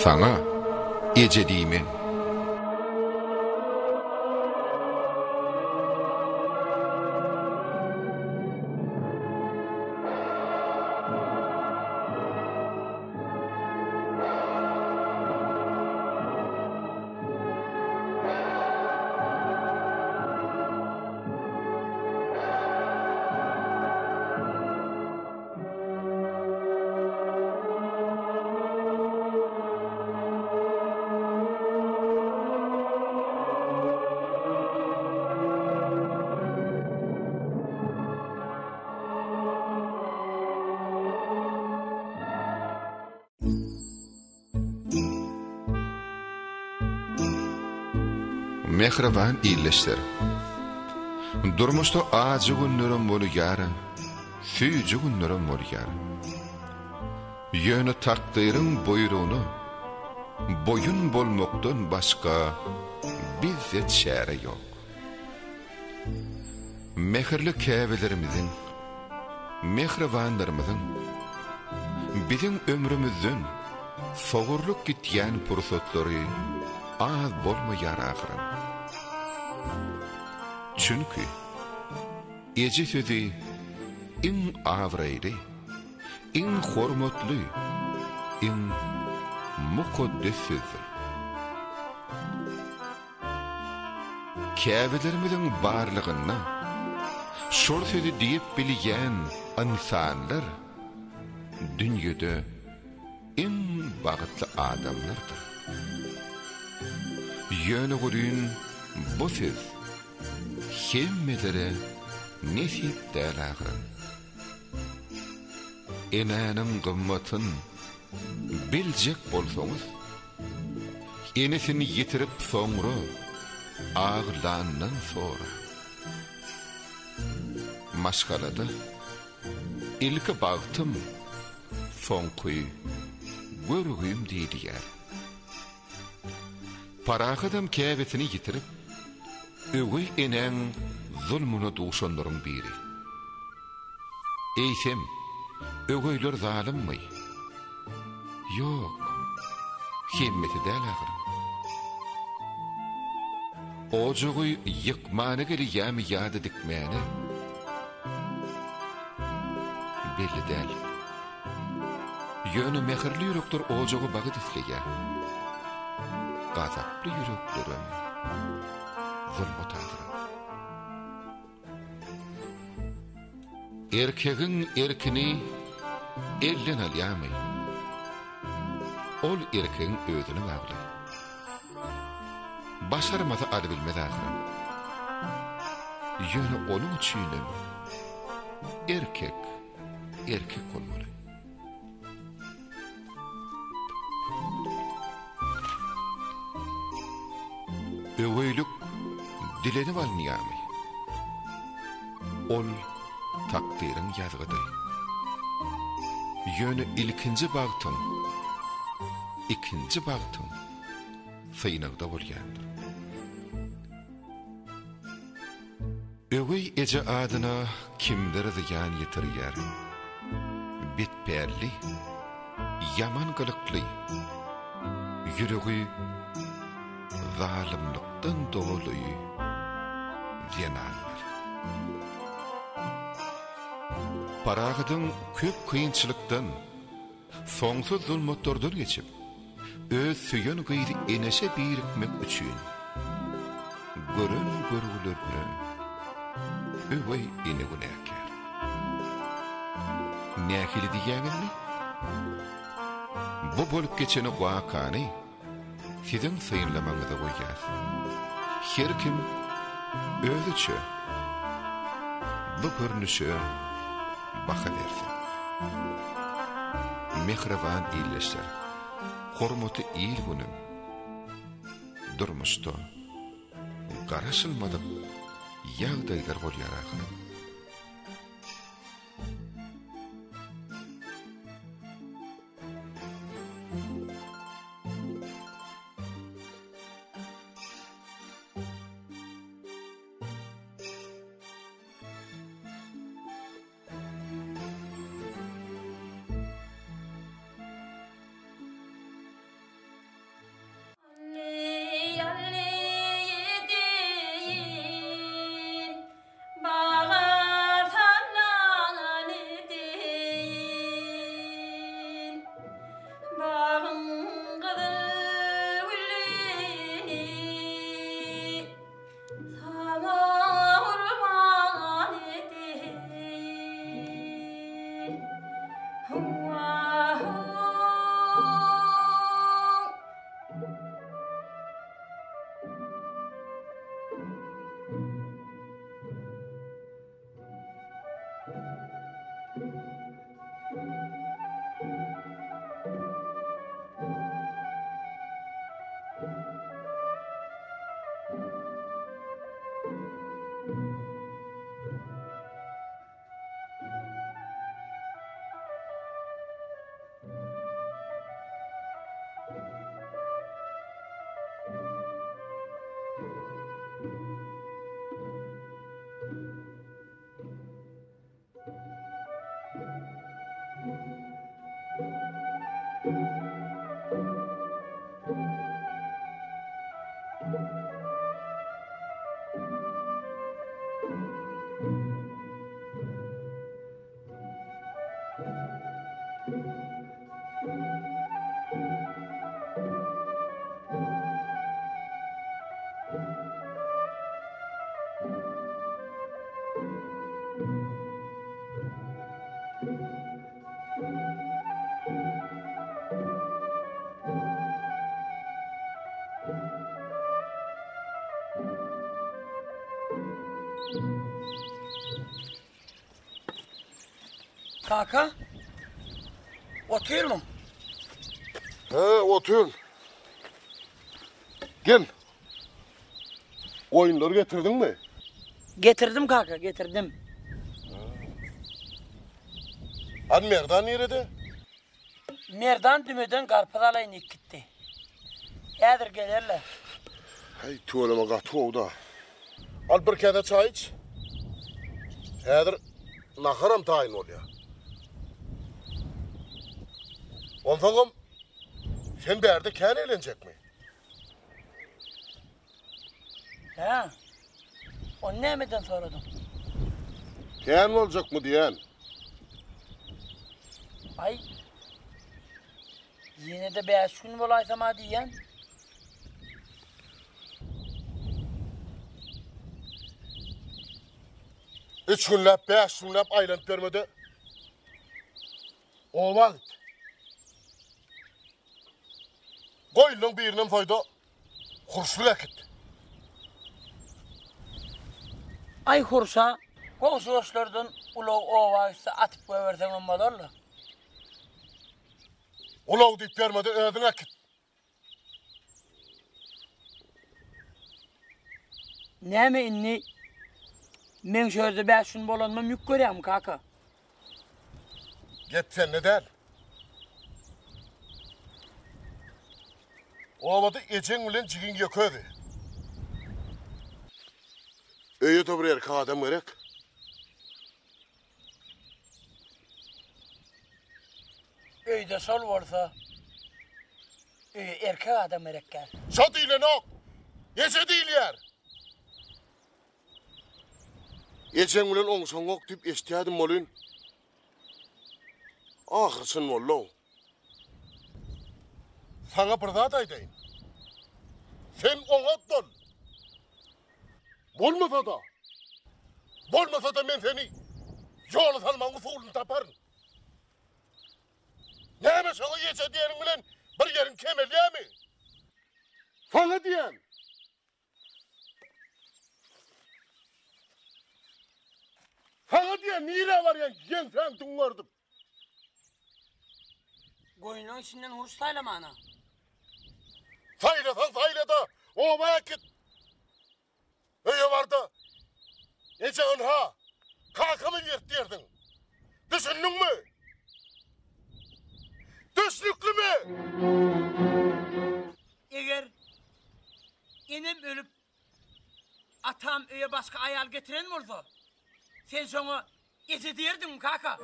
Sana eceliğimin. Mehriban iyileşler. Durmuşda acı günlerim bolýar, süýjü günlerim bolýar. Ýöne takdyryň buýrugyny boyun bolmakdan başga bizde çäre ýok. Mehirli käbelerimizin, mehribanlarymyzyň biziň ömrümizden sogurlyk gitýän pursatlary az bolmaýar ahyryn. Çünkü eci sözü in avraydı, in hormatly, in mukaddes sözdür. Käbelerimizin barlygyna şol sözü diýip bilýän insanlar dünýede in bagtly adamlardyr. Ýöne guryn bu söz hemmelere nesip däl ahyryn. Enäniň gymmatyn biljek bolsaňyz, enesini ýitirip soňra ağlandan sonra maşgalada ilki bagtym soňky görgüm diýdiler. Parakadam käbetini ýitirip öwü enen zulmuna duşanlaryň biri. Eýsem, öwüler zalimmi? Ýok, hemmeti däl ahyryn. Ojagy ýykmany gelýärmi ýa-da dikmäni? Belli däl. Ýöne mehirli ýürekler ojagy bagy disleýär. Gazaply ýüreklerim zulmatadyr. Erkegiň erkini elden alýarmy? Ol erkegiň özüni bagly. Başarmasa ady bilmez ahyryn. Ýöne onuň üçin erkek bolmaly. Öwüýlük dilenip almaýarmy? Ol takdyryň ýazgydy. Ýöne ilkinji bagtyň, ikinji bagtyň syýnagda bolýandyr. Öwüý eje adyna kimdir ziýan ýetirýär. Bitpärli, yaman gylykly, ýüregi zalimlikden doly zenanlar. Paragydyň köp kynçylykdan, soňsuz zulmatlardan geçip, öz süýen gyzy eneşe birikmek üçin görün görgüler bilen öwüý ine günäkär. Nähili diýäňizmi? Bu bolup geçeni wakany sizin syýnlamaňyza goýýar. Her kim özüçe bu görnüşe baka bersin. Mehriban iyileşler, hormaty il günüm, durmuşda garaşylmadyk ýagdaýlar bolýar ahyryn. Kaka, oturuyor mu? He, oturuyorum. Gel. Oyunları getirdin mi? Getirdim kaka, getirdim. Hani merdan nerede? Merdan dümüden karpuz alayını gitti. Eğer gelirler. Hey, tuvalama katı oldu. Al bir kere çay iç. Eğer nakaram tayin oluyor. Ondan sen bir yerde kendi eğlenecek mi? He. O ne emeden sordum? Kendi olacak mı diyen? Ay. Yine de 5 gün olaysam ha diyen. Üç günlep, 5 günlep aylanıp vermedi. O vakit. Koyunun birinin fayda. Kurşun ekit. Ay kursa, komşulardan ulu ovaysa atıp koyversen olmadarlı. Ulav deyip vermedi, ödün ekit. Ne mi inni? Men şöyle 5 gün bolanmam yük göreyim kaka. Git sen ne der? O havada ecen bilen cigin yakıyordu. Öyle de bir erkek adam gerek. Öyde sol varsa, erkek adam erekker. Şat ile nok. Ece değil yer. Ecen bilen on songok deyip eştiyadım olun. Ahırsın oğlum. Sana bir daha daydayım. Sen ona dol. Bolmasa da ben seni yolu salman usulünü taparım. Neyme sana geçe diyelim bilen bir yerin kemeliye mi? Sana diyen. Sana diyen nire var ya gen sen tunlardım. Koyunun içinden huruç saylama ana. Saylasan sayla da o vakit. Öyle vardı. Ece önha. Kalkımı yırttırdın. Düşündün mü? Düşlüklü mü? Eğer inem ölüp atam öye başka ayal getiren mi oldu? Sen sonra ezi diyordun mu kaka?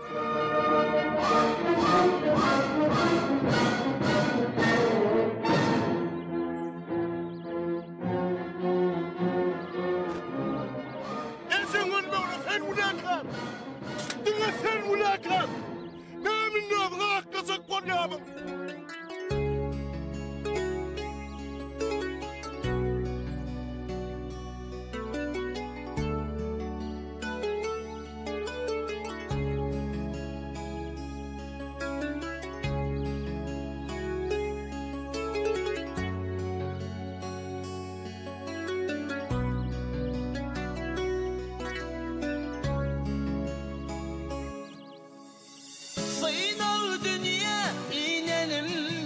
Ezen ölme onu sen mülakar. Dine sen mülakar. Nemin nöbüne akkazak kolyamın. Sıynav dünya inelim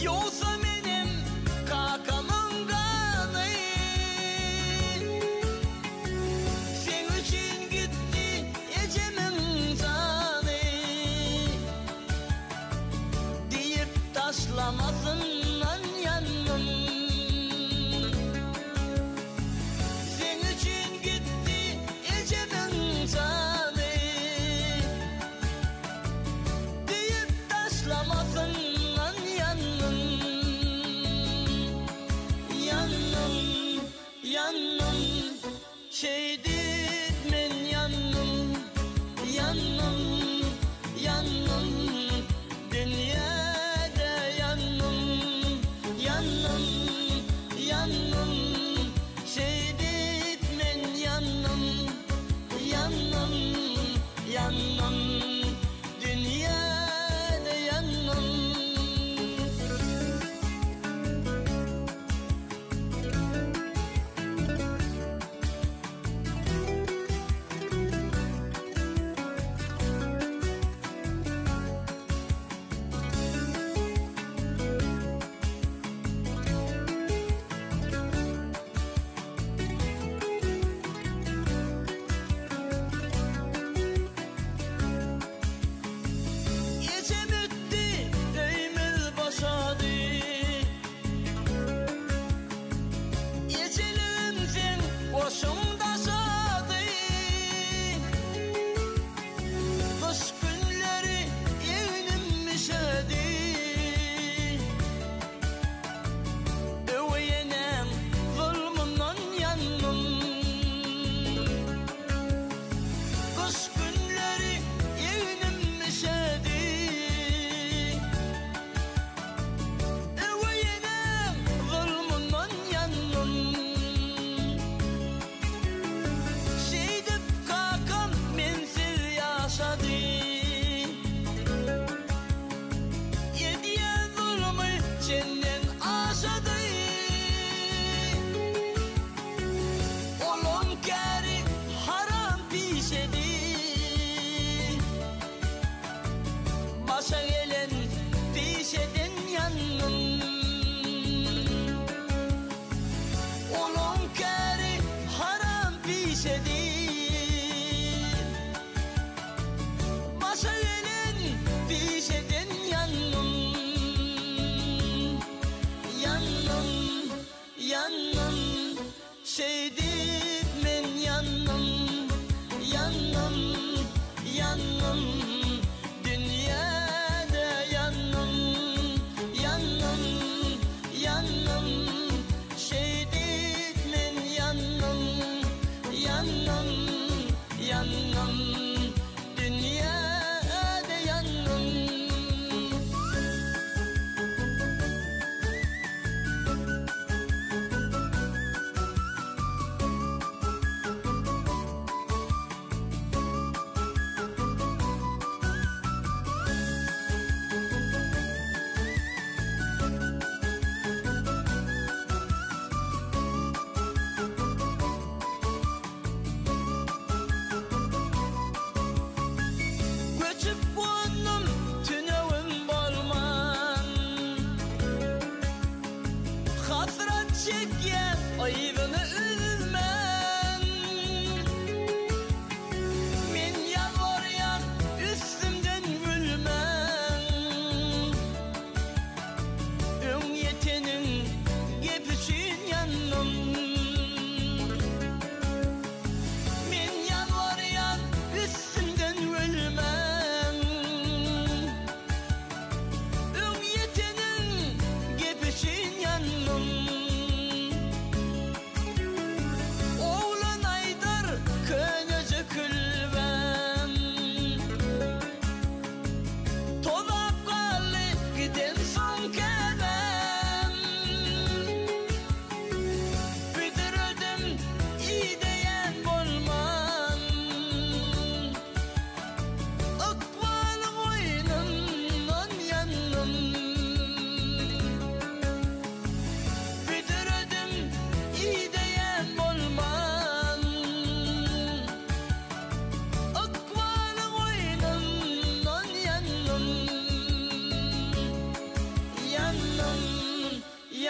Yoksa benim kakamın kanı. Sen için gitti ecemin canı. Deyip taşlamasın lan yanım. Sen için gitti ecemin canı. Deyip taşlamasın lan yanım. Yanım, yanım, şehit men yanım. Yanım, yanım, dünyada yanım.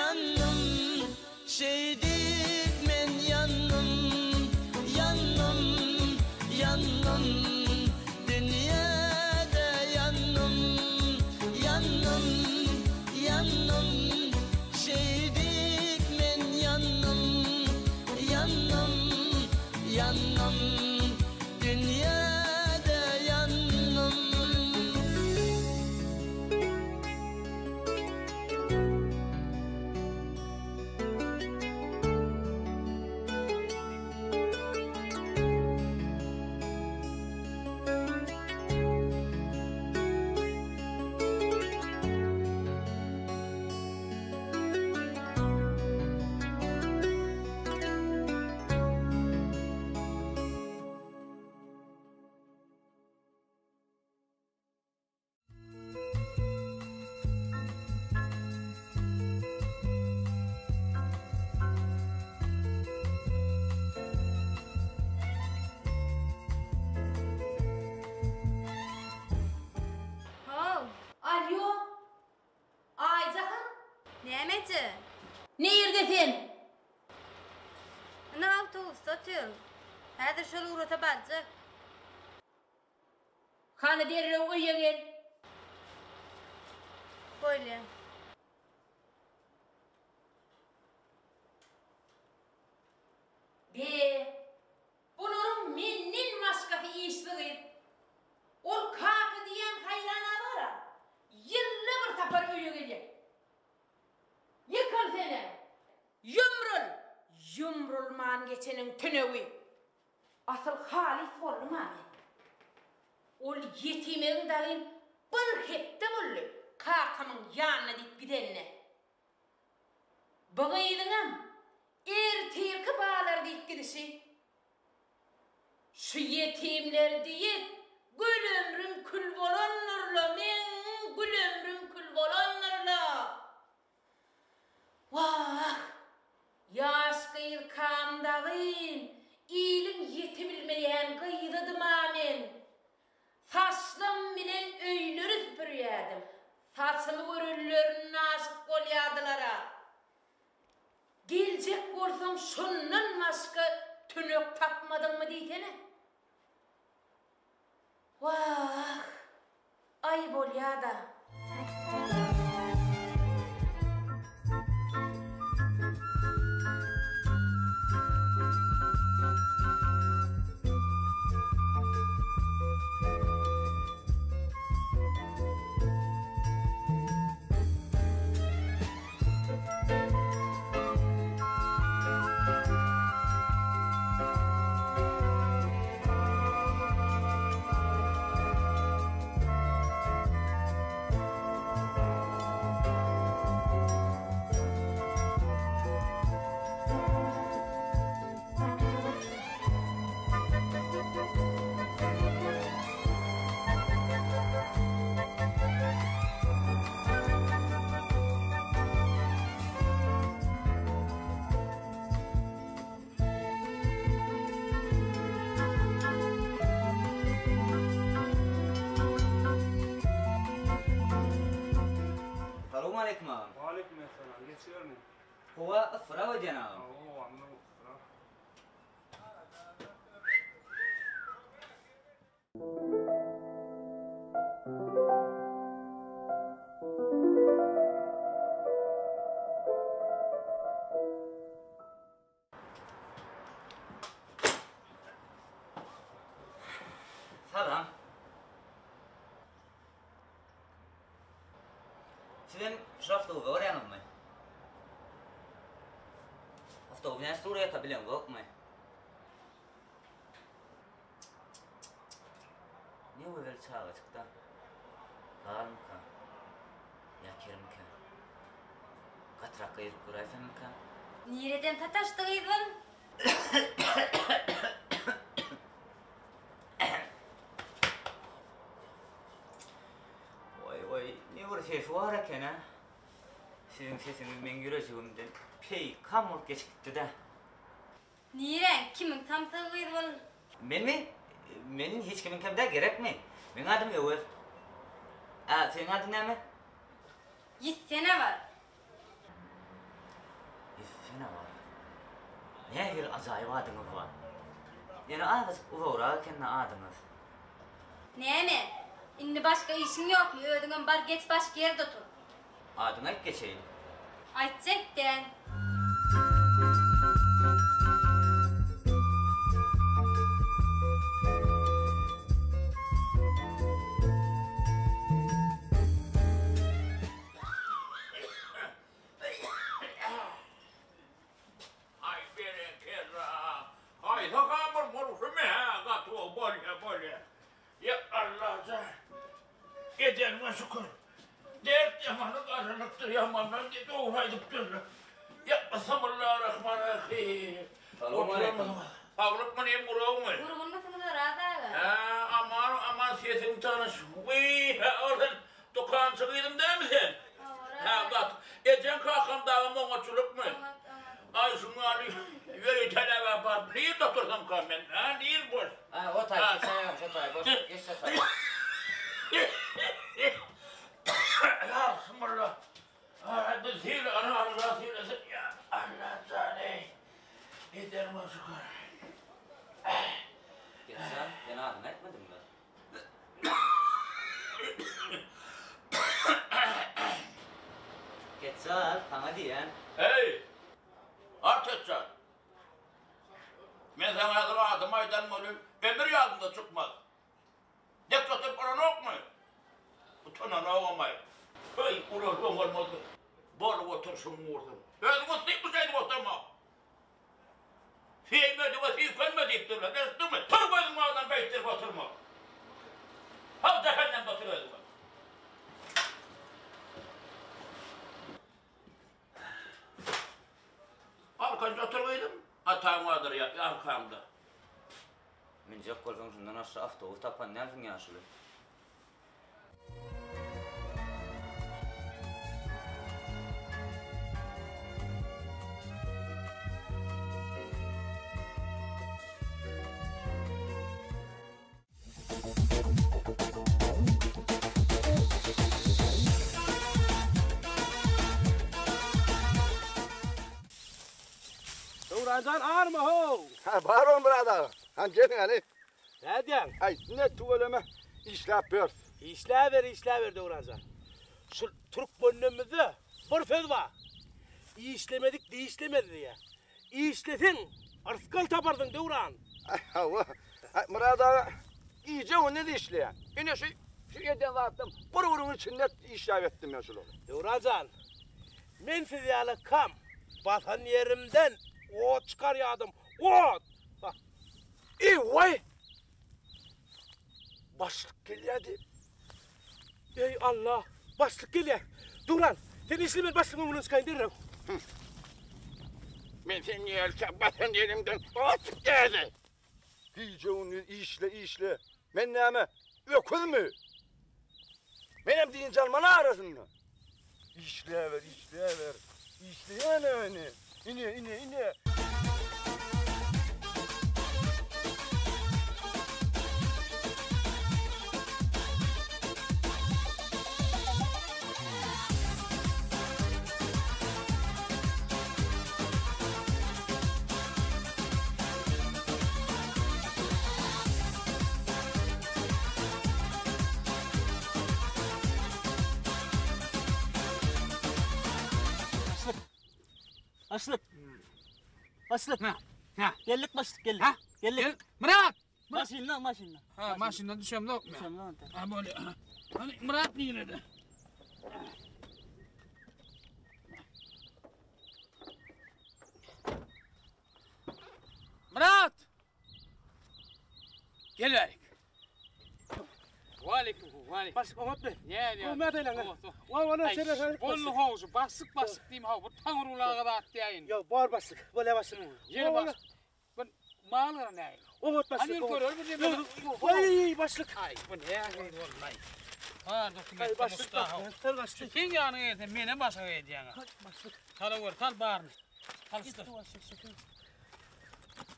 yandım şeydik men yandım yandım yandım dünyada yandım yandım yandım şeydik men yandım yandım yandım dünyada yandım. Alo. Ayzakın. Nämeci? Ne yerdesin? Ana autobusda otur. Häzir şol urata baljak. Kana derrew öýe gel. Boýly. Bunun mennen maskafy işligi. Ol kakı diýen haýrana bara. Ýylla bir tapar öýe gelýär. Ýykal seni. Yumrulman geçenin tünewi. Asıl halis bolma. Ol yetimeň dagyn bir hepde bolly. Kakamyň ýanyna dip gidenne. Bagylyňam ertirki bağlar dip gidişi. Şu yetimler diýip gül ömrüm kül bolanlarla men gül ömrüm kül bolanlarla. Vah! Yaş gıyıl kamdağın, iyilin yetebilmeyen gıyıladım amen. Saçlım bilen öylörü süpürüyordum. Saçımı görürlerin naşık golyadılara. Gelecek olsam şundan başka tünök tapmadın mı diysene? Vah! Ay bolyada. Selamünaleyküm ağam. Aleykümselam. Geçiyor mu? Kova ısfıra ve cenabım. Oo, anladım. Salam. Sizin şu avtobusa uğrayanız mı? Avtobusdan Suriye tabilen yok mu? Ne o böyle çağa çıktı? Kağal mı kan? Yakir mi kan? Katrak kayırıp kuraysan mı kan? Nireden tataşdygydyň? Oy, ne bir ses var eken ha? Sizin sesiniz men yüreğimden pey kamul geçikti de. Nire, kimin tamtagydy bol? Men mi? Menin hiç kimin kemde gerek mi? Men adım Öwür. Senin adın ne mi? Yitsene var. ne var? Ne bir acayip adınız var. Yani ağız uğra kendine adınız. Ne mi? İndi başka işin yok mu? Ödüğün bar geç başka yerde otur. Adına geçeyim. Aytecektin. Ay berekella. Ay takamur moruşumu ha katı bolya. Ya Allah da. Ederme şükür. Dert yamanı karılıktır yamanlar dedi uğraydık dönü. Yapmasam Allah'rahmanirrahim. Oturamadım. Sağlık mı neyim kurağım mı? Grubun nasıl da rahat Aman sesin tanış. Vıy oradan dokan çıkıyordum değil mi sen? Ha bak. Ecen kalkam dağım ona çulup mu? Ay şunu alayım. Yürü televe yapar. Niye otursam kamen? Ha niye boş? Ha o tay geçsene o tay boş. Geçse tay. Ya bismillah. Hadi sil ana Allah silesin ya. Allah sani. Ederim şükür. Geçsen beni adına etmedin mi? Geçsel sana diyen. Hey! Artetcan! Ben sana adım adım aydan olayım. Ömür yadında çıkmaz. Ne tutup bana yok mu? Utanın ağamayın. Hey! Uğraşım olmadı. Bolu otursun vurdum. Özüm ıslayıp bu şeydi oturma. Fiyemedi ve fiyükönme deyip durma. Dersi mi? Tur gözüm ağadan beyittirip oturma. Hav cehennem batır özüm. Arkanca oturmaydım. Atağım vardır ya arkamda. Mincek kolun şundan aşağı avtoğu tapan ne alfın yaşılı? Doğrancan ağır mı ho? Ha var on burada. Han gelin hani. Ne diyen? Ay ne tuvaleme işlep ver. İşler ver Doğrancan. Şu Türk bölümümüzde bir söz var. İyi işlemedik de işlemedi diye. İyi işletin, arskal tapardın Doğran. Ay hava. Ay Murat ağa iyice onu ne işleyen. Yine şu yerden attım. Burun içinde işlep ettim ya şunu. Doğrancan, men sizi kam. Basan yerimden ot çıkar yağdım. Ot! Bak. İyi vay! Başlık geliyordu. Ey Allah! Başlık geliyor. Duran, sen işlemen başlığımı bunu çıkayın. Ben senin yerken basan yerimden ot geldi. İyice onu işle. Ben ne ama öküz mü? Benim deyince almanı arasında. İşleyiver. İşleyen öyle. İne. Başlık. Ha. Gellik başlık gellik. Ha? Gellik. Murat! Maşinle. Ha maşından düşem yok mu? Ha böyle. Hani Murat nerede? Murat! Gel verik. Valeyküm. Başlık Ahmet Bey. Ne? Ahmet Bey'le. Valla sen Bollu hoğuzu basık diyeyim ha. Bu tanrulağa da attıyayın. Ya var başlık. Böyle başlık. Yeni bas. Ben mağlara ne? Ahmet başlık. Hani görür mü diye ben. Vay başlık. Ay bu ne? Vallahi. Ha dokument Başlık. Mustafa. Tal başlık. Kim yanı yedi? Mene başa yedi yana. Başlık. Tal ver, tal bağırma. Tal ıstır.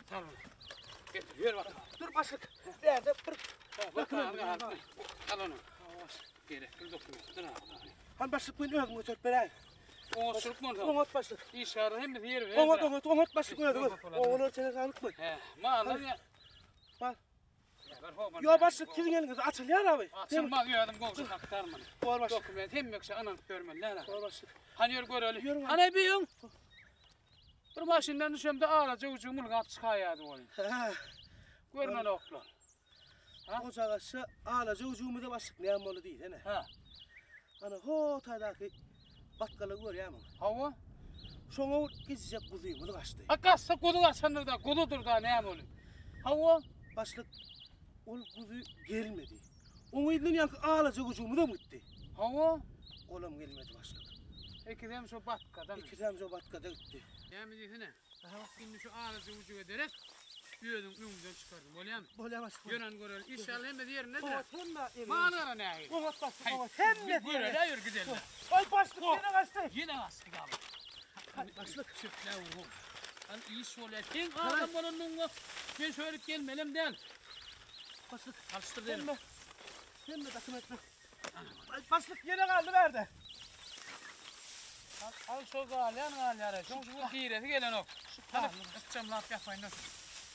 Tal. Getir, yürü bakalım. Dur başlık. Nerede? Bakın al onu. Geri, bir dokument. Dur abi. Han başlık bunu öğün motor beren. Oğuşluk mu? Oğut başlık. İşarı hem de yeri. Oğut başlık öyle. Oğunu çene kalıp mı? He, mağlar ya. Bak. Yo başlık kirin eliniz açılıyor abi. Açılmaz ya adam golcu aktarma. Var başlık. Dokument hem yoksa anan görmeliler. Var başlık. Hani yer göreli. Yürü. Hani bir yıl. Bir maşinden düşem de ağlaca ucumul kat çıkayadı onu. He. Görmeli oklar. O çağası ağlaca ucumu da başlık ne amolu değil he. Ha. Ana ho taydaki bakkalı gör ya mı? Hava. Şoňa gizecek guzuyumu da kaçtı. Akassa kudu açanır da kududur da ne yapalım? Hava. Başlık ol guzu gerilmedi. Onu elinden yankı ağlaca ucumu da mı gitti? Hava. Olam gelmedi başlık. Ekidem şu batkadan. İkizem zo batkada gitti. Yani diyesene. Şimdi şu ağrıcı ucu ederek yiyordum önümden çıkardım. Oluyor mu? Böyle başlık. Yönen görelim. İnşallah hem de diğeri nedir? Hem de Mağlara ne ayı? Oğut başlık. Hem de Görelim. Hayır gidelim. Ay başlık yine kaçtı. Yine askı kaldı. Başlık. Çiftler vurur. Hani iyi söyle. Sen ağlam bana nunga. Ben söyleyip gelmelem değil. Başlık. Alıştır derim. Hem de takım etme. Ay başlık yine kaldı verdi. Al şu galyan. Şu direti gelen ok. Hadi ıkçam laf yapmayın.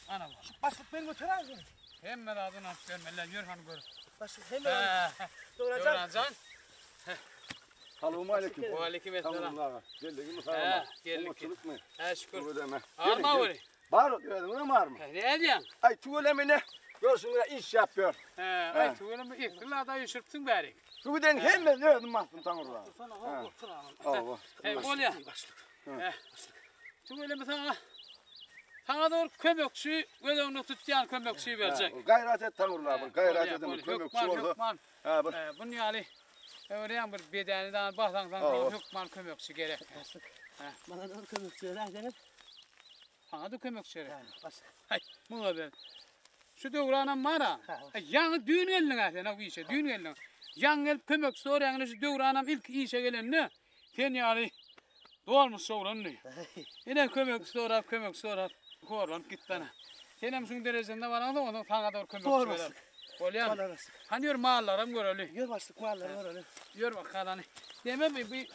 Ana var. Başlık beni götürer mi? Hemen adını at görmeler. Yürü hanım gör. Başlık hemen. Doğracan. Selamun aleyküm. Ve aleykümselam. Geldik mi sana? Geldik. mi? Şükür. Ödeme. Ağırma var. Var mı? Ödeme var mı? Ne diyorsun? Ay tuğlemi ne? Görsün ya iş yapıyor. Ay tuğlemi iktirla da yüşürttün bari. Tuğden hemen ödüm baktım tanrılar. Sana otur ağam. Allah. Ol ya. Tuğlemi sana doğru kömekçi ve de onu tutyan kömekçiyi verecek. Gayret et tanrılar. Gayret edin. Kömekçi oldu. Bunu yani öğren bir bedeniden bahtandan hükman kömekçi gerek. Bana da kömekçi öğrenceniz. Sana da kömekçi gerek. Hay, bunu ben. Şu döwranam mara. Yaňy düň elliňe sen bu işe düň elliňe. Yaň el kömekçi öğrenýän şu döwranam ilk işe gelenni. Sen ýaly dolmuş soğranny. Ene kömekçi sorap horlan gitdana. Senem şuň derejende baranda onu taňa dor kömekçi berer. Bolýar. Hani ýör mallarym göreli. Ýör başlyk mallar göreli. Ýör bakalany. Deme bir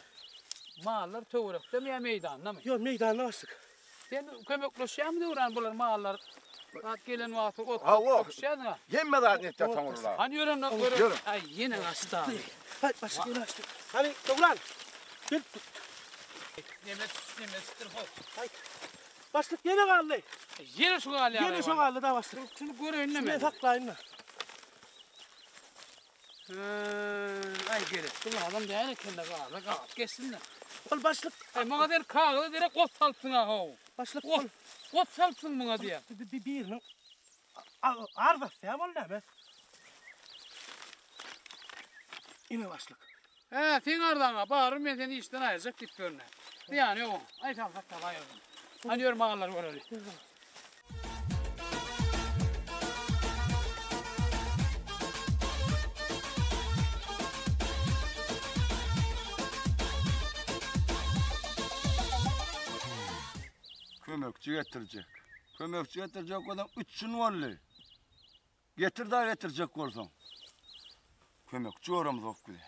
mallar töwrekde mi meýdanda mı? Ýör meýdanda başlyk. Sen kömekleşýärmi döwran bular mallar? At gelen wagty ot. Ha, yemeden et tanrılar. Hani ýören göreli. Ay ýene gasta. Hay başlyk ýene açdy. Hani döwran. Gel. Nemestir hop. Hay. Başlyk ýene galdy. Ýene şu galdy. Ýene şu galdy da başlyk. Şunu göreň näme? Ne saklaýyn. Ay gerek. Bu adam değerli kende kaldı. Kalk geçsinler. Ol başlık. Ay bana der kağıdı direkt ot saltsın ha. Başlık. Ot saltsın bana diye. Birinin. Arda sen ol ne be? Yine başlık. He sen ardana bağırım ben seni işten ayıracak git görüne. Yani o. Ay tamam hatta ayırdım. Hani yor mağalar var öyle. Kömekçi getirecek. Kömekçi getirecek adam 3 gün oldu. Getir daha getirecek olsan. Kömekçi oramız yok bile.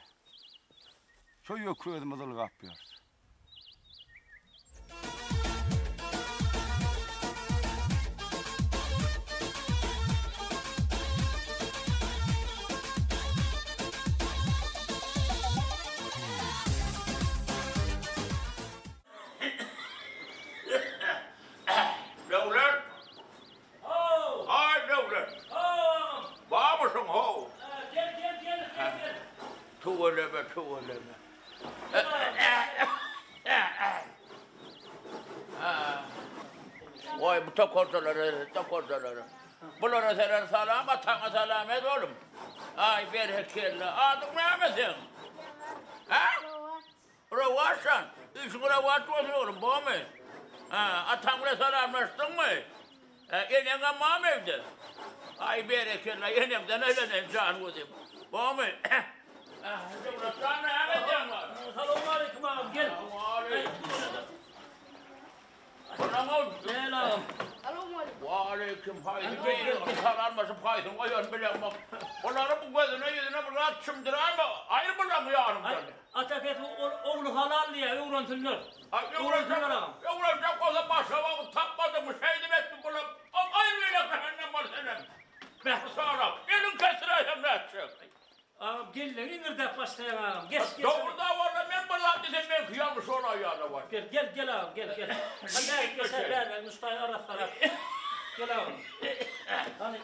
Şu yok köyde madalı kapıyor. Tuvaleme. Vay bu takordaları. Bunlara selam salam, atana selamet oğlum. Ay berekelle. Adın ne misin? Ha? Ravaşan. İşin ravaş olsun oğlum, bu mu? Atanla selamlaştın mı? Yenenge mam evde. Ay berekelle, yenemden öyle can gözüm. Bu mu? Selamun aleyküm ağam gel. Selam. Aleyküm haydi. Bir sararmasın haydi. Koyun bile bak. Onları bu gözüne yüzüne burada çımdırar mı? Ayrı buradan yarımdan. Ataket oğlu halal diye öğrentinler. Öğrenecek olsa başlama tapmadı mı şeydim ettim bunu. Ayrı öyle cehennem var senin. Ben sonra elin kesireyim ne edecek? Ağam gelin inirde başlayan ağam. Geç. Doğruda var da ben buradan dedim ben kıyamış ona ayağına var. Gel ağam gel. Hadi geçer ben Mustafa'yı ara. Gel ağam. Hani.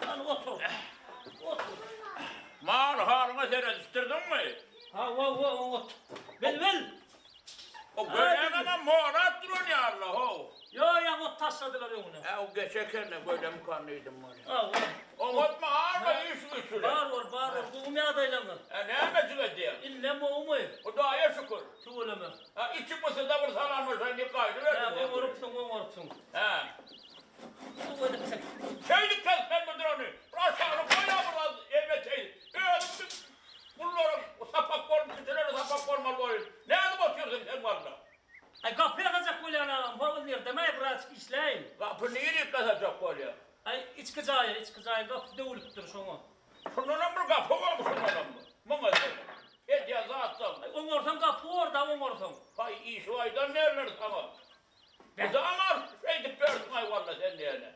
Hani otur. Mal halına seyrediştirdin mi? Ha otur. Vel. O böyle ama morat durun ya Allah o. Ya ot tasladılar onu. O geçerken de böyle mıkanlıydım var ya. Ha. O otma ağırma iş usulü. Bağır. Bu mu adayla mı? Ne emecik ediyor? İlle mi o mu? O da aya şükür. Tuğla mı? İçim mısırda bir salanmışsın diye kaydı verdin. Ya o Ha. Tuğla mı? Şeylik kesmen midir onu? Aşağını koyamırlar evine şeydi. Bunları sapak kormuş, içileri sapak kormalı oyun. Ne adım atıyorsun sen valla? Ay kapıya kazacak böyle anam. Babın nerede? Ben biraz işleyin. Kapı niye kazacak böyle? Ay iç kızaya. Kapı devuluptur şunu. Şundan bir kapı varmış şundan mı? Mama sen. Hediye zaten. Ay on ortam kapı orada on ortam. Hay iş vaydan nerler sana? Bu zaman şeydik gördün ay valla sen diyene.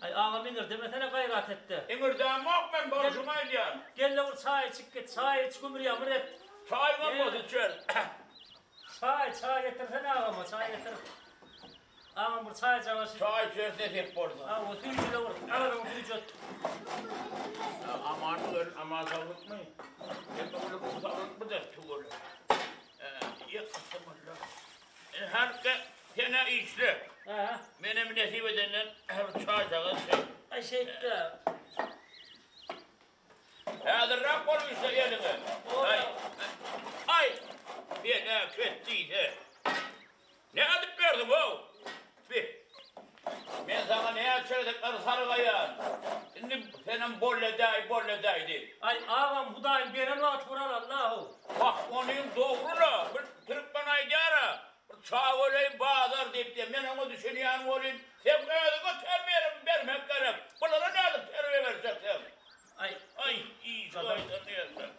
Ay ağam inir demetene gayret etti. İnir damak ben borcuma ediyorum. Gel lavur çay iç git. Çay iç kumur yamır et. Çay var mı içer? Çay getirsene ağama çay getir. Ağam bir çay çavaşı. Çay içerse tek borcuna. Ağam o tüyücü lavur. Ağam o tüyücü. Aman sağlık mı? Ben sağlık mı da tuğulu. Yakıştım Allah. Herke sene işli. Benim nesip edenden her çay çağın şey. Ay şeyde. Hadi rak olmuşsa eline. Ay. Bir ne köttüyse. Ne adıp gördüm o? Ben sana ne açırdıkları sarılayın. Şimdi senin bolle deydi. Ay ağam hudayım beren vaat vurar Allahu. Bak onun doğruna bir Türkmen aydara. Bir çağ olayım bağlar deyip de ben onu düşünüyorum olayım. Sen ödüğü terbiyerim vermek gerek. Bunlara ne alıp terbiye vereceksin? Ay iyi çağırdan ne yazsın.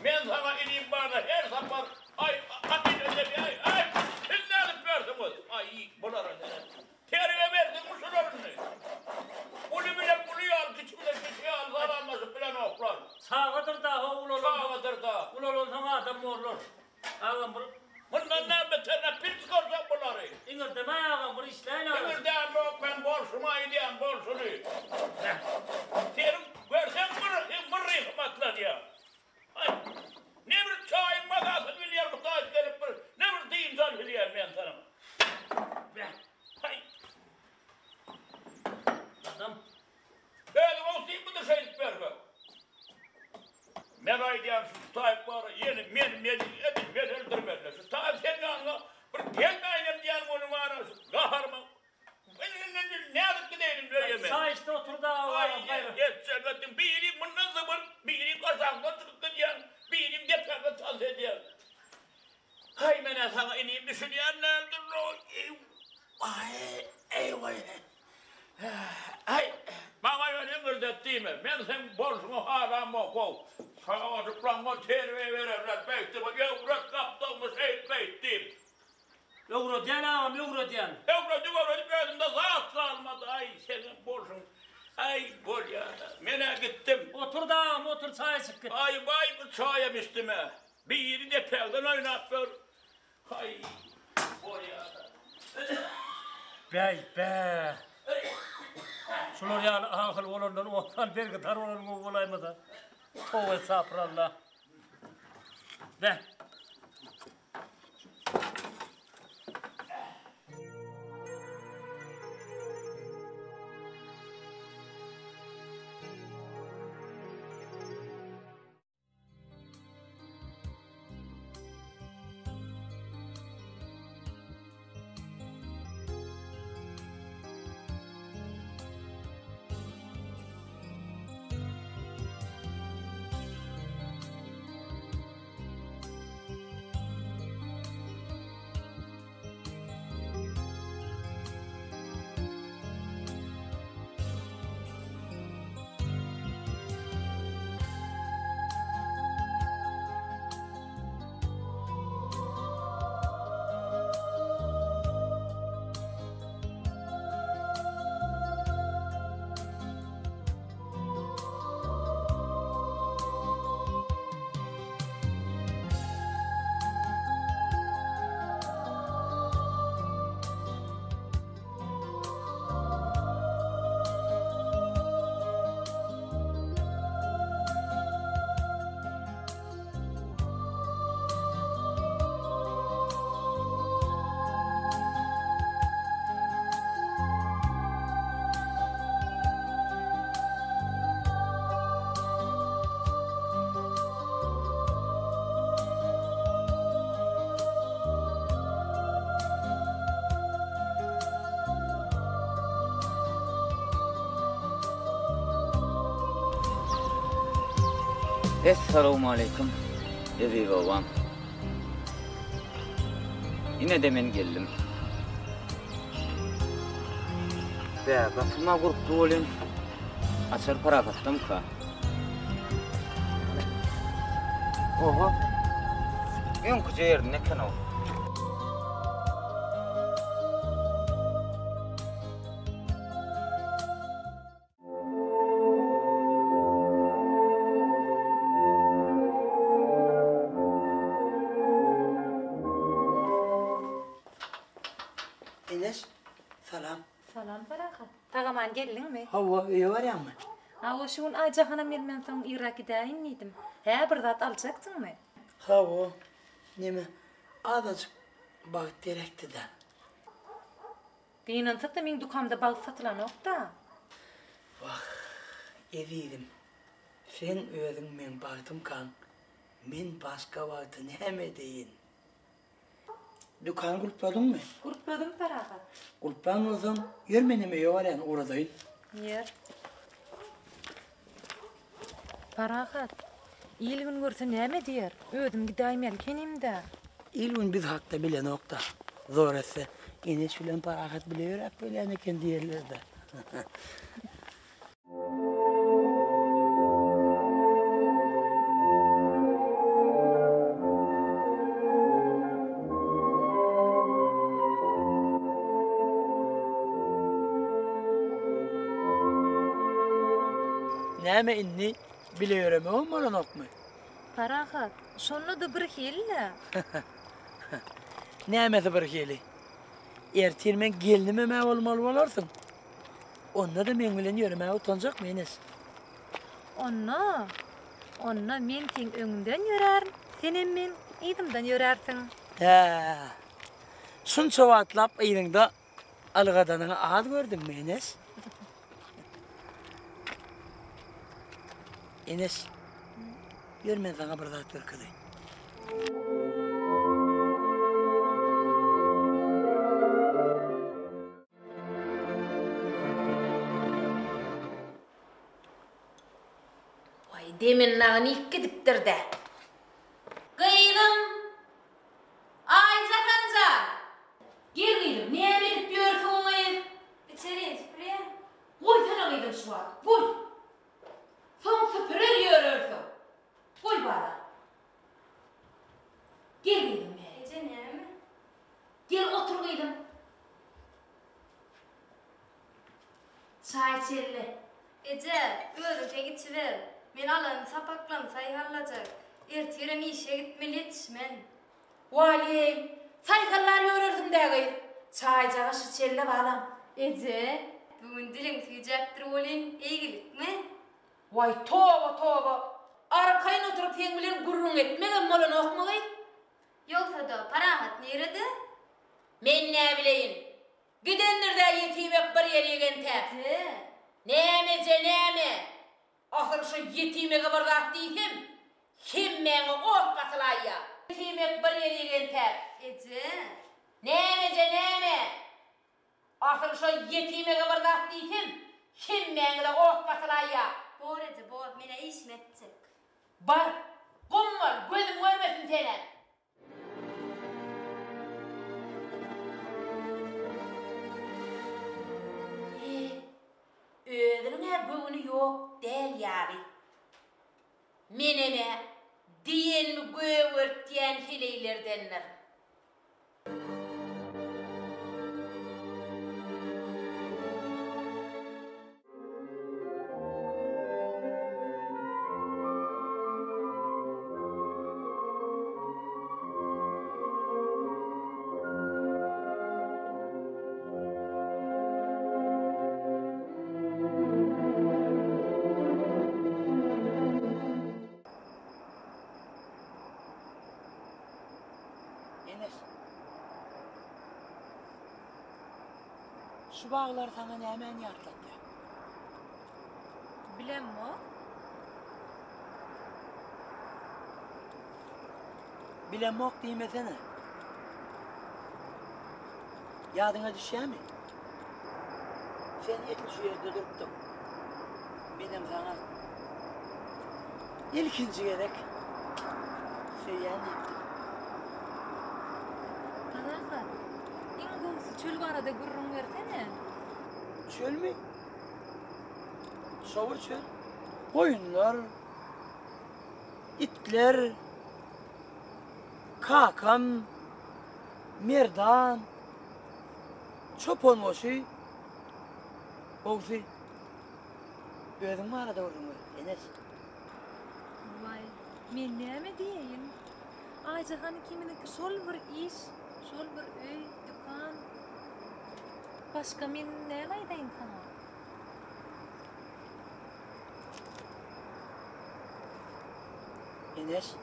Ben sana ineyim bana her zaman atın önde bir ay. Siz ne alıp verdiniz? Ay bunlara ne? Terbiye verdin mi şunlarını? Bunu bile buluyor al, küçüğü al, zararmasın filan oklar. Sağıdır da ulolun. Sağıdır da. Ulolun sana adam morlur. Ağam bu. Bundan ne beterine pil çıkaracak bunları. İngir deme ağam bu işleyin ağam. İngir deme yok ben borçuma gidiyorum borçunu. Terim versen mırrı hükümetler ya. Ay. Ne bir çayın madasını biliyor muhtaç gelip ne bir deyimsel biliyor ben sana. Hay. Adam. Benim olsayım bu da şeylik verme. Ben aydiyan şu Tayyip var yeni men öldürmediler. Şu Tayyip senin yanına bir gelmeyelim diyen onu var. Kaharma. Ne alıp gidelim böyle mi? Sağ işte otur da ağam. Geçecek ettim. Birim bundan zaman birim kazanma çıkıp gidiyen. Birim depremde taz ediyen. Hay ben sana ineyim düşünüyen nerede o? Eyvah. Ay, bana öyle emredettiğimi, ben sen borcumu haram okul. Sana çocuklarıma terbiye verirler, beytim, yavrat kaptığımı beytim. Euro diyen ağam, euro diyen. Euro gözümde zat kalmadı, ay senin borcun. Ay bol ya, mene gittim. Otur da ağam, otur çaya çık git. Ay bu çaya üstüme. Bir yeri de pelden oynattır. Ay bol ya. Bey. Şunlar yani ahıl olanlar ondan bir kadar olan olayım da. Tövbe estağfurullah. Be. Esselamu aleyküm. Evi babam. Yine de men geldim. Be, bakıma kurptu olayım. Açar para kattım ka. Oho. Yon kuca yerdi ne kanal. Enes, salam. Salam Barakat. Tağaman geldin mi? Hava iyi var ya mı? Ağa şun aycahana bilmem son Irak gideyin neydim. He bir zat alacaktın mı? Hava, neme? Adacık bağıt direkti de. Dinin tıkta min dukamda bağ satılan okta. Vah, eviydim. Sen ödün men bağıtım kan. Men başka bağıtı neme deyin. Dükkan kulpladın mı? Kulpladım Barakat. Kulplan o zaman yürmenime yuvaren oradayım. Yer. Barakat. İl gün görse neme diyer? Ödüm gidayım elkenim de. İl gün biz hakta bile nokta. Zor etse. Yine şulen Barakat bile yürek böyle neken diyerler de. Neme inni bile yüreme olmalı nok mu? Barakat. Şonu da bir hille. Nemesi bir hili? Ertirmen gelinime me olmalı olarsın. Onda da men bilen yürümeye utanacak mı Enes? Onna men ten öňünden ýörer, senem men ýdymdan ýörersiň. He. Şunça watlap ýyňda algadanyňy az gördüňmi Enes? Enes, yürmen sana bir zat berkedi. Demin nağını iki diktirdi. Kıydım. Ayca kanca. Gel kıydım. Niye edip diyorsun onu? İçeri süpürüye. Koy sana kıydım şu an. Koy. Son süpürür yürürsün. Koy bana. Gel kıydım ya. Ece niye mi? Gel otur kıydım. Çay içerli. Ece, öğrete geçiver. Men alan sapaklan sayhallacak. Ertiren işe gitmeli yetişmen. Vay, saykallar yürürdüm de kıydım. Çay çağışı içerli bağlam. Ece, bugün dilin tüyecektir olin. İyilik mi? Vay tova. Arkayın oturup sen bilen gurrun etmeden molun okma kıydım. Yoksa da Parahat nerede? Men ne bileyim. Gidenler de yetimek bir yere gente. Ece. Neme. Ahır şu yetime kıvırdat değilim. Kim beni ot batılaya. Yetimek bir yere gente. Ece. Neme. Ahır şu yetime kıvırdat değilim. Kim beni de ot batılaya. Bor Ece, bor. Mene iş metcek. Bar. Kum var. Gözüm görmesin seni. Ödününe bugünü yok değil yani. Meneme diyen mi gövürt diyen hileylerdenler. Enes. Şu bağlar sana ne hemen yatlattı. Bilem mi o? Bilen mok diyemesene. Yadına düşer mi? Sen yetin şu yerde durdun. Benim sana İlkinci gerek. Seyyan deyipti. Karakat, İngilizce çöl barada gurrun versene. Çöl mü? Soğur çöl. Koyunlar, itler, kakam, merdan, çopan oşu, oğusu. Özün mü arada vurdun mu? Enes. Vay, men näme diýeýin? Aýjahany kiminiki şol bir iş, şol bir öý, dükan. Başga men näme aýdaýyn sana? Enes.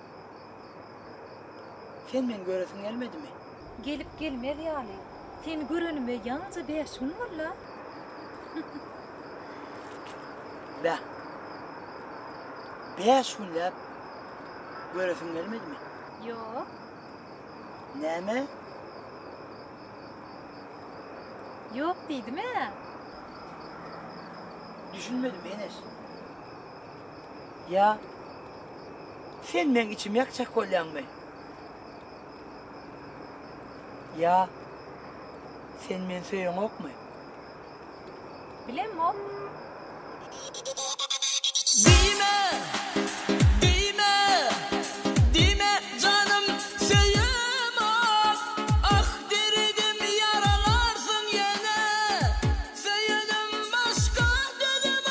Sen men göresin gelmedi mi? Gelip gelmedi ýaly. Seni görenime ýalnysy 5 gün bolla. Da. 5 günlap göresin gelmedi mi? Yok. Näme? Yok diýdim he. Düşünmedim Enes. Ya sen men içim yakacak bolýanmy? Ya sen men söýüň okmy? Bilemem. Dime canım söyüm ah derdim yaralarsın yine söyledim başka dedim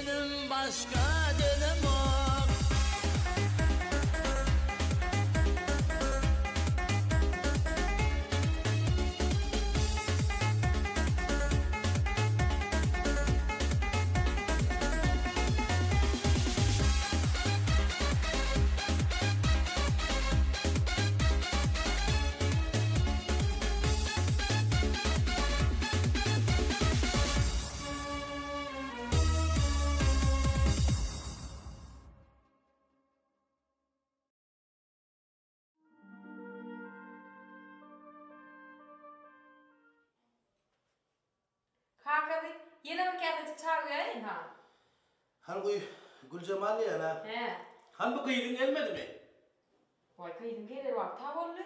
Söyledim başka dedim o. Kakadı, yine mi kendisi çağırıyor ha? Hangi Gülcemal ya lan? He. Hangi kıydın gelmedi mi? Vay kıydın gelir var, tavollu.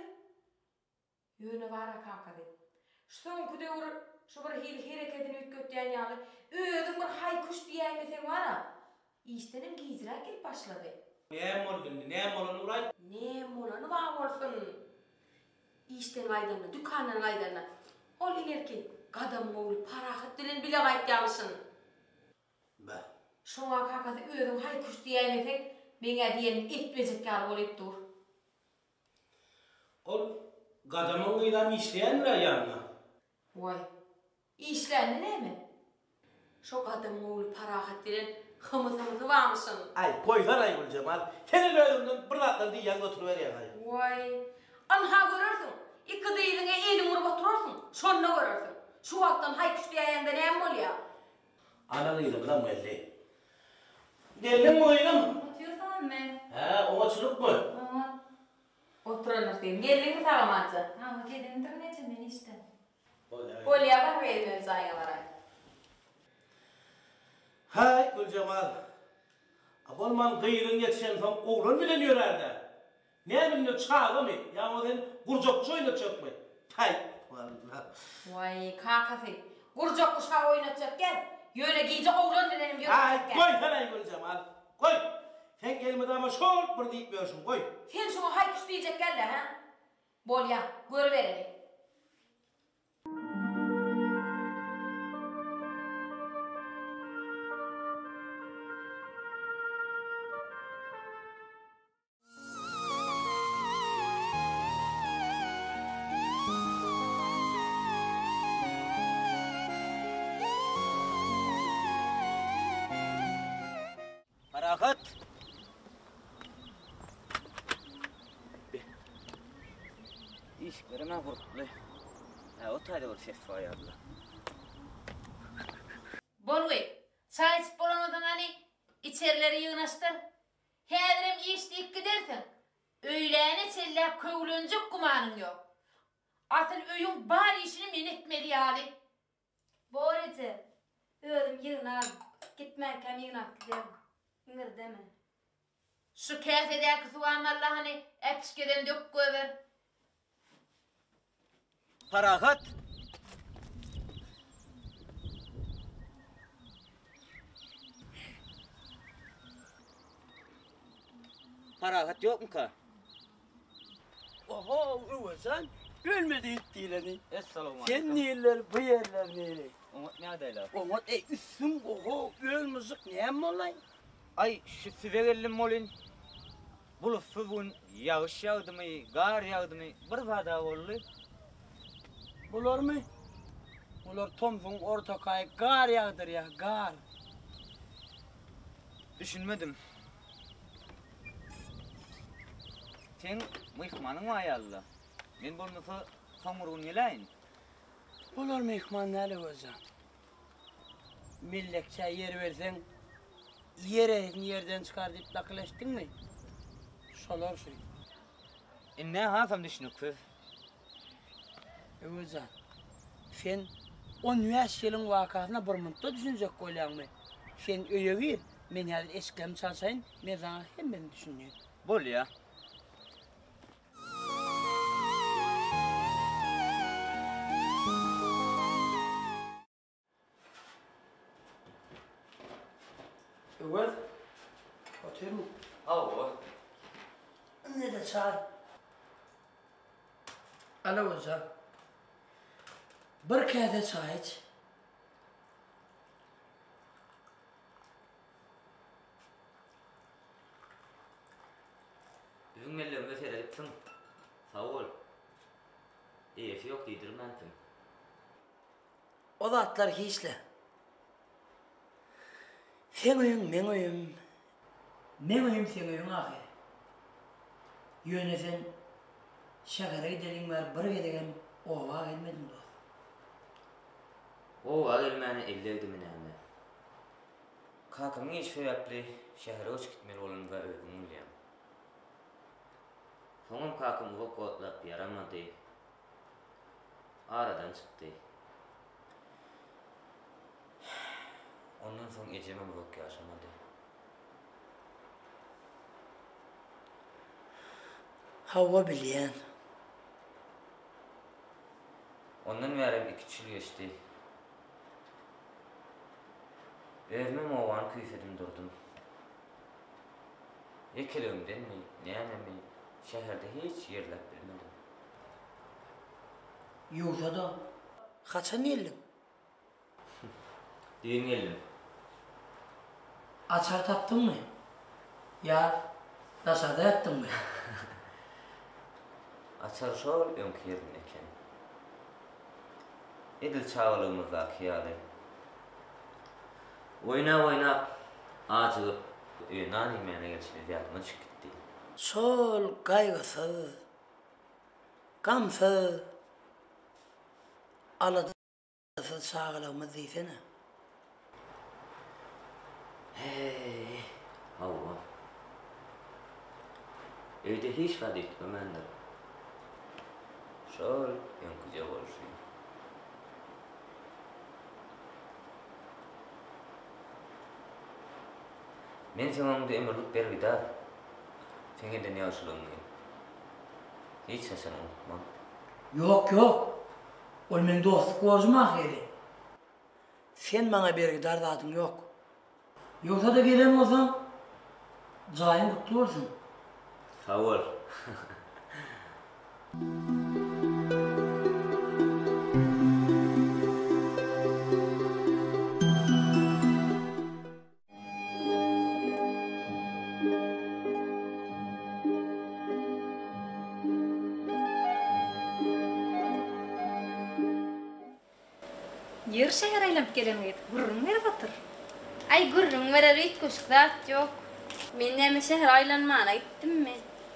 Yöne var ha kakadı. Son kudur, şu bir hareketini ütkötleyen yalı. Ödüm bir haykuş diyen mesela var ha. İştenim giyziler gelip başladı. Ne molanı uğray? Ne molanı var olsun. İşten aydanına, dükkanın aydanına. Ol ilerki, kadam oğlu parahat dilen bile gayet yalısın. Be. Şoňa kakady ödüm haykuş diýeňek, meňe diýenim etmejek ýar bolup dur. Ol gadamyň gıydam işleýändir ýanyna. Vay. İşlendi näme? Şo gadam oğlu parahat dilen hymyzy barmysyn? Ay, koýsan ay Gülcemal. Senin ödümden bir atlar diýen götürüberýär ay. Vay. Anha görersin. İki diýdiňe elin urup oturarsın. Şonda görersin. Şu wagtdan haykuş diýende näme bolýar? Ana gıydamdan belli. Geldin mi oynam? Oturuyorsan mı? He, ona çılık mı? Ama Oturanlar diýim. Geldin mi salamatça? ama gelin de ben işte. Bolýar bar vermem zaýgalara. Hay Gülcemal. Abolman gıyrın yetişen son oğlun bilen yörerde. Ne bileyim çağlı mı? Ya o den gurcok oynatacak mı? Hay vallahi. Vay kakasy. Gurcok kuşa oynatacak gel. Yöne giyce oğlan dilenim Hay gel. koy sana Gülcemal. Koy. Sen gelmedi ama şol bir deyip veriyorsun koy. Sen şunu haykuş diýecek gel ha? Bolýar, görüverelim. Harakat. İş göreme korkulu. Ha, o tayda bir ses var ya abla. Bolwy, çay içip bolamadın hani içerileri yığınıştır. Häzirim işteyip gidersin. Öýläne çellep köwlenjek gumanın yok. Atıl öýüň bar işini men etmeli ýaly. Borece. Ödüm yığınar. Gitmekəm yığınak giderim. İngir deme. Şu käsedäki suwamalla hani epişkeden dök göber. Harakat. Harakat yok mu ka? Oho, sen ölmedi hittiğilerini. Esselamu aleyküm. Sen neler, bu yerler neler? Umut ne adayla? Umut, üstün oho, ölmüzik neyem olayım? Ay şu sivegellim molin. Bulutsuz bugün yağış yağdı mı, gar yağdı mı? Bir vada oldu. Bular mı? Bular Tomsun ortakay gar yağdır ya, gar. Düşünmedim. Sen mihmanın var ya Allah. Men bolmasa samurun yelayin. Bular mihman neli özü? Millekçe yer versen, yerden çıkar deyip nakleştin mi? Şolar şey. Ne hasam düşünük siz? Özü, sen 15 yılın vakasına bir mıntıda düşünecek koylan mı? Sen öye gir, men hadi eskilerimi çalsayın, men sana hemen düşüneyim. Bol ya. Evet. Otur mu? Alo. Ne de çay? Alo hocam. Bir kese çay iç. Üngellerime seyredipsin. Sağ ol. İyisi yok deydirmensin. O da atlar hiçle. Sen oyun, men oyun. Men oyun, sen oyun ağır. Yönesen şakara gidelim var, bir gedegen ova gelmedim dost. Ova gelmeni elleydim inanma. Kakamın iş sebepli şehre uç gitmeli olun ve öldüm ulyam. Sonum kakam uvak otlap yaramadı. Aradan çıktı. Ondan sonra eceme uvak yaşamadı. Hava bilen. Ondan beri 2 yıl geçti. Evime oğlan küyfedim durdum. Yekelömden mi, neyememi, şehirde hiç yerlep bilmedim. Yoksa da kaçan geldin? Düğün geldim. Açar taptın mı? Ya nasada yattın mı? Açar şol önkü yerin eken. Edil çağılığımızda kıyali. Oyna acılıp nan imene gelişmedi yardıma çıktı. Sol kaygısız, gamsız, aladısız sağlığımız değilsene. Hey, Allah. Öyle hiç fayda etmemendir. Şol önküce oluşuyor. Men sana emirlik ber vidar. Seni de ne yaşılığını. Hiç sesini unutmam. Yok. Ol men dostluk borcuma geri. Sen bana bir dardadın yok. Yoksa da gelem olsam, cayın kutlu olsun. Sağ ol. Yer şehir aylanıp gelemeyiz. Gurrun ver batır. Ay gurrun verer hiç kuşklat yok. Men neme şehir aylanmana gittim mi?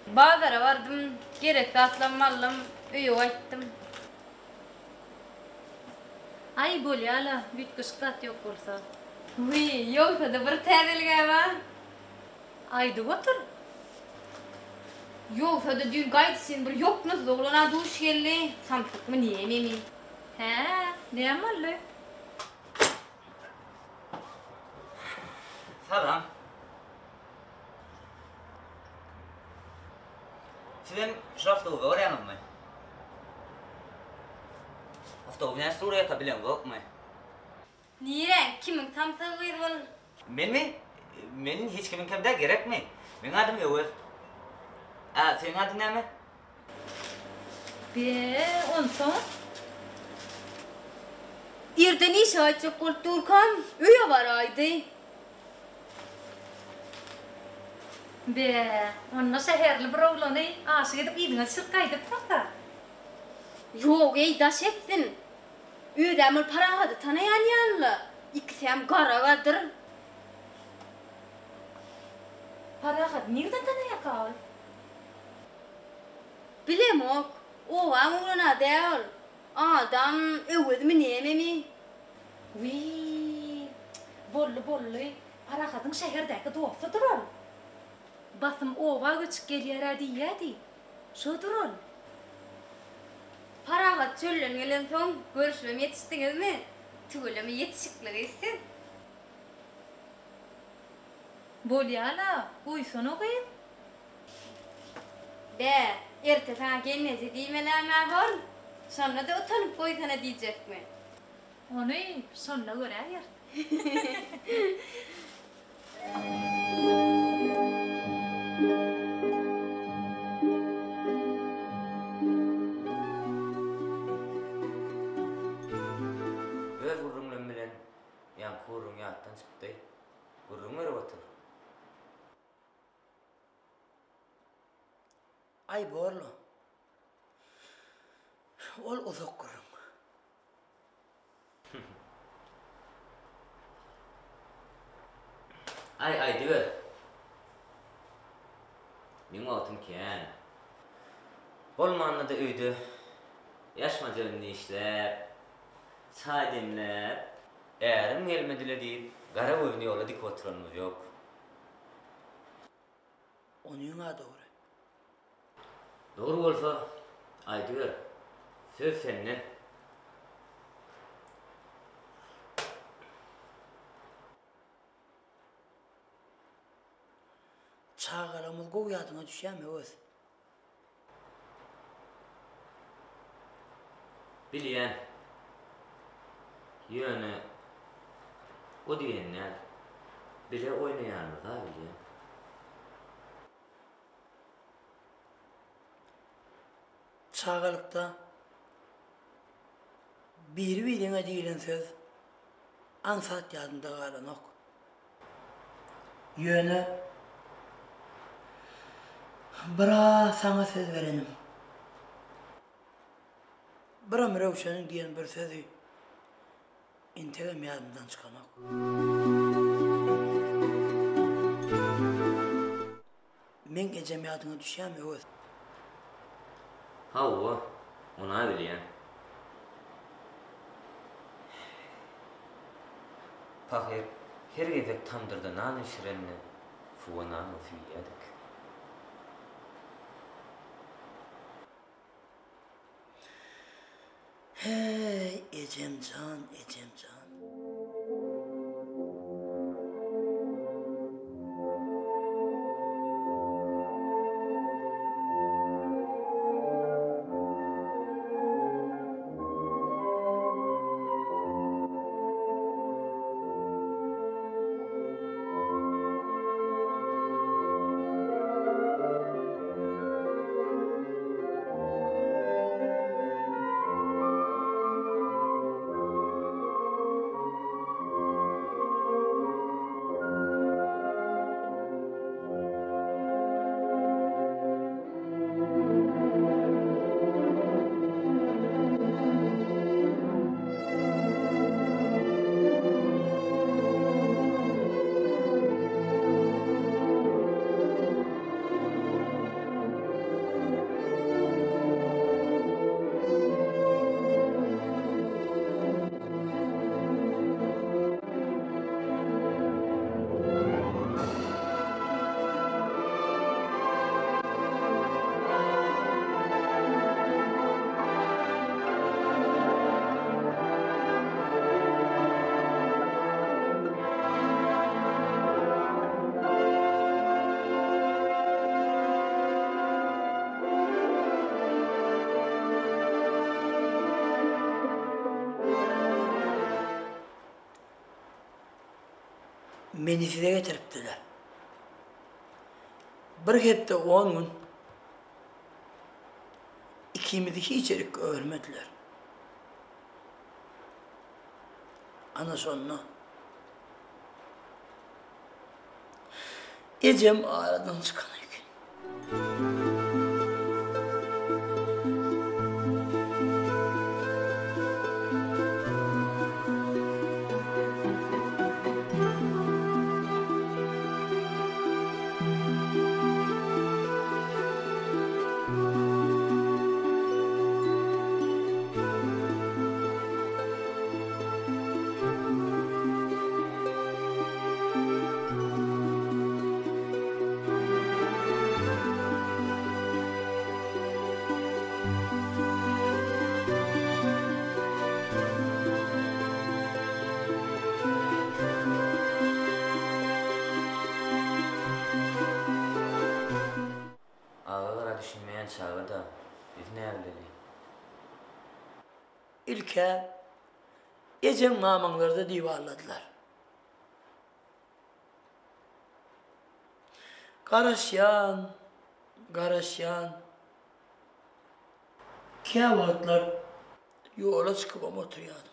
Bazara vardım, gerekli atlanmalım, üyü ayttım. Ay bolyala, büt kuşklat yok bolsa. Uy, yoksa da bir təbilgə var. Aydı batır. Yoksa da dün gayet sen bir yok nasıl oğlana duş geldi. Samtık mı niye mi? He, ne yamallı? Salam. Sizin şu hafta öğrenin mi? Hafta ne Suriye kabilen yok mu? Niye? Kimin tam tağıydı var? Men mi? Men hiç kimin kimde gerek mi? Men adım Över. Senin adın ne mi? Be, on son. Yerden iş açık Turkan, üye var aydı. Be, onna şehirli bir oğlanı aşık edip idine sırkaydı fata. Yok ey daş etsin. Üyedemir para hadı tanıyan yanlı. İkisem kara vardır. Para had nereden tanıya kal? Bilem ok. O amuruna değil. Adam üyed mi neme mi? Uy, bollu. Para hadın şehirdeki dostudur ol. Basım ova göçüp geliyor diyedi. Şudur ol. Para had çöllen gelen son görüşmem yetiştiniz mi? Tüylemi yetişiklik etsin. Bolyala, uysun o kıyım. Be, erte sana gelmezi deymelerme var. Sonra da utanıp koydana diyecek mi? Onu sonra görer. Öz gurrunla bilen yan kurun yattan çıktı. Gurrun ver batır. Ay borlu. Ol uzak kurun. Ay diyor. Min otun ken. Bolmanlı da öydü. Yaşmacılığını işler. Çay Eğerim gelmedile deyip, gara övünü yola dik oturanımız yok. Onun ha doğru. Doğru olsa, ay diyor. Söz senin. Çağaramız govyatına düşemiyoruz. Biliyen. Yönü. O diyenler. Bile oynayanlar ha biliyen. Çağalıkta birine deyilen söz ansat yadında kalan ok. Yönü bıra sana söz verenim. Bıra Mürevşen'in diyen bir sözü integam yadımdan çıkan ok. Men gecem yadına düşemiyoruz. Ha o, ona biliyen. Pahir, her gezek tandırda nanı şirenini fuvananı fiyadık. Hey Ecemcan, Ecemcan. Meni size getiriptiler. Bir hepte 10 gün ikimizi hiç erik görmediler. Ana sonra Ecem aradan çıkan gün. Düşünmeyen çağı da biz ne evliliği? İlke Ecem namanları da divarladılar. Garaşyan, garaşyan. Kevatlar yola çıkıp ama oturuyordum.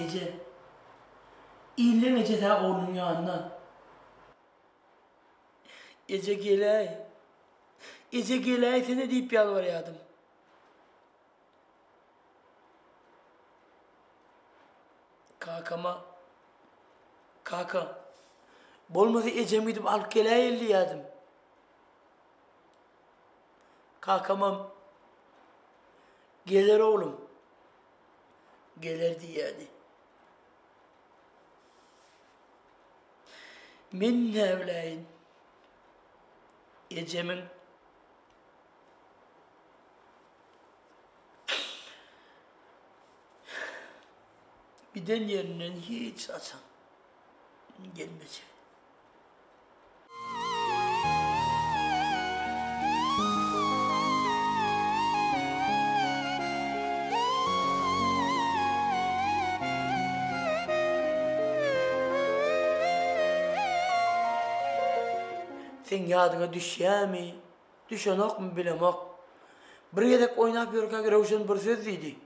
Ece, İllen Ece daha onun yanına. Ece geley. Ece geley seni deyip yalvarıyordum. Kaka, bolmasa Ece'mi gidip alıp geley elliyordum. Kakamam, gelir oğlum, gelir diyedi. Men nevleyin, Ece'min giden yerinden hiç açan gelmeyecek. Sen yadına düşer mi? Düşen ok mu bilem ok. Bir yedek oynap yürürken Revşen bir söz dedi.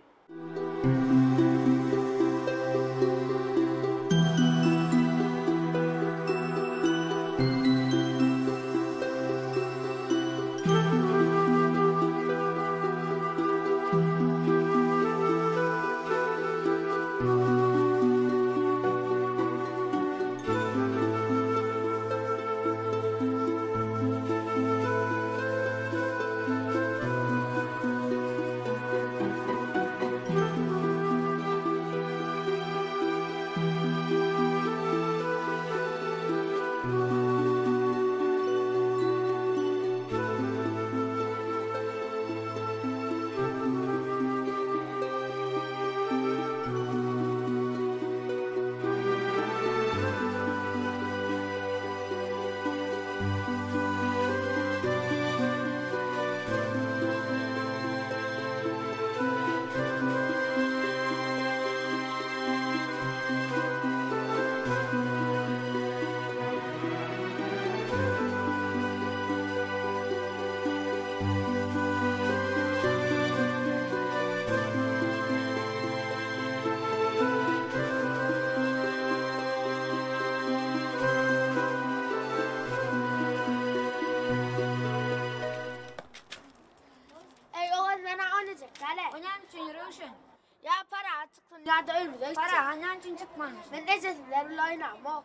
Ya para çıktın ya da ölmeyecek. Para annen için çıkmamış. Ben de cesetlerle oynamam.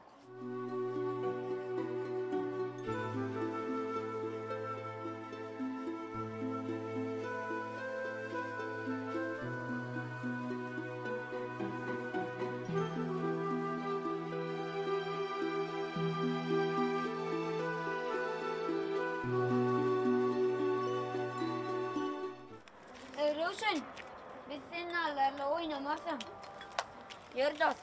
Ruşen, biz seninle oynamazsam. Yürüdük.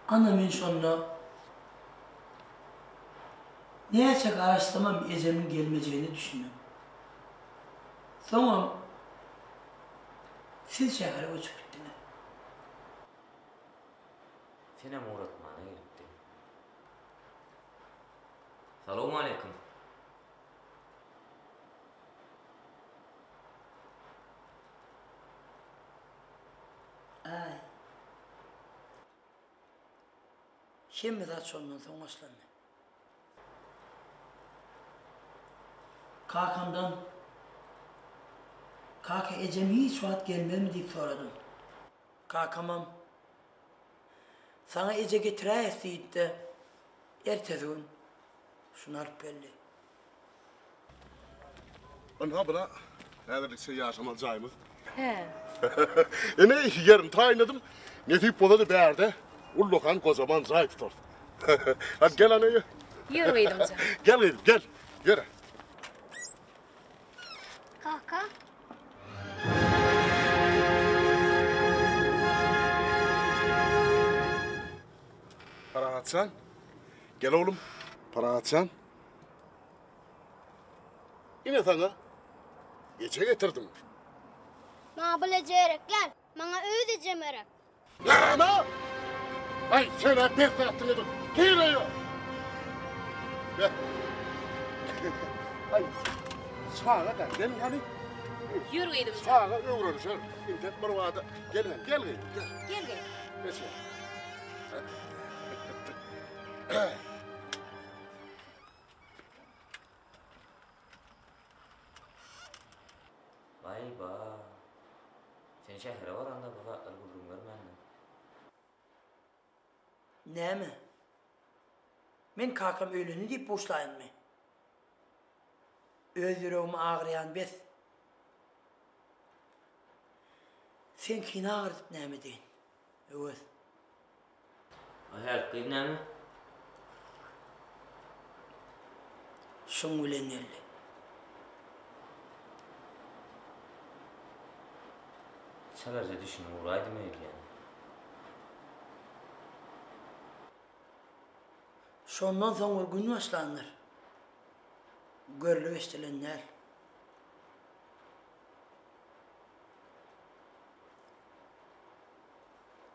Anamın sonuna neyse araştırmam Ece'min gelmeyeceğini düşünüyorum. Sonra siz şehre uçup gittiler. Sene uğratmana gelipti. Selamun aleyküm. Ay. Şimdi de sonuna sonuçlandı. Kaka Ecem hiç vaat gelmez mi deyip soradım. Kakamam. Sana Ece getireyes deyip de ertesi gün şunar belli. Anha bana neredeyse yaşamayacağımız. He. Ne yarın tayinladım. Ne deyip boladı beğerde. Ullokan kocaman zay tutar. Hadi gel anayı. Yürüyelim canım. Gel Edip gel. Yürü. Kaka. Para atsan. Gel oğlum. Para atsan. Yine sana. Geçe getirdim. Bana bileceğerekler. Bana ödeyeceğim. Ana! Ay sen hep bir attın Edip. Geliyor. Gel. Ay. Sağa da gel hani. Yürü giydim. Sağa öğrenişer. İntet barvada. Gel. Gel gel. Geç. Vay ba. Sen şehre var anda bu kadar buldum görmedin. Ne mi? Men kakam ölünü deyip boşlayın mı? Öz yüreğimi ağrıyan bez. Sen kine ağrıtıp ne mi deyin? Evet. Hayal kıyım ne mi? Şun gülenlerle. Severce düşünün uğraydı mı yani? Şondan sonra gün başlanır. Görülü estilenler.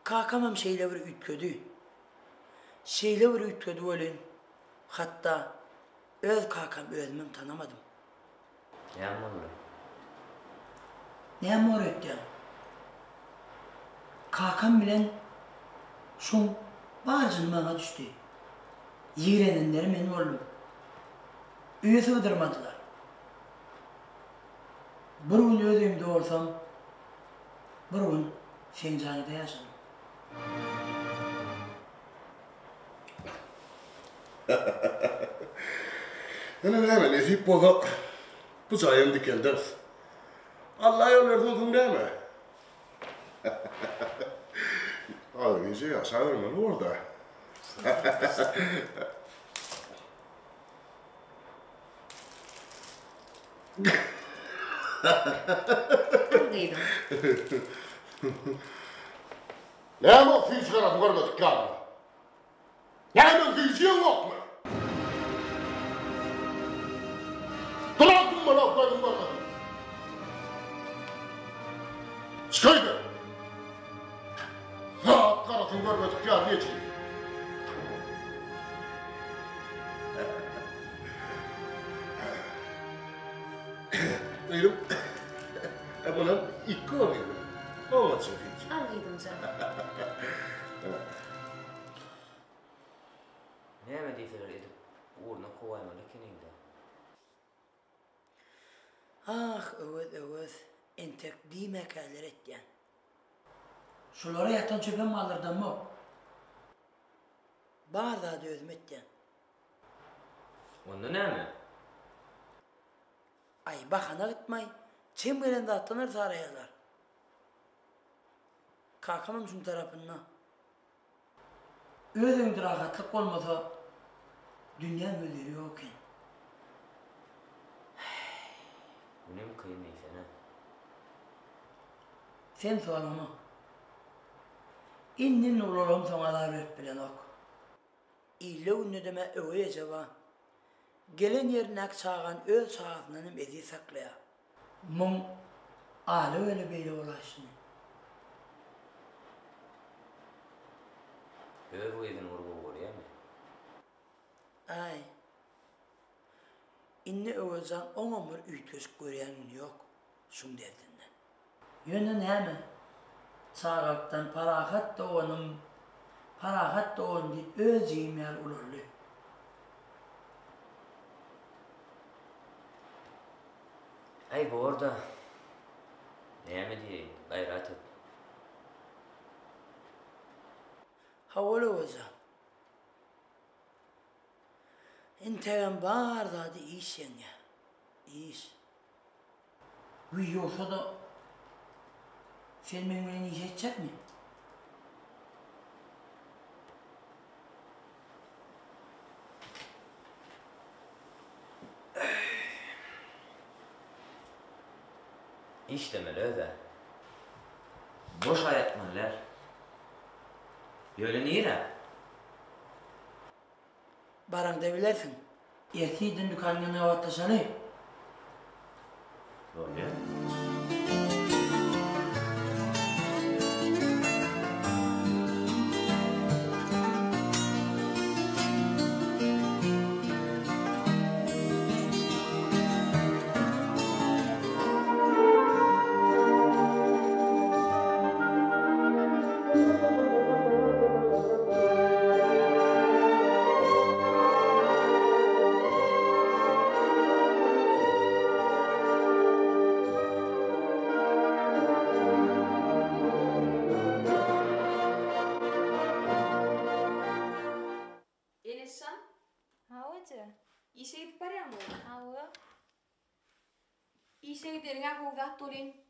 Kakamam şeyle bir ütködü. Şeyle bir ütködü olun. Hatta öz kakam özümüm tanımadım. Ne anlamlı? Ne mor etti? Kakam bilen şun bağcını bana düştü. Yiğrenenleri men oldum. Üye sığdırmadılar. Bir gün ödüğümde olsam, bir gün sen canıda yaşadım. Hemen ezip boza bıçağım dikeldir. Allah yol verdi oldun değil mi? Al gece yaşa vermeli orada. Buradaydım. Ne ama fiil çıkarıp görmedik galiba. Yani fiilciyin yok mu? Durakın mı lan koydum görmedim. Çıkaydı. Saat karasını görmedik ya niye çıkayım? Değilim. Bunun iki olayım. Olmaz fiilci. Al giydim canım. Ne mi deyseler edip uğruna kovaymalı kineydi? Ah, evet. Entek diymekaller etken. Şulara yatan çöpen mallardan mı? Bardağı da özüm etken. Onda ne mi? Ay bakana gitmay. Çemberinde atlanır sarayarlar. Kalkamam şun tarafına. Özümdür rahatlık olmasa dünya mülleri yokken. Bu ne mi kıyım neyse ne? Sen sorma. İnnin olalım sana da verip bilen ok. İlle ünlüdeme öğe acaba. Gelen yerine çağan öz çağatının ezi saklaya. Mum alı öyle böyle ulaşını. Öyle bu evin vurgu var ya mi? Ay. İnne öğezan on ömür ütköz görenin yok. Şun derdinden. Yönden hemen. Çağaktan parahat da onun deyip öz yemel olurlu. Ay bu orada. Ne mi diyeyim? Gayret et. Havalı olsa. İntegen bağır da iş yenge. İş. Bu yoksa da sen benimle iş edecek mi? İş demeli öyle. Boş ayetmenler. Böyle niye? Baran da bilersin. Erkeğin dükkanına avattaşanı. Böyle. Awa. İşe giderine kovdat dolin.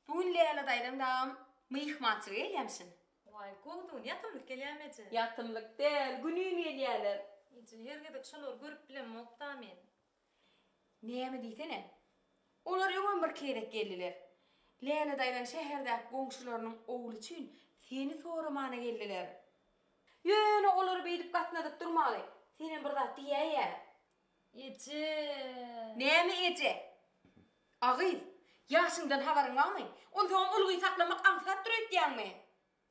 Bugün Leyla daydım dağım mıyıkmatçılığı eleyemsin. Vay kovduğun yatımlık geleyemece. Yatımlık değil, günüğünü eleyeler. İçin hergedek şolor görüp bilen mokta men. Neyemi deysene? Olar yoğun bir kerek geldiler. Leyla daydan şehirde komşularının oğlu için seni soramana geldiler. Yöne olar beydip katnadıp durmalı. Senin burada diye ya. Ece. Neyemi Ece? Ağız, yaşından havarın almayın. Ondan olguyu saklamak ansat duruyor diyen mi?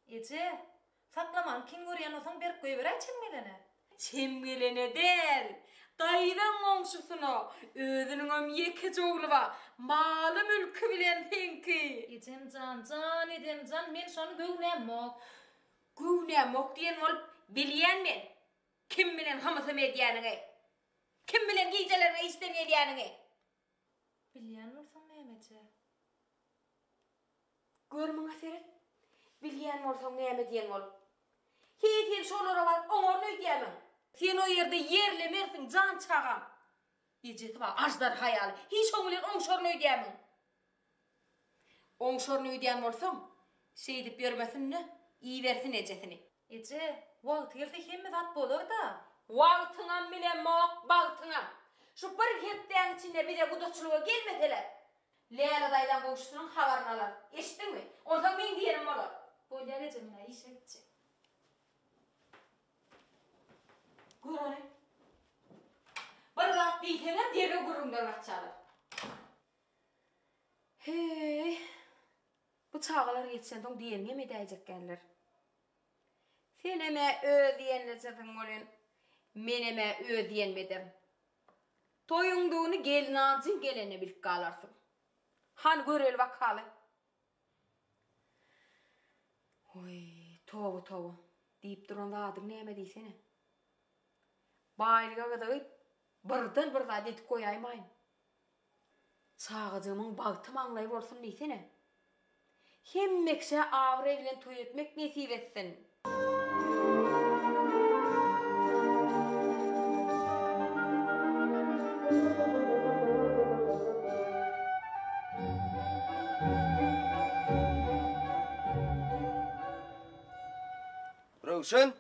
Ece. Saklaman kim görüyen olsan bir koyuveray çimmelene. Çimmelene değil. Daydan komşusunu. Özünün yekeci oğlu var. Malı mülkü bilen tenki. Ecem can edem can. Men şonu gövnem mok. Gövnem mok diyen olup bilyen men. Kim bilen hamısı medyanını? Kim bilen giycelerine istemediyanını? Bilyen olsan Mehmetçe. Görmün aferin. Bilyen olsan neyme diyen olup. Sen şolara var, oğurlu diyemem. Sen o yerde yerlemersin can çağam. Eceti var, ajdar hayali. Hiç oğulun onşorunu diyemem. Onşorunu diyen olsan, şey edip görmesin ne? İyi versin ecetini. Ece, vaqt geldi hemme zat bolur da. Vaqtına bile mok, vaqtına. Şu bir hepten içinde bir de kudoçluğa gelmeseler. Leyla daydan koğuştunun havarını alar. Eşittin mi? Ondan ben diyelim olur. Bolyer Ecem'ine işe gidecek. Gör onu. Bir rahat değilsene devre gururundan açarlar. Hey. Bu çağlar geçsen ton diyenine mi diyecekler? Sen eme ödeyenle zaten olun. Men eme ödeyenmedim. Toyunduğunu gelin ağzın gelene bilip kalarsın. Han görel vakalı. Oy, tovu. Deyip duran da adım neyme deysene. Baylığa kadar birden bir adet koyaymayın. Çağıcımın bağıtım anlayıp olsun deysene. Hemmekşe ağır evlen toy etmek nesip etsin. Ravşan.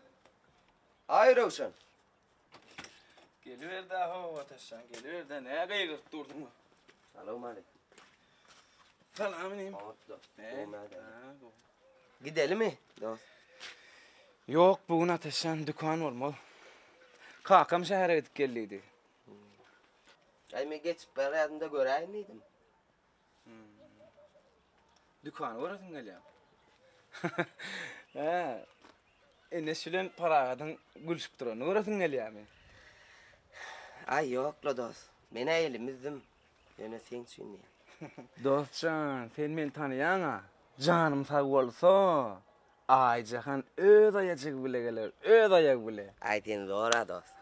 Ay Ravşan. Geliver daha vataşan, geliver de ne gaygırt durdun mu? Selam aleyküm. Selamünaleyküm. Gidelim mi dost? Yok bugün ateşen dükkan olmalı. Kakam şehre gidip gelliydi. Ay mi geçip beradında göreyim miydim? Dükkanı uğradın geliyor. He. Ne sülen parağadan gülüşüp duran uğradın geliyor mi? Ay yok la dost. Men elimizdim. Yine sen çünkü. Dostcan, sen beni tanıyan ha. Canım sağ olsa. Ay cahan öz ayacık bile gelir, öz ayak bile. Ayten doğru dost.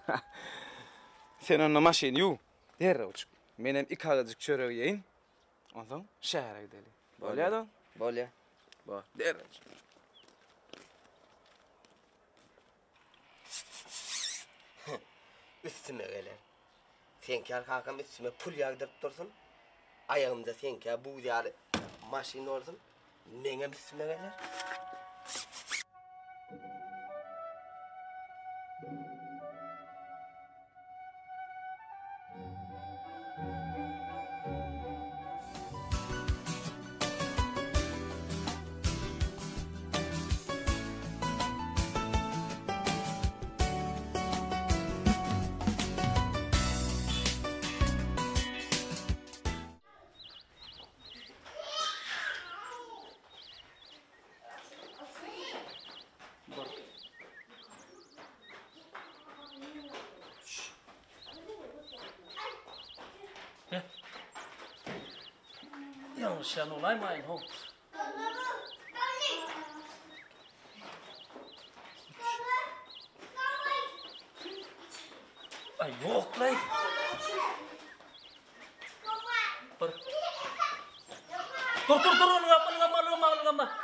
Sen onun maşini yu. Derre uçuk. Menem iki ağacık çöreği yiyin. Ondan şehre gidelim. Böyle adam? Böyle. Bak, derre uçuk. Üstüme gelir. Sen kâr kakam üstüme pul yağdırıp dursun. Ayağımda sen kâr bu yarı maşin olsun. Menem üstüme gelir. Yanlış yan olayım ayın ho. Ay yok lan. Dur onu yapma.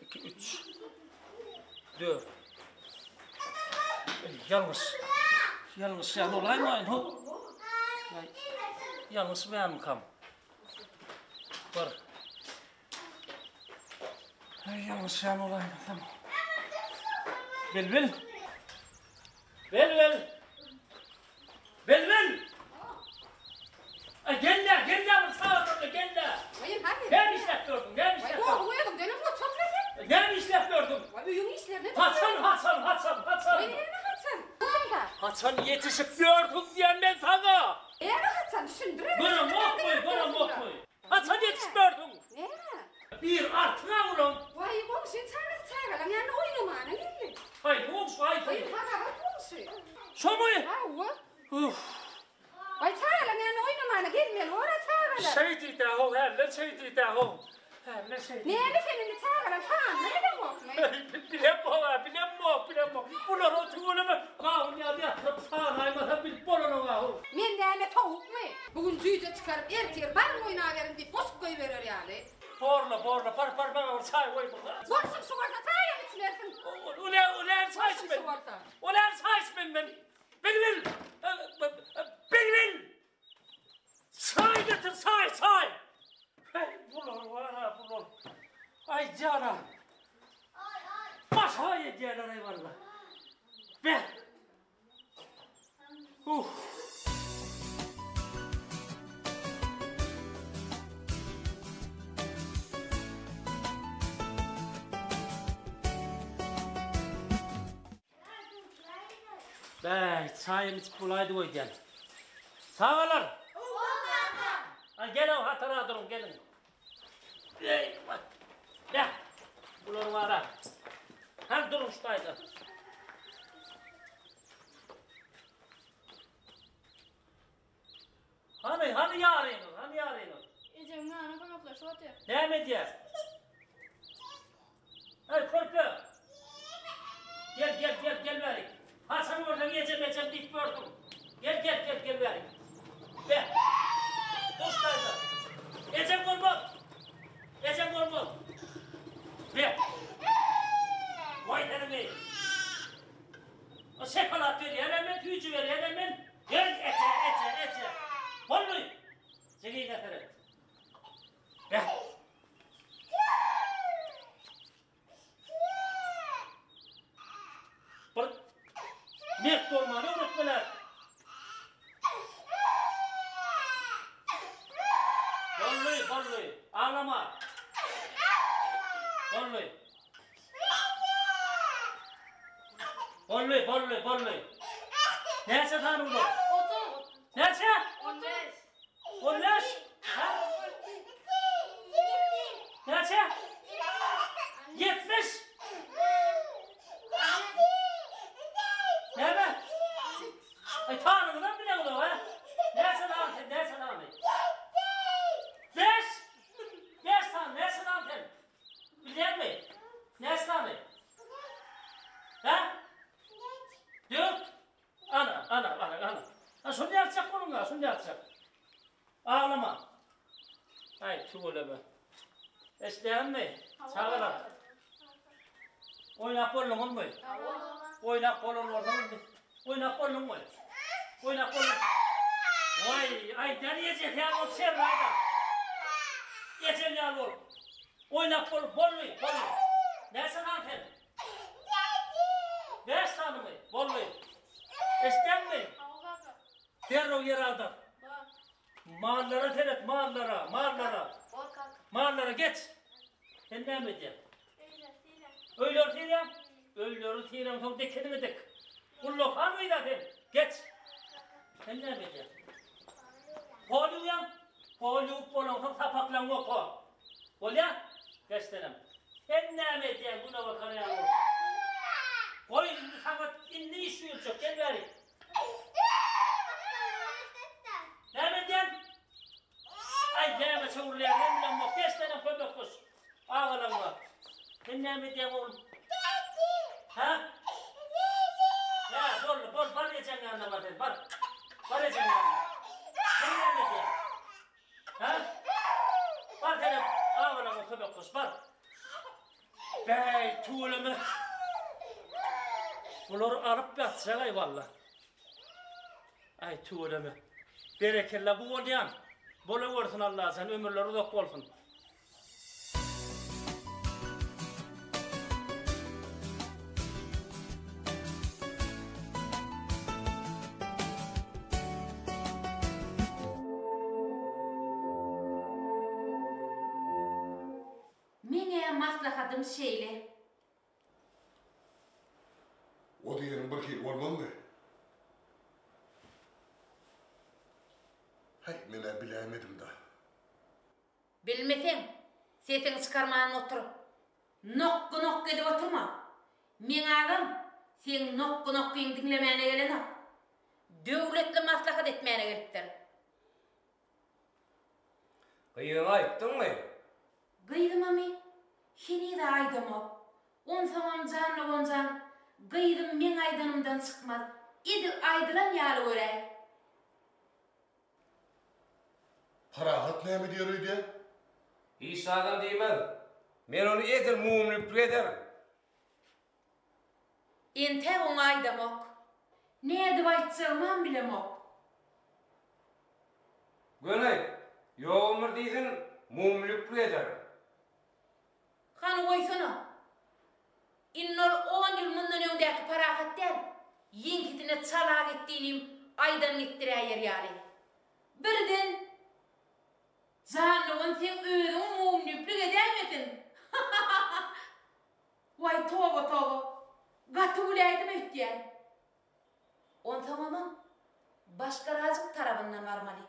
1, 2, 3, 4. Yalnız. Yalnız sen olaymayın ho. Yalnız benim kam. Var. Yalnız sen olayın tamam. Belbel. Belbel. Belbel. Gel de sağa doğru gel de. Hayır hadi. Ne işlep gördün? Ne işlep gördün? Vay oğlum dönüm bu çok lezzetli. Ne işlep gördün? Vay büyüğün işler ne? Hasan. Vay ne Hasan? Burada. Hasan yetişip gördün diyen ben sana. Hasan düşündürür. Bana mok mu? Hasan yetişip gördün. Bir artına vurun. Vay komşun çağırın yani oynamağına gelin. Haydi komşu haydi. Hayır hadi komşu. Şu mu? Uf. Vay çağırın yani oynamağına gelmeyelim oraya çağırın. Şeydi de ho herle. Ne senin çağırın tamam ne de mok. Bilem mok. Bunlar otuğunu mu? Kavun ya yatıp sağlaymadan bir bolonu var. Men de öyle tavuk mu? Bugün cüce çıkarıp ertir barın oynağı verin deyip bozuk koyuverir yani. Borla par bana çay koy burada. Borsun suvarta çaya mı içilersin? Ulan çay içmen. Ulan çay içmen ben. Bilgil. Çay getir çay. Hey bulur var ha bulur. Ay cana. Başa yediler eyvallah. Be. Bey, çayım içip bulaydı o gel. Sağ olun. Gelin hatıra durun gelin. Ey bak. Ya. Bulur var ha. Hem durun şuradaydı. Hani yarın. Ecem ne ana konaklar şu atıyor. Ne mi diye? Hey korku. Gel bari. Hasan oradan yiyeceğim dik gördüm. Gel bari. Be. Dostlardı. Ecem olma. Be. Vay derim. O şekolat veriyor, hemen tüyücü veriyor, hemen. Gel ece. Olmuyor. Çekiyi getirin. Be. Mert olmanı unutmalar. Bolluy. Ağlama. Bolluy. Neyse tanrım bu? 30. Neyse? 15. Ha? Neyse? 70. Ne be? Ay tanrımdan bile olur ha? Neyse lan? 5 tane, neyse lan sen? Biliyor musun? Neyse tane? Ha? 4. Ana. Ha şunu yapacak kolunla, şunu yapacak. Ağlama. Ay tüvöle be. İsteyen mi? Çağıran. Oynak bolun mu? Oynak bolun orada mı? Oynak bolun mu? Vay, ay deneyecek ya o ser rayda. Geçen ya bol. Oynak bolluy. Neyse lan sen? 5 tane mi? Bolluy. İsteyen mi? Derro yer aldı. Mağarlara telet, mağarlara geç. Sen ne mi diyeceksin? Öyle örtüyorum, çok dikini dik. Kulluk var mıydı sen? Geç. Sen ne mi diyeceksin? Polyu polon, tapaklan oku. Olya? Geç dedim. Sen ne mi diyeceksin? Buna bakalım ya. Koy, sana inni işiyor çok, gel bari. Ne mi diyeceksin? Ay gelme çavurlayan, ben bilen bak. Geç dedim, köpek kuş. Ağlanma. Sen ne mi diyeceksin oğlum? Ha? Ya bol, bar yiyeceksin yanına var dedim, bar yiyeceksin yanına. Sen ne mi diyeceksin? Ha? Bar dedim, ağlanma köpek kuş, bar. Bey tuğlumu. Bunları alıp yatacak eyvallah. Ay tuğulemi. Berekella bu olyan. Bola versin Allah sen ömürleri uzak olsun. Mene maslahatım şeyle. O diyenin bir şey olmalı. Hay, mene bilemedim da. Bilmesen, sesini çıkarmayan otur. Nokku edip oturma. Men ağam, sen nokku dinlemeyene gelen o. Devletli maslahat etmeyene geliptir. Kıyığını ayıttın mı? Gıydım ami, hini de aydım o. On samam canlı oncan, gıydım men aydanımdan çıkmaz. İdil aydıran yalı görey. Parahat ne mi diyor öyle? İsa'dan değmem. Men onu edil mumlüplü ederim. Ente on aydım ok. Ne edip aytçığımam bilem ok. Gönay, yoğumur değilsin mumlüplü ederim. Kanı koysana. İnnol 10 yıl bundan öndeki parahat değil. Yinkitine çalağa gittiğinim aydan gittireye yer yani. Birden canlığın sen öğün mumlüplük edeymesin. Vay toba. Gatı ulaydım ettiyen. On tamamam. Başka razık tarafından varmalı.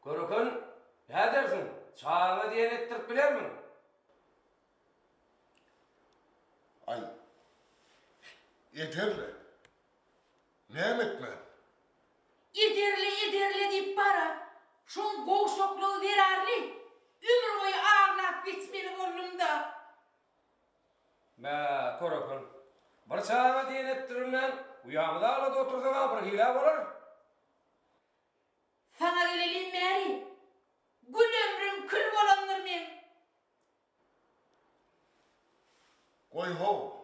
Korukun, ne dersin? Çağına diyen ettirip biler mi? Ay, yeterli. Ne etme? İderli deyip bara. Şun goğşokluğu vererli. Ömür boyu ağırlak bitmeli oğlumda. Be korukun. Bir çağına diyen ettirimden uyağımda ağladı otursana bir hile olur. Sana gelelim Meri. Gül ömrüm kül olanır men. Koy ho.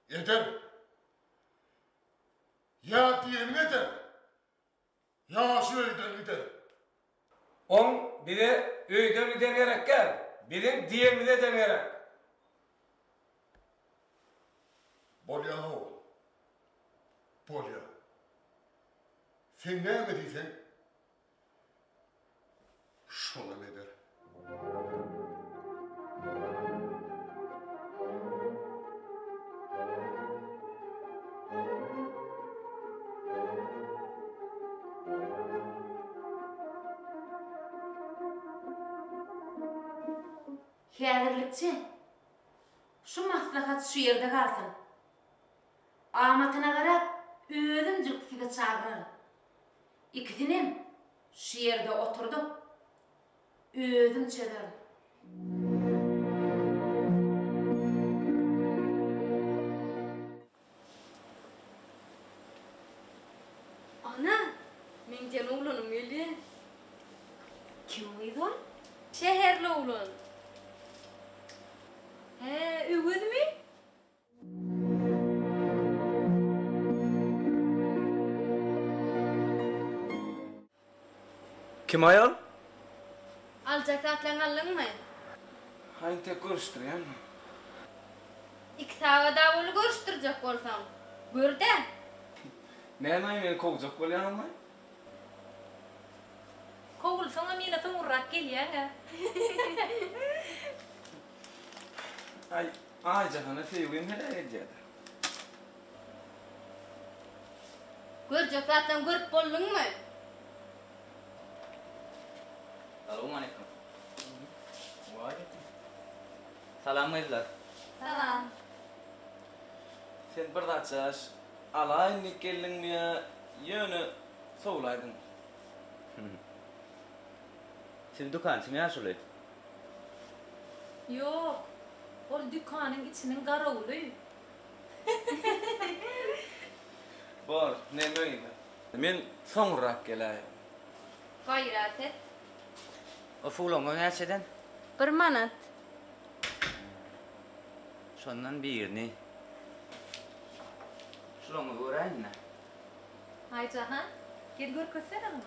Yeter. Ya diyelim yeter. Ya şöyden yeter. On bir de öydön deneyerek gel. Bizim diyemine deneyerek. Bolya ho. Bolya. Sen ne mi diysen? Şuna ne der? Häzirlikçi. Şu maslahat şu yerde kalsın. Amatına qarab, özüm cüktüge çağırırım. İkisinin şu yerde oturduk. Özüm çözerim. Ana, menden oğlanım öyle. Kim mıydı o? Şehirli oğlan. He, ögüz mü? Kim ayol? Alacakta atlanalım mı? Hayır tek görüştüreyim. İki sağa davulu görüştürecek olsam. Gör de. Ne nay beni kovacak böyle yanıma? Kovul sana mine soğurak geliyor ha. Ay cahana sevgim hele ediydi. Görecek atlan görüp bollun mu? Assalamualaikum. Salam edler. Salam. Sen bir daçaş, alay nikellin mi yönü soğulaydın. Senin dükkan kimi yaşlı? Yok. O dükkanın içinin karavulu. Var, ne möyüm? Men soňrak gelay. Gayrat et. O fulonga näçeden? 1 manat. Şondan birini. Şunu göreyim mi? Aycahan, gel gör kösene mi?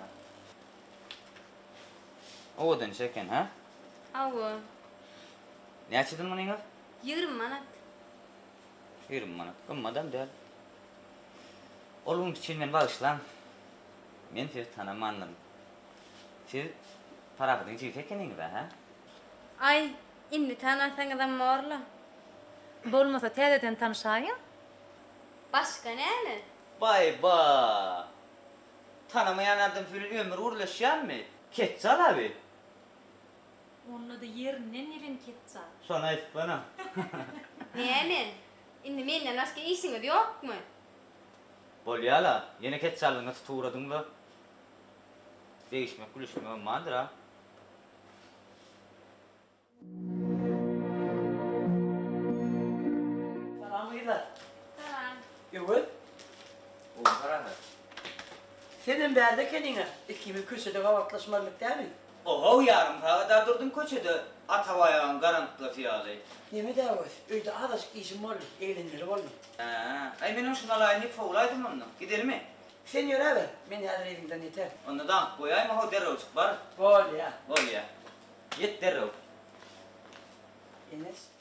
Oğudun çeken ha? Awa. Ne açıdın bunu? 20 manat. 20 manat. Kımmadan der. Oğlum için men bağışlan. Men siz tanımandım. Siz tarafından çekkeniniz ha? Ay, indi tanısan adam morla. Bolmasa tezeden tanışayım. Başka ne? Bay ba. Tanımayan adam fil ömür uğurlaşan mı? Ketsal abi. Onunla da yerinden ketsa. Sonra et bana. Ne? Indi menden başka işiniz yok mu? Bolyala, yine ketsalını tuturadın da. Değişmek, gülüşmek olmadır ha. Selamıyla. Tamam. Evet. O para. Senin berde kendine 2000 köşede kavatlaşmalık değil mi? Oho yarım kadar durdum koçede. At havaya garantla fiyalı. Yeme de var. Öyle adaş işim var. Eğlenir var. Ay benim şuna layını faulaydım onu. Gidelim mi? Sen yürü abi. Beni hazır elimden yeter. Onu da koyayım o derrow çık var. Bol ya. Bol ya. Git derrow. Enes.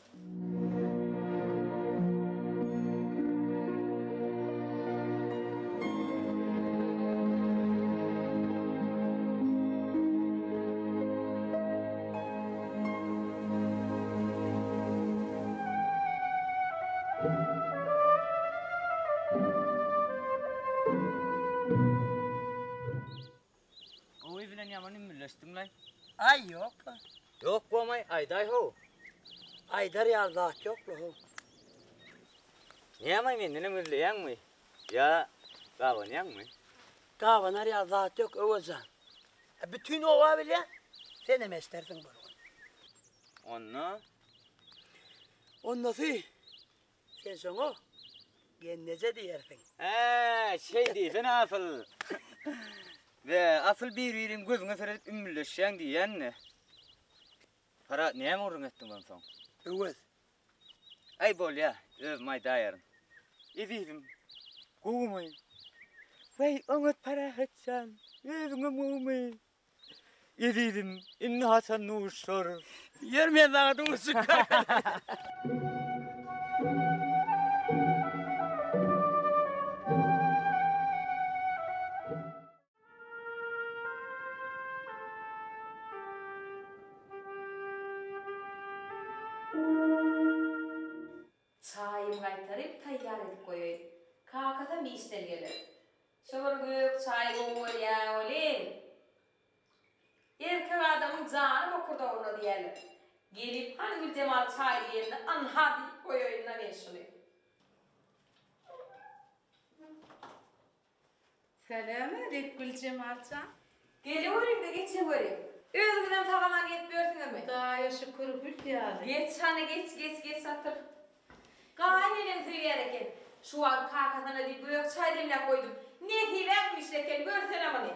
O evlen yamanın mülleştin lan. Ay yok. Yok bu amay ayday ho. Aydar yazdak yok mu? Ne amay kendine mülleyen mi? Ya kavanayan mı? Kavanar yazdak yok Oğuzhan. Bütün ova bile sen mi istersin bunu? Onu? Ondan sonra sen sonra kendinize diyersin. Şey değilsin asıl. Ve asıl birbirinin gözüne seyredip ümmülleşen diyen ne? Para niye mi uğrun ettin ben son? Evet. Ay bol ya, may dayarın. Evidim, kovmayın. Vay ona para etsen, evine mumay. Evidim, inni Hasan Nur soru. Yermeyen dağıtın sıkar. Çayım kaytarıp tayyar edip koyayım. Kakasam bir işten gelir. Şöyle büyük çay koyuyor ya olin. Erkek adamın canı okurda onu diyelim. Gelip hani bir Cemal çay yerine anha deyip koyuyor lan ben şunu. Selamünaleyküm Cemalcan. Geliyorum da geçiyorum. Özgüden tağaman yetmiyorsun mi? Daha şükür Hülya'lı. Geç hani geç satır. Gaynenin söyleyerken şu an kakasına bir büyük çay demle koydum. Ne dilen bu işleken görsene bana.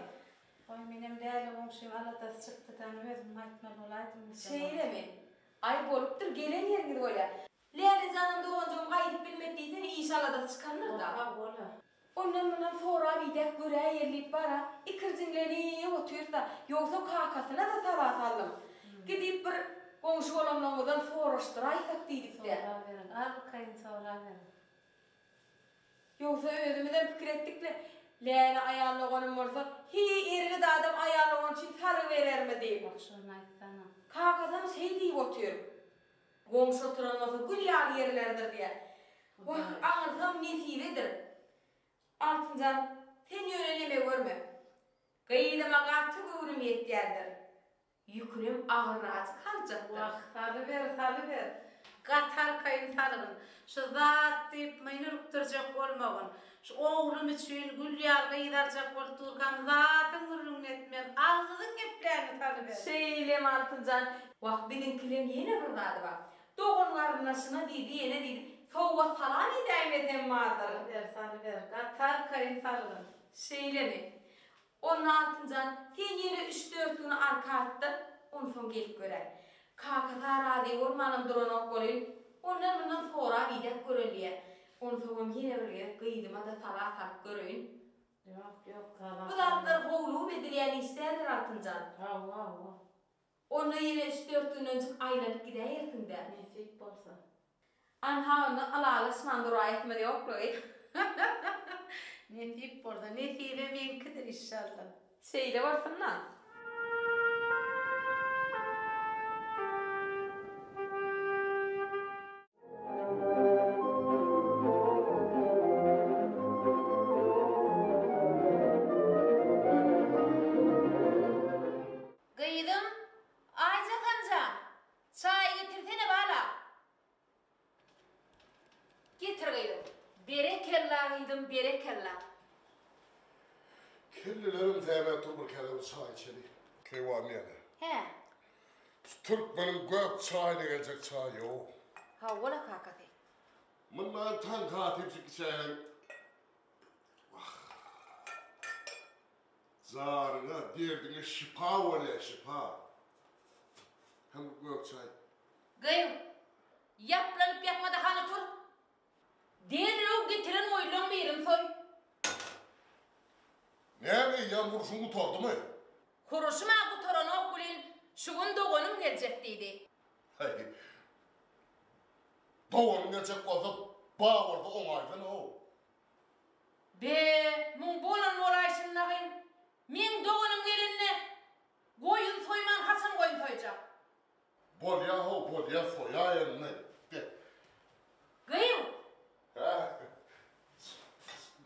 Oy benim değerli komşum Allah'ta çıktı tanımıyordum. Maytman olaydım. Şeyle mi? Ayıp oluptur gelen yerine böyle. Leyla canım doğunca kayıp bilmediysen inşallah da çıkanır da. Ondan sonra bir de göre yerleyip bara. İkircinleri oturuyor da yoksa kakasına da sabah saldım. Gidip bir komşu olanlarımızdan soruşturaysak dedik de. Sonra verin. Al kayın sonra verin. Yoksa özümüzden fikir ettik de Leyla ayarlaganım olsa hi erini de adam ayarlagan için sarı verer mi deyip. Bak şunu aytsana. Kakasam şey deyip oturuyor. Komşu oturan olsa gül yağlı yerlerdir diye. Vah ağırsam nesibedir. Altıncam sen yöneleme görme. Kıyılıma katı kıvrım yetkendir. Yükünüm ağır razı kalacaktır. Vah salıver. Katar kayın salırın. Şu zat deyip meynuruk duracak olmağın. Şu oğlum için gül yargı gidercek ol Turkan zatın ürün etmeyen. Ağzının geplerini salıver. Şeylem Altıncam. Vah bizimkilerin yine buradadı bak. Doğunların aşına dedi yine dedi. Soğuğa falan edemeden vardır. Salıver. Katar kayın salırın. Şeyle mi? Onun Altıncam sen yine 3-4 günü arka attı. Onu son gelip görer. Kakata aradı ormanım dronak bolun. Ondan sonra bir de görülüyor. Onu soğum yine bir kıydıma da tala atıp görün. Yok tala. Bu dağlar hovlu bediriyen isterdir altıncan. Ha. Onu yine 3-4 gün önce aylanıp gidersin de. Nesip bolsa. Anha onu alalışman durayet mi yok böyle. Nesip bolsa. Nesibe minkidir inşallah. Şeyle varsın lan. Gıydım. Ayca kanca. Çay getirsene bana. Getir gıydım. Berekella gıydım, berekella. Kellilerim temet bir kere çay içelim. Kevam yani. He. Türkmenin gök çayına gelecek çay yok. Ha ola kakati. Bunlar tan katipsik çayın. Zarına derdine şifa oluyor şifa. Hem gök çay. Gıyım. Yaplanıp yapmadı hanı tur. Derrew getirin oylum birim soy. Ne mi yağmur şunu tordu mu? Kuruşma bu toron okulin şugun doğunum gelecektiydi. Hey. Doğanın gelecek olsa bağ orada onaydan o. Be, mun bolon olaysın nağın. Min doğunum gelinne koyun soyman Hasan koyun soyacak. Bol ya soya yerine. Gıyım. Ha.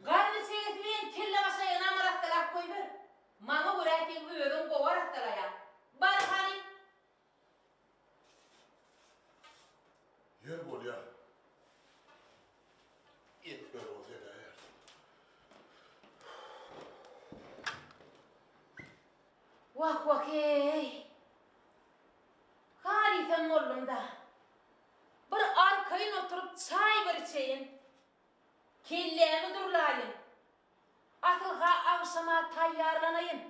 Gardı seyretmeyen kelle başaya namarattalak koy ver. Mama uğrayken uyudun kovarattalaya. Bari hani. Yer bol ya. Et ver o zede yer. Vah hey. Harifem oğlumda. Bir arkayın oturup çay var içeyim. Kellemi durlayın. Atılga akşama tayyarlanayım.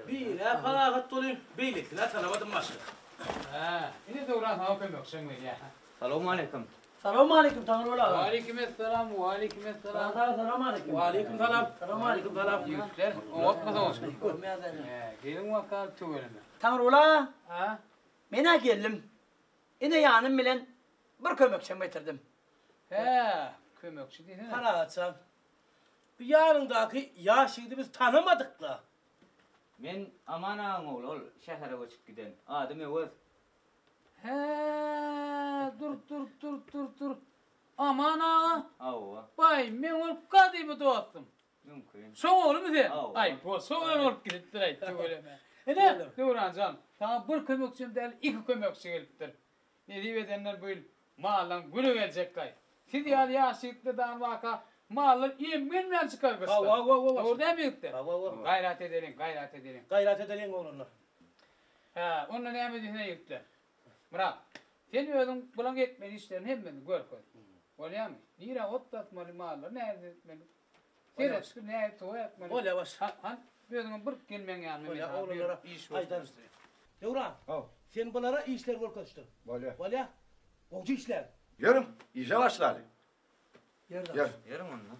Bir falakat dolun beylikler tanımadım başka. Ha, ini doğran ha kömök sen ya. Selamun aleyküm. Selamun aleyküm Tanrı ola. Ve aleykümselam, ve aleykümselam. Selamun aleyküm. Ve aleyküm selam. Selamun aleyküm. Yükler, oğutmaz olsun. Gelin vakal tüvelime. Tanrı ola. Ha? Mena geldim. Ine yanım bilen bir kömökçem getirdim. He, kömökçü değil mi? Falakat bir yanındaki yaşıydı biz tanımadık da. Men aman ağam oğul, şehre geçip giden. Adım Evuz. He, dur. Aman ağa. Ava. Vay, men olup kadıyımı doğattım. Mümkün. Son oğlu mu sen? Ava. Ay, bu son olup gittir ay, tüvelime. Ne? Doğran can. Tamam bir kömökçüm değil, iki kömökçü geliptir. Ne diye edenler böyle mallan günü gelecekler. Siz ya yaşıklıdan vaka mallar iyi bilmeyen çıkar kızlar. Orada mı yıktı? Gayret edelim. Gayret edelim oğlunlar. Ha, onunla ne yapacağını yıktı. Bırak. Sen ödün bulan etmeli işlerini hepsini gör koy. Öyle mi? Nire otlatmalı mallar, nerede etmeli? Sire çıkır, nerede tuğu etmeli? Öyle baş. Han, bir ödün bir gelmen yanına. Öyle oğlunlara iş aydan. Devran, sen bunlara işler korkuştu. Öyle. Olcu işler. Yarım, iyice başladı. Yarım onunla.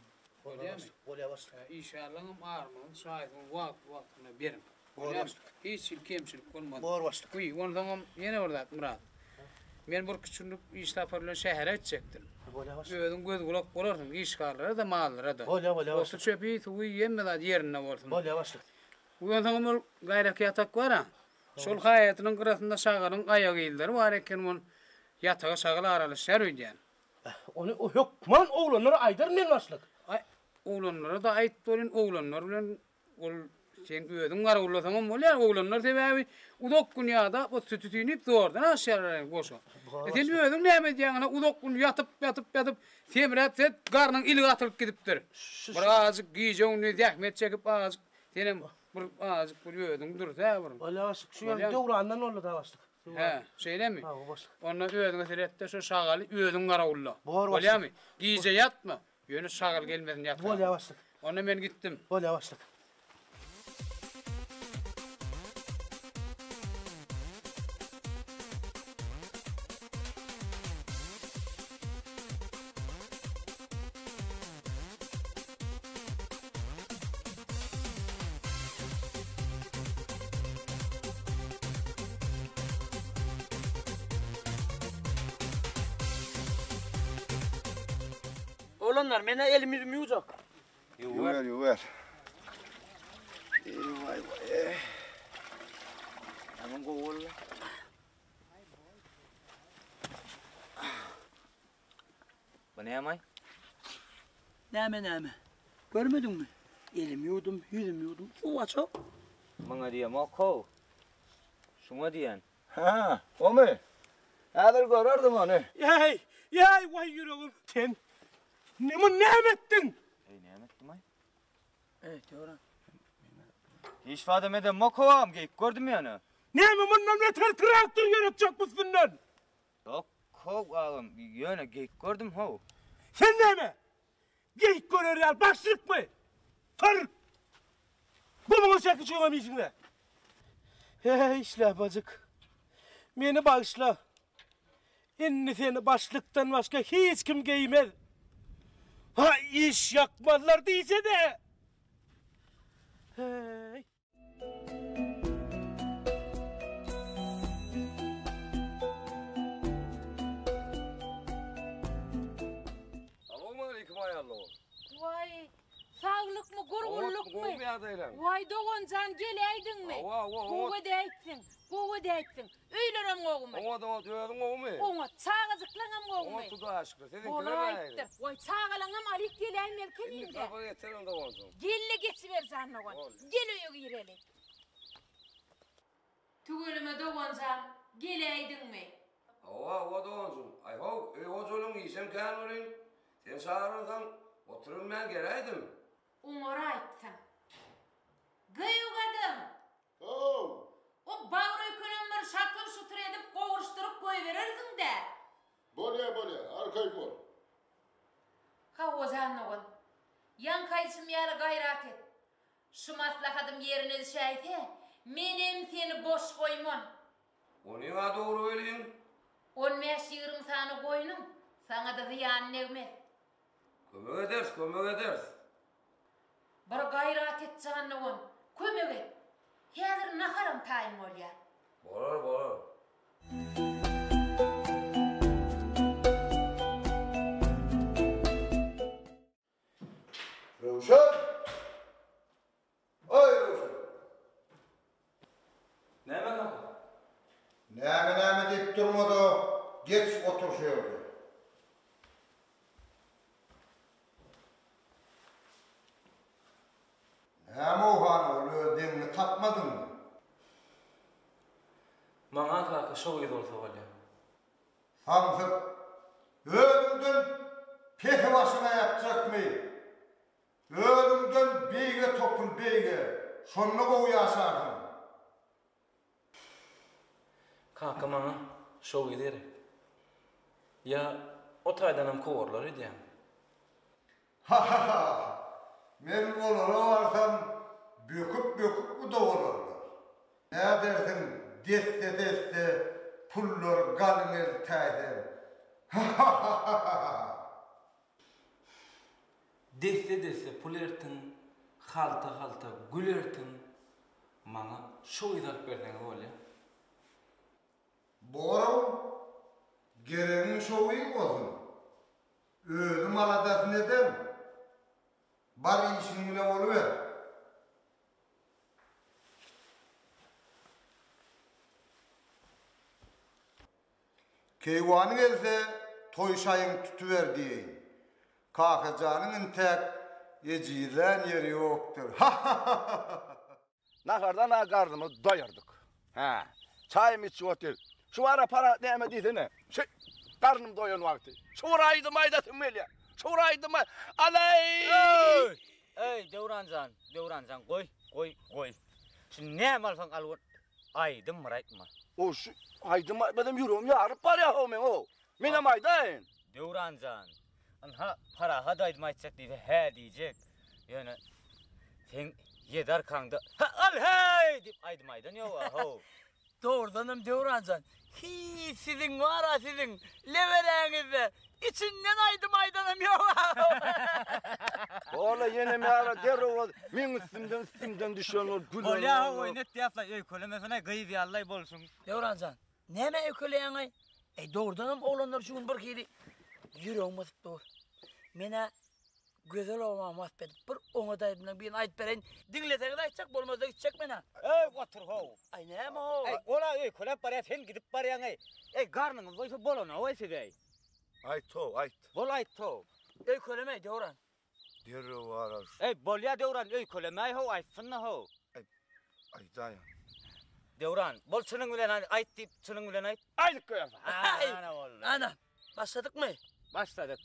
Öyle mi? Öyle baş. İnşallah'ım ağırmağın, şahidin vaktine benim. Öyle mi? Hiç ilkemçilik olmadı. Doğru başlık. Uy, ondan yine orada Murat. Ben bir küçüklük iş taparlan şehre edecektim. Ödün göz kulak olurdum, işgallara da mallara da. Olsa çöpü tuğu yemmeden yerine vurdum. Öyle başlık. Uyandan gayrak yatak var ha. Şol hayatynyň gyrasynda şagalyň aýagy ýyldyry bar eken mon ýataga şagaly aralaşýar öýdän. Onu o hokman oğlanlara aýdar men başlyk. Oğlanlara da aýtdyrin, oğlanlar bilen ol sen öýüň garaulasaň bolýar, oğlanlar sebäbi udok gün ýa-da bu sütütünip dordan aşýar goşa. Sen öýüň näme diýäňe udok gün ýatyp semirep set garnyň ily atylyp gidipdir. Bir azyk giýjeňni zähmet çekip azyk senem bir azyk bu öýüň dursa bir. Alasyk şu ýerde döwrandan oldu da başlyk. He, şeýlemi? Onda öýüňe seretde şu şagaly öýüň garaulla. Bolýarmy? Giýje ýatma. Ýöne şagal gelmeden ýatma. Bolýar başlyk. Onda men gitdim. Bolýar başlyk. Oğlanlar mene elimi yuyacak. Yuver. Vay. Aman gowolla. Bu näme? Näme? Görmedin mi? Elim yudum, yüzüm yudum, su aço. Maňa diýem oko. Şuňa diýen. Ha, omy. Häzir görerdim onu. Yay, vay yüreğim. Sen näme ettin? Näme etdim ay? Evet, ýoran. Hiç fadam edem mokoam geyip gördüm ýany. Näme mundan beter traktör ýöretjek busundan? Yok, ağam, ýöne geyip gördüm ho. Sen näme? Geyip görer ýal başlyk Fır! Bu muňa çekiç ýöňemýisiňler. İşle bacık. Meni bağışla. Inni seni başlıktan başka hiç kim giymez. Ha iş yakmadılar değilse de. Hey. Assalamualaikum ayallo. Vay, sağlık mı, gurgunluk mu? Vay doğuncan geleydin mi? Gogo deytsin. Öýlerem oğumy. Oňa döýdüň oğumy. Oňa çağızıklaňam oğumy. Oňa tuda aşkyr. Senin Olaydyr. Vay çağalaňam alyp gelýän merkezinde. Kapy getirin de bolsun. Gelle geçiber janna goň. Gel öýe gireli. Tügülüme doğuncan geleydin mi? O doğunsun. Ay ho, hoculuň işem kan bolyn. Sen çağırırsan oturup men geleydim. Umara aýtsaň. Gıýugadım. O bagry könem bir şatır edip gowurşdurup goýbererdiň-de. Bolýar, arkaýym bol. Ha ozanlygyň. Ýankaýsym ýaly gaýrat et. Şu maslahatym ýerine düşäýse, menem seni boş goýman. Ony wa dogry öýleýin. 15-20 sany goýnum, saňa da ziýan negme. Kömek eders. Bir gaýrat et janlygyň, kömek et. Häzir naharam taýyn bolýar. Bolar. Rövşen! Ay Rövşen! Näme kaka? Näme deyip durmady. Geç otur şu ýerde. Näme oğan öldüğünü tapmadın mı? Maňa kaka şowy bolsa bolýar. Samsyk, ölümden peki başına yapacakmy? Ölümden beýge topul beýge, şonu gowy ýaşardym. Kaka maňa şowy der. Ya o taýdanam kowurlar edýän. Men olara barsam böküp bu doğurarlar. Ne dersin deste pullar galiner täýden. Deste pul ertin, halta gül ertin. Maňa şowy zat berdiň bolýar. Boram gereğin şowy bolsun. Özüm aladasyn edem. Bar işin bilen boluver. Keyvanı gelse toy şayın tutuver diyeyin. Kakacanın tek yecilen yeri yoktur. Naharda na karnımı doyurduk. Ha, çayım içi otel. Şu ara para demediydi ne? Karnım doyun vakti. Şuraydı maydasın melya. Şuraydı may... Alay! Ey Devrancan koy. Şimdi ne malfan alır? Aydım mı right mı? O şu aydım benim yüreğim yarıp var ya o men o. Mine maydayın. Devrancan. Ha para hadaydım aytacak diye he diyecek. Yani sen yedar kandı. Ha al hey dip aydım aydan yo ho. Doğrudanım Devrancan. Hi sizin var ha sizin leverenizde. İçinden aydım aydanım yok. Ola yine mi ara derro min üstümden düşüyor o gül. Ola oynet yapla ey kolemesine gıyı bir Allah bolsun. Devrancan. Neme öküleyen ay? Doğrudanım oğlanlar şu gün bir kedi. Yüreğim basıp doğru. Mene güzel olmam vasfet. Bir ona da edimden bir ayet veren. Dinlesene de açacak, bolmaz da gidecek mene. Ey otur ho. Ay ne mi ho? Ey ola ey kolep paraya sen gidip parayan ey. Ey karnınız boysa bolona o esi Ayt. Bol ayt to. Ey koleme Devran. Derro var. Ey bolya Devran ey koleme ho ay fınna ho. Ay dayan. Devran bol çının bilen ayt dip çının bilen ayt. Aylık koyar. Ana başladık mı? Başladık.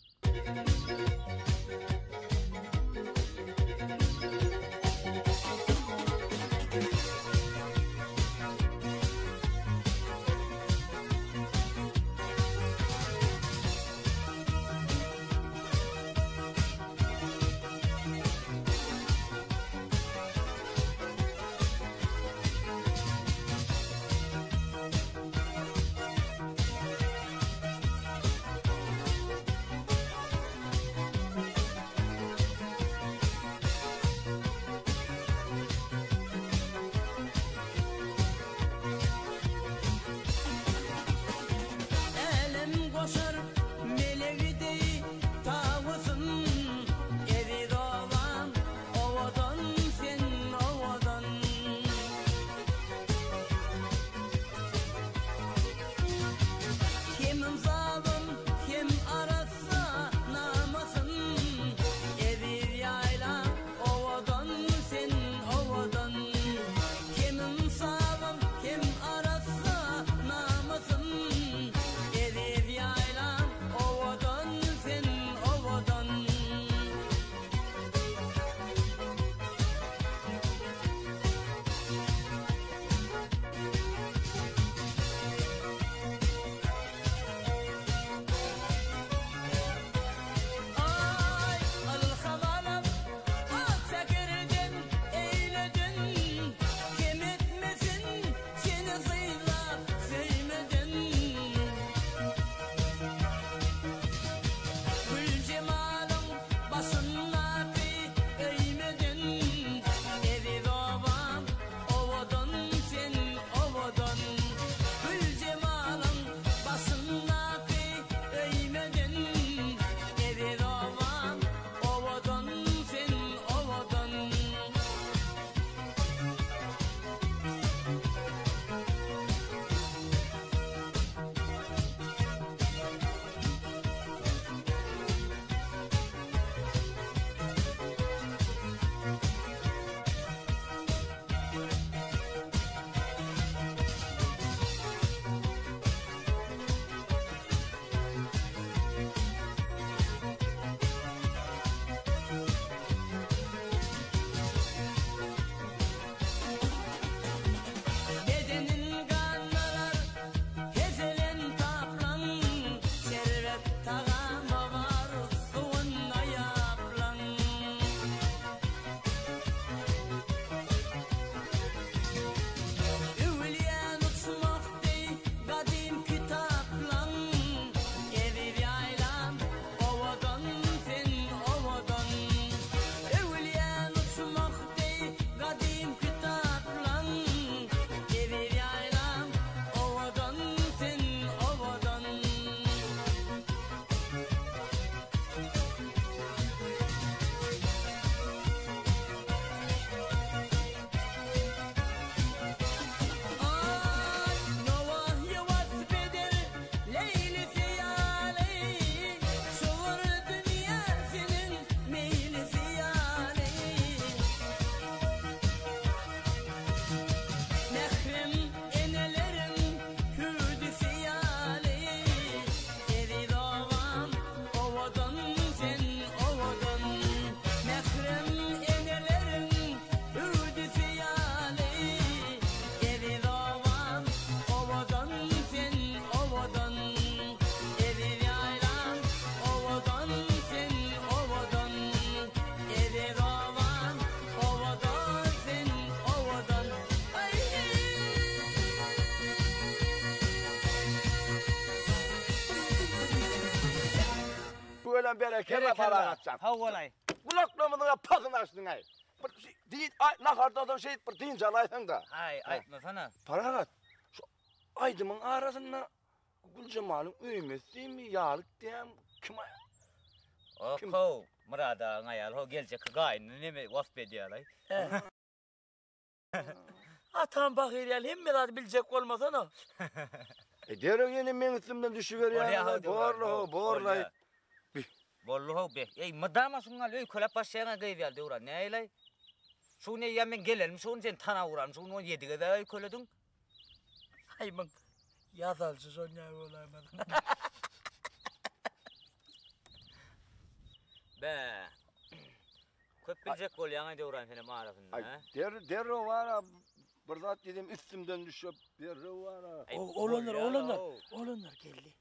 ovadan sen ovadan mehrem enelerin ürdisi yali evi davan ovadan sen ovadan evi yaylan ovadan sen ovadan evi davan ovadan sen ovadan ay Böyle berekelle para atacağım. Ha olay. Kulaklarımın pakın açtın ay. Değil, nakarda da şey bir deyince alaydın da. Ay aytmasana. Para at. Şu aydımın arasında Gülcemal'ın üymesi mi yağlık diyem kim ay? Oho, Murada ayal ho gelecek gaynı neme vasf ediyorlar. Atan bakir hem mi lan bilecek olmasan o. Derin yeni men üstümden düşüveriyor ya. Borla. Bollu ho be. Ey madama sungal öy kola paşyana gayvel de uran. Ne aylay? Şu ne yemen gelelim. Şunu sen tana uran. Şunu yediğe de koladın. Hay bak. Yazalsız oynay olaymadı. Be. Köp bilecek ol yana de uran seni marafında ha. Derro var bir zat dedim üstümden düşüp derro var. Olanlar geldi.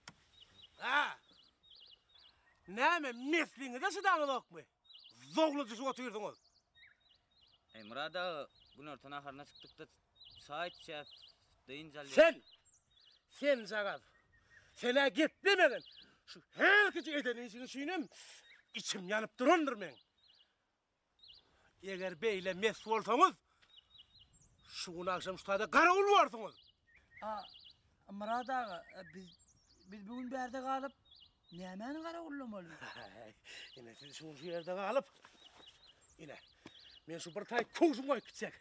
Ha. Näme mesliňi de şudaňyk Zoglu düşüp oturdunuz. Ey Murada gün ortadan aharına çıktık da saat şef deyince Sen zagal. Sene git demedin. Şu herkesi edenin işini düşünüm. İçim yanıp durundur men. Eğer beyle mesul olsanız şu gün akşam şurada karavul varsınız. Murat ağa biz bugün bir yerde kalıp Nämäni garavullamaly? Yine siz şu yerde kalıp yine men şu bir tay koşum koyup gitsek.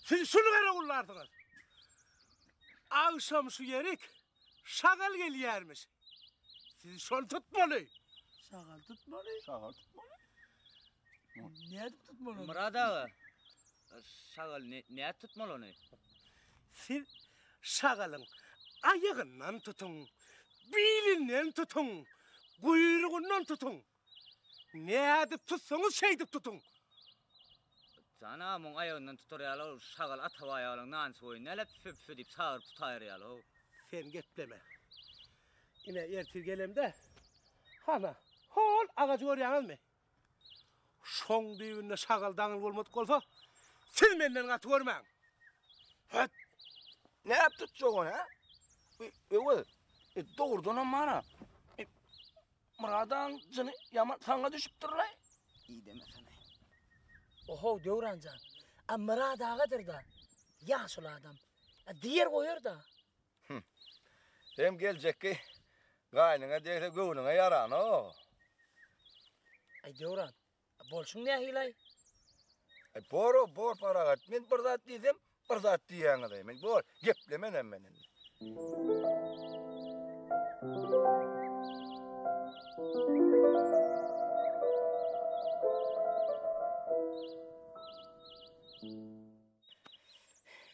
Siz şunu garavullardınız. Akşam şu yerik şagal gelýärmiş. Siz şonu tutmaly. Şagal tutmaly? Ne tutmaly? Murada şagal ne tutmaly onu? Siz şagalın ayağından tutun, bilinden tutun, kuyruğundan tutun. Ne edip tutsanız şey edip tutun. Canamın ayağından tutar yalı, şagal atava yalı, nansı oyun, nelep föp deyip sağırıp tutayır yalı. Sen gepleme. Yine ertir gelem de, hana, hol ağacı görüyorsunuz mu? Şoň düýünde şagal daňyl bolmadyk bolsa, siz menden gatı görmäň. Höt. Ne yaptı çoğun ha? Doğrudan amana. Muradan canı yaman sana düşüp durlay. İyi demesene. Oho Döwrancan. Murat ağadır da. Yaşlı adam. Diğer koyur da. Hem gelecek ki gaynına deyse göğününe yaran o. Ay Döwran. Bolşun ne hilay? Bor para gat. Men bir zat diýsem, bir zat diýäňi diýmen. Bor gepleme menen.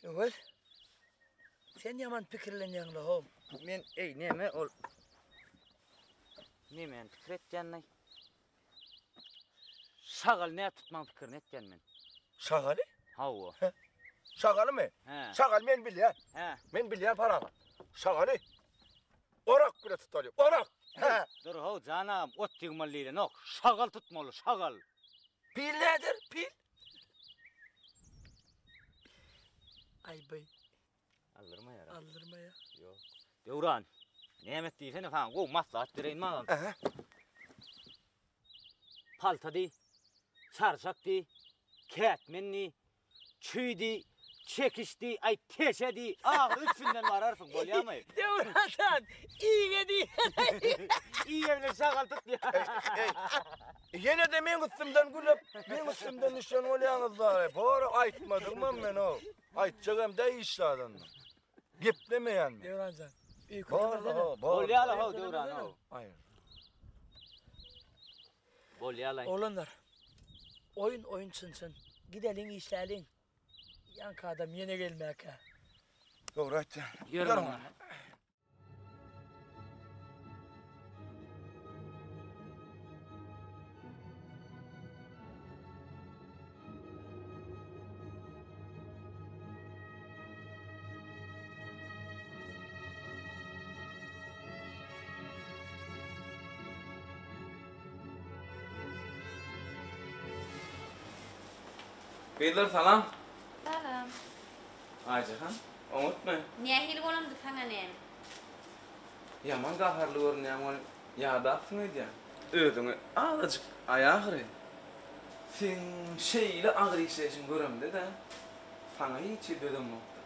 Evet. Sen yaman pikirlenýäňli hom. Men neme ol. Nemen pikir etýänni? Şagal ne tutmaň pikirini etýän men. Şagaly? Hawa. Şagaly mı? He. Şagal men bilýär. He. Men bilýär para. Şagaly. Orak bile tutalım. Orak. Dur ho canam ot tigmalliyle nok. Şagal tutmalı şagal. Pil nedir? Pil. Ay bey. Aldırma ya. Aldırma ya. Yok. Döwran. Nemet diýsen falan go maslahat bereýin maňa. Paltady. Çarşakdy. Kätmenni. Çüýdi. Çekişdi, ay teşedi. Üstünden vararsın bolýarmy? Döwrancan, iýe İýe bilen şagal tutýar. Yine de men üstümden gülüp, men üstümden nişan bolýaňyzlar. Bor aýtmadyňmy men o? Aýtjagam da işladan. Geplemeýänmi? Döwrancan. Bolýarly ho Döwran ho. Aýr. Bolýarly. Olanlar. Oyun çınsın. Gidelim işleyelim. Yanka adam yine gelmek ha. Doğru ettin. Yürü. Beyler salam. Salam. Aycahan, unutma. Niye hil olamdı sana ne? Yaman gaharlı görünýän ol ýadatsın öýdä. Özüňi azajyk aýagyry. Sen şeýle agyr işleşiň göremde de. Sana hiç ödem nokta.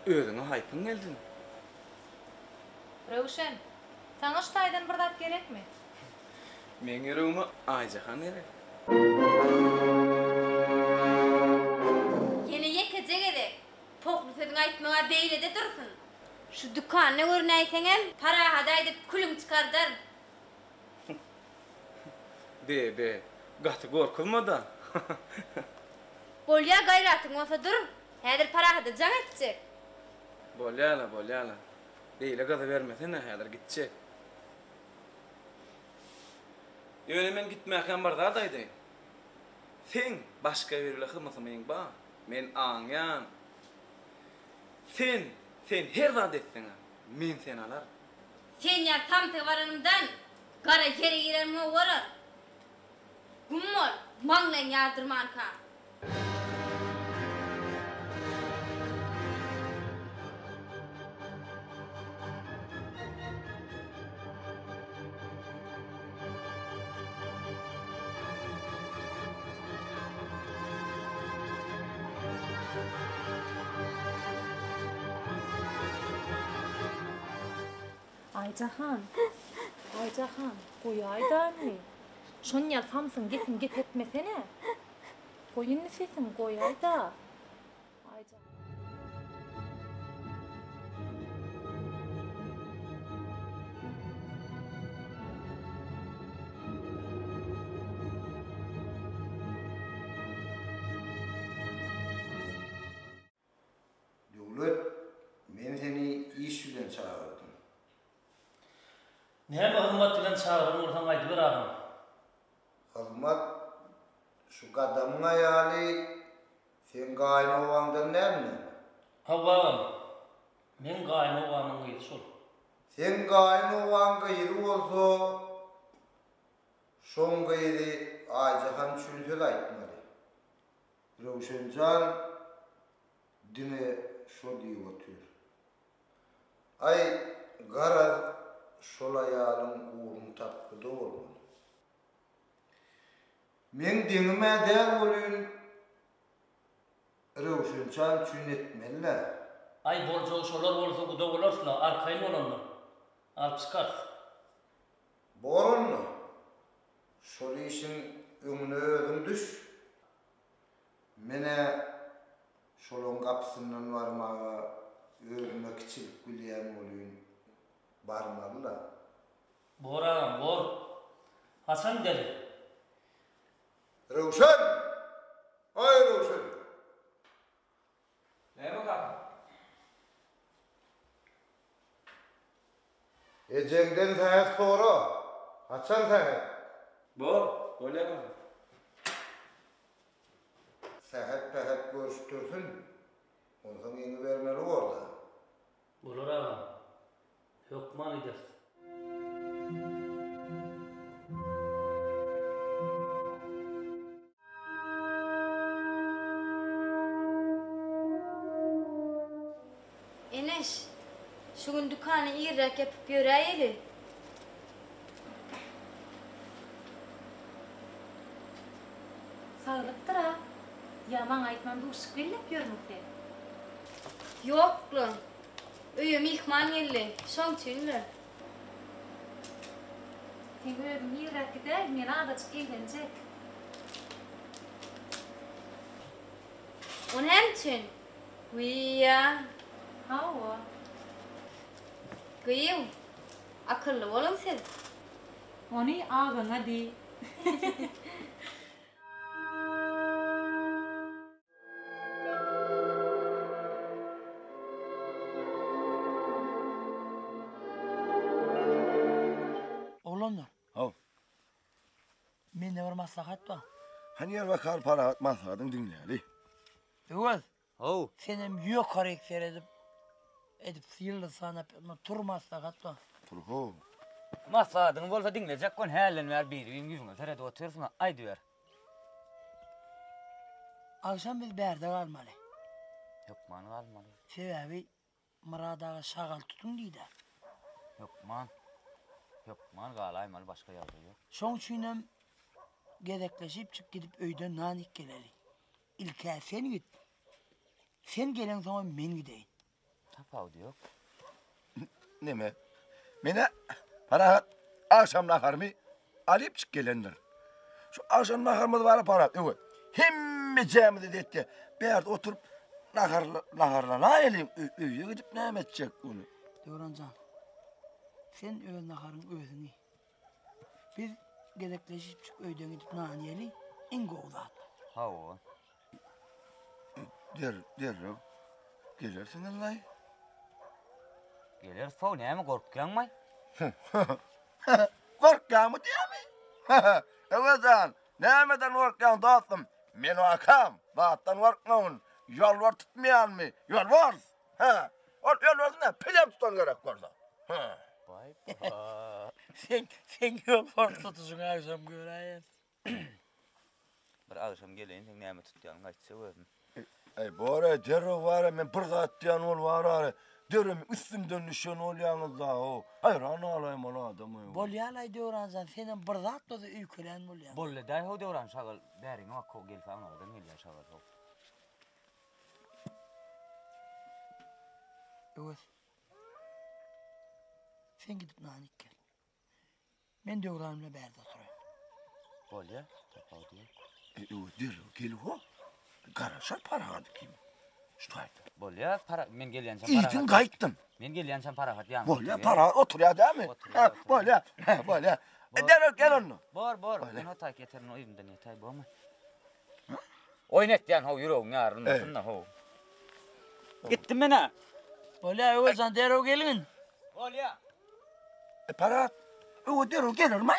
Özüňe haýpyň geldin. Rövşen, sana şu taýdan bir zat gerekmi? Men ýüregime Aycahan gerek. Yine yekece gerek. Toklu sözün aýtmaga beýle de dursun. Şu dükanyny görnäýseňem para hadaýdyp külüň çykardar. Be, gaty gorkulma da. Bolýa gaýratyň bolsa dur. Häzir para hadajaň etjek. Bolýala. Beýle gaza bermesene häzir gitjek. Ýöne men gitmäken bar zat aýdyn. Sen başga birle hymysyň ba. Men aňyan. Sen her zat etdiň. Men sen alar. Sen ya tam tevarynymdan gara yere girenme wara. Gummol, maňlan ýardyrman ka. Aycahan, goýaýdamy? Şon ýal samsyň getin get etmesene. Goýun nefesin goýaýda. Aycahan. Döwlet, men seni iş bilen çağırdım. Näme hırmat bilen çağıryn bolsaň aýdyp beragym. Hırmat, şu gadamına ýaly sen gaýny owaňdan näme? Hawwam, men gaýny owamyň ýeti şol. Sen gaýny owaň gyýry bolsa, şoň gyýry Aycahan çüntel aýtmady. Röwşenjan dine şo diýip otur. Ay gara şol aýalyň uğrun tapdyda bolmaly. Men diňime däl bolýan Röwşenjan çünetmeli. Ay boljo şolar bolsa guda bolarsın, arkaýyn bolanlar. Alp çykar. Borunlu. Şol işin öňüne özüň düş. Mene şolun kapısından varmağa özüme kiçilik bilýän bolýan barmaly. Boram, bor. Hasan deli. Röwşen! Ay Röwşen! Näme kaka? Ejengden täze sonra. Haçan täze? Bolýar. Sähet görüşdürsün. Ondan ýene bermeli boldy. Bolar agam. Hökman eder. Eneş, şu gün dükkanı ýerräk yapıp ýöräýeli. Saglypdyr ha. Yaman aýtman duşup gelip ýörmekde. Ýoklu. Öýe mihman geldi. Şoň üçindir. Sen özüň ýerräk gidäň, men adaçyk eýlenjek. On hem üçin. Wiya. Hawa. Gyýyň. Akylly bolun sen. Ony agaňa di. Oğlanlar. Hav. Mende bir maslahat var. Hani yer bakar para maslahatın dinleýäli. Öwel. Haw. Senem ýok karakter edip sıyırlı sanap tur maslahat var. Turho. Maslahatyň bolsa dinlejek kon hälenmär biriň ýüzüne serede otursun aýdy ber. Akşam biz berde kalmalı. Yok man kalmalı. Sebebi Muradağa şagal tutun deydi. Yok man galaymalı başka yerde yok. Şoň üçinem gedekleşip çık gidip öyden nanik geleli. İlke sen git. Sen gelen zaman men gideyin. Tapaw yok. Neme? Mene para akşam naharımı alıp çık gelendir. Şu akşam naharımız var para. Evet. Hemme cemide detti. Bir oturup naharlana elim. Öyle gidip ne edecek onu? Devrancan. Sen öyle naharın özünü. Biz gedekleşip çık öyden gidip naniyeli ingo ulat. Hawa. Der. Gelirsin Allah. Gelir faw näme gorkýanmy? Korkýanmy diými? Ewedan, nämeden korkýan dostum? Men akam, batdan korkmagyň. Yol var tutmaýanmy? Yol var. Ol yol varda pilem tutan gerek bolsa. Vay. Sen yol var tutuşun akşam göreýän. Bir akşam geleýin, sen näme tutýan gaýtsa özüm. Ey bora derro var men bir zat diýen ol var. Derim üstümden nişan olýanyz da o. Hayran alaýym ona adamy. Bolýalay Devrancan, senen bir zat da üýkelen bolýan. Bolle daý ho döwran şagal bäriň wako gelýän adam gelýär şagal. Evet. Sen gidip nanik gel. Men Devran'la berde oturayım. Bolýar, tapaw diýek. Derro gel ho. Garaşa para hadi kim? Şuaydı. Bolýar, para men gelýänçem para. İýdin gaýtdym. Men gelýänçem para hat ýa. Bolýar para oturýar dämi? Bolýar. Bolýar. Derro gel onu. Bor. Men o tak yeterin o ýerden ýetay bolma. Oýnatýan ho ýüregiň ýarynda ho. Gitdim mene. Bolýar, özan derro gelin. Bolýar. Para. O derro gelirmi?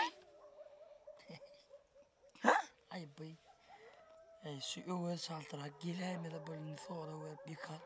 Ay bey. Şu öwel saltyrak gelýärmi-de bolny soňra berip ýykal.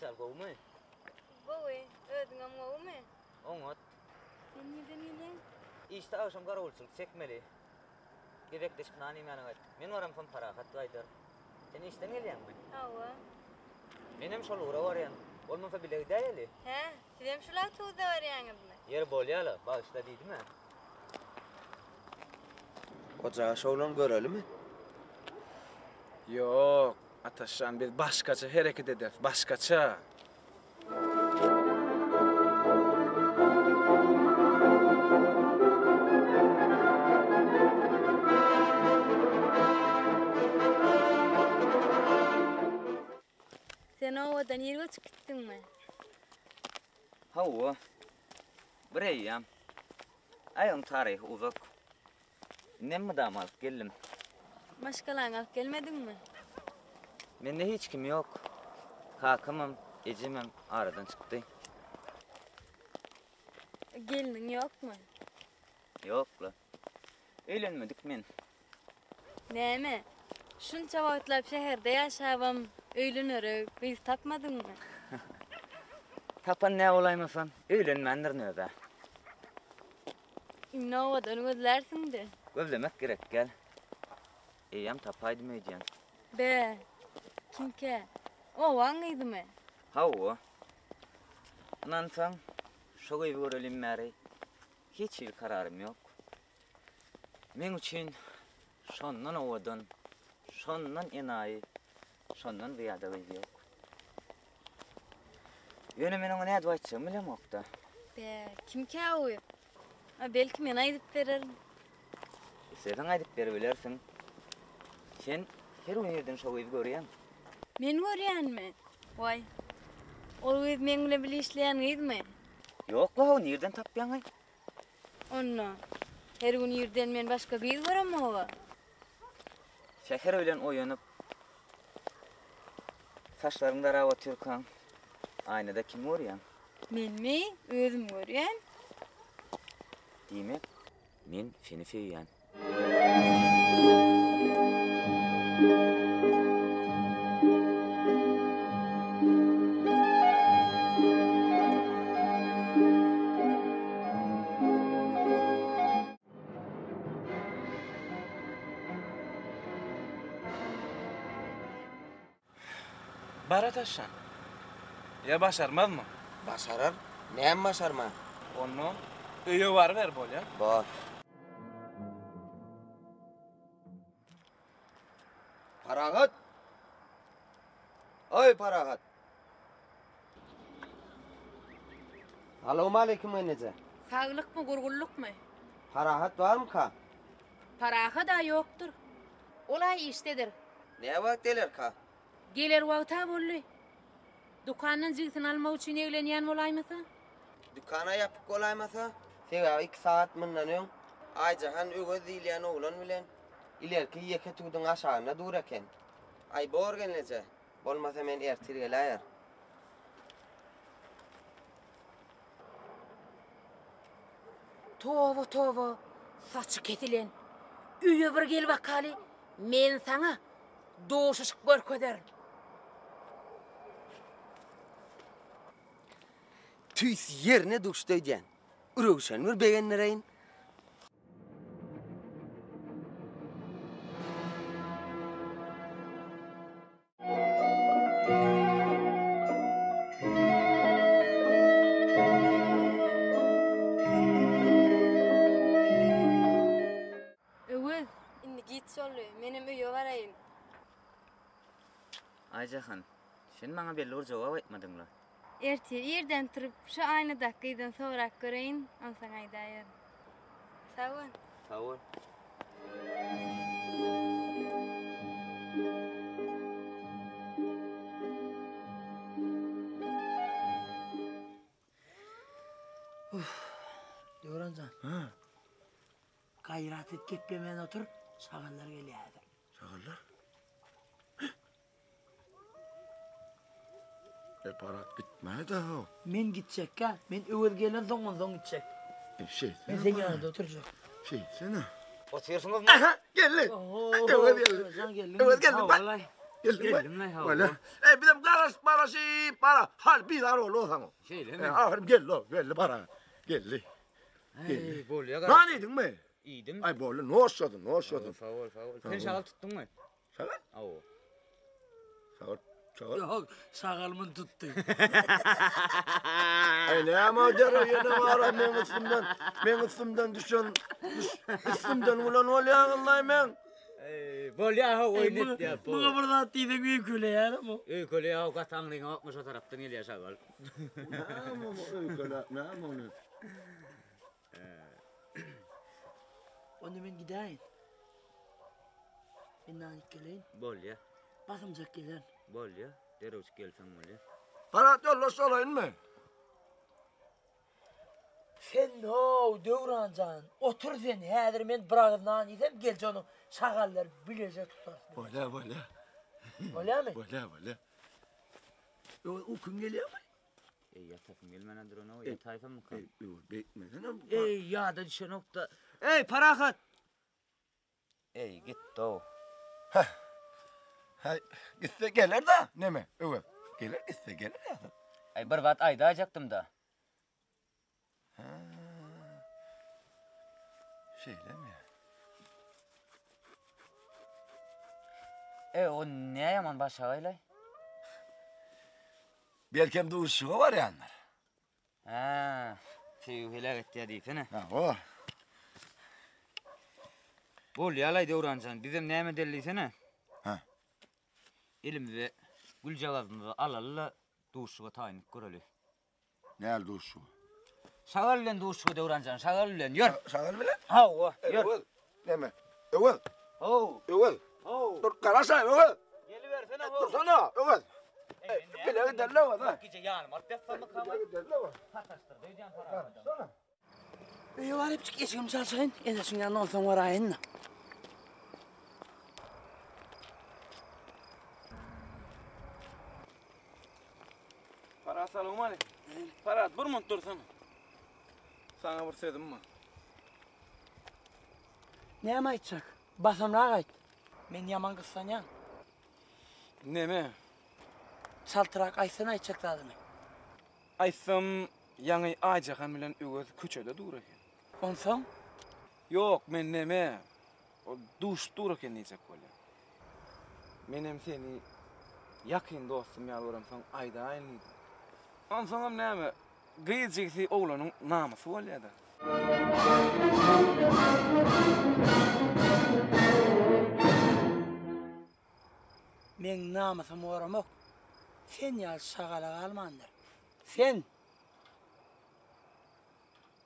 Sal gowmy? Gowy, ödüňem gowmy? Oňat. Sen neden gelýän? İşte akşam garawulçylyk çekmeli. Gebekleşip nany meni gaýt. Men waram son parahat gaýdyr. Sen işden gelýänmi? Hawa. Menem şol ura barýan. Bolmasa bile gideýeli. He, sizem şular tuğda barýaňyzmy? Yer bolýala, bagışla diýdimi? Ocağa şoğlan görelim mi? Yok, ataşan biz başkaça hareket eder, başkaça. Sen ovadan ýerge çykyp gitdiňmi? Hawa. Bir eýýam. Aýyň taryhy uzak. Nemme dam alyp geldim. Başgalaň alyp gelmediňmi? Mende hiç kim yok. Kakamam, ejimem aradan çıktı. Geliniň ýokmy? Yokla. Eýlenmedik men. Näme? Şunça wagtlap şäherde ýaşabam, öýlenere biz tapmadyňmy? Tapan ne olaymasan, öýlenmendir nöbe. Imne ovadan gözlersiňdi. Gözlemek gerek gel. Eýam tapaýdym eýdýän. Be, kimke? Owaň ýdymy? Hawa. Anansaň, şogy görelim märi. Hiç bir kararım yok. Men üçin şondan owadan, şondan enayi, şondan ýada yok. Ýöne meniň näde aýtjam bilemokda. Be, kimke owy? Belki men aýdyp bererim. Sen aýdyp berebilersiň. Sen her ýerden şogy görýän. Men görýänmi? Vay. Ol biz men bilen birleşleýän ýydmy? Ýokla, o nerden tapýan? Onno. Her gün yerden men başka kız görem owa. Şeker bilen oyanıp saçlarında rava Türkan. Aynada kim görýän? Menmi özüm görýän. Demek men seni seýýän. Barataşan. Ya başarmaz mı? Başarar. Näme başarma? Onu öýe var ver bol ya. Bar. Parahat. Oy Parahat. Assalamu alaykum enece. Sağlık mı, gurgulluk mu? Parahat var mı ka? Paraha da yoktur. Olay iştedir. Ne vakteler ka? Gelir vaqta bolly. Dukanın ziltini alma için evlenýän bolaýmasa? Dükana yapıp kolaymasa? Sega 2 saat mınlanıyorsun. Aycahan ögöz dilýän oglan bilen ilerki ýeke tuğdun aşağına dur eken. Ay borgenlece. Bolmasa men ertirgeläýär. Towa, saçı ketilen. Üye bir gel bakaly. Men sana doşuşyk görkezderim. Tüys yerine duştu diyen. Urugşan bir beğenlereyin. Öwüz, indi git şolly. Menem öýe baraýyn. Ayjahan, sen maňa belli bir jogap aýtmadyňlar. Ertir yerden turup şu aynı dakikadan sorak göreyin, onsan aýdaýar. Sağ ol. Sağ ol. Döwranjan. Ha. Gayrat et geplemen otur, sagallar gelýär. Sagallar? Parat gitmedi ha. Men gitjek ka, men öwür gelen soň gitjek. Men sen ýanynda oturjak. Sene. Otursunuz mu? Aha, geldi. Öwür geldi. Öwür geldi. Vallahi. Geldim lan. Vallahi. Bir de para. Hal bir dar ol o Şeyle mi? Aferin gel lo, geldi para. Geldi. Hey, bol ya. Lan idin mi? İyiydim. Ay bol, ne oşladın? Sağ ol. Sen şagal tuttun mu? Şagal? Awo. Şagal. Yok, sagalımın tuttu. Ay ne ama der yana var men üstümden düşen üstümden ulan olyan Allah men. Bol ya ha oynet ya. Buna burada atıydı büyük öyle ya ama. Öyle ya katanlığın akmış o taraftan geliyor şagal. Ne ama onu. Onu ben gideyim. Ben nanik geleyim. Bol ya. Basımcak gelen. Bol ya. Deroç gelsen bol ya. Para yollaş olayın mı? Sen no Döwranjan. Otur sen. Häzir men biragından ýesem gelje onu sagallar bileze tutar. Bola. Bolamy? Bola. O gün gelýärmi? Yatasın gelmenendir ona o yatayfam mı kan? Bekmedin. Ya da düşe nokta. Parahat. Git o. Hay gitse gelir da ne mi? Evet. Gitse gelir ya. Bir vat ayda ajaktım da. Şeyle mi? O ne yaman başağıylay? Belki de uşuğu var yanlar. Tüyühüler etti ya deyip ne? O. Bol yalay Döwranjan, bizim näme delliysene? Elimizde gül cagazını alalla duşuğa taýynyp göreli. Näl duşu? Şagal bilen duşuğa Döwranjan, şagal bilen ýör. Şagal bilen? Hawa, ýör. Näme? Öwel. Öwel. Dur garaşa öwel. Geliversene ho. Dursana öwel. Bilen delle var ha. Gece ýanym artýar mı kama? Delle var. Pataştır, döýjan para. Öyle var hep geçim çalışayım. Enesin yanına olsan var ayınla. Para salam aleyküm. Para bir mont dursana. Sana bir sözüm mi? Ne mi aytacak? Basamlığa ayt. Men yaman kızsan yan. Neme? Saltırak aytsana aytacak da adını. Aysam yanı Aycahan bilen ögöz köçede dur eken. Onsoň? Yok, men neme? O duş dur eken diyecek böyle. Menem seni yakın dostum yalvaramsan ayda aynıydı. Onsoňam neme? Gıyıcıksı oğlanın namusu bolýa da. Men namusum oramak. Sen ya şagala kalmandır. Sen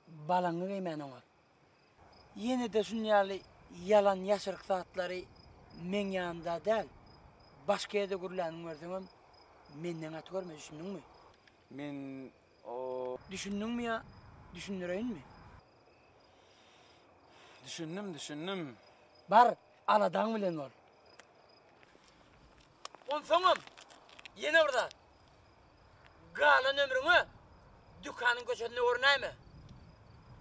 balanyny geymen oňa. Yine de şunyaly yalan ýaşyrk zatları men ýanynda däl. Başga ýerde gürläniň görsem menden at görme, düşündiňmi? Men o düşündiňmi ýa düşündireýinmi? Düşündüm. Bar, aladan bilen ol. Onsoňam ýene burada. Galan ömrüňi dükanyň köçesinde görnäme.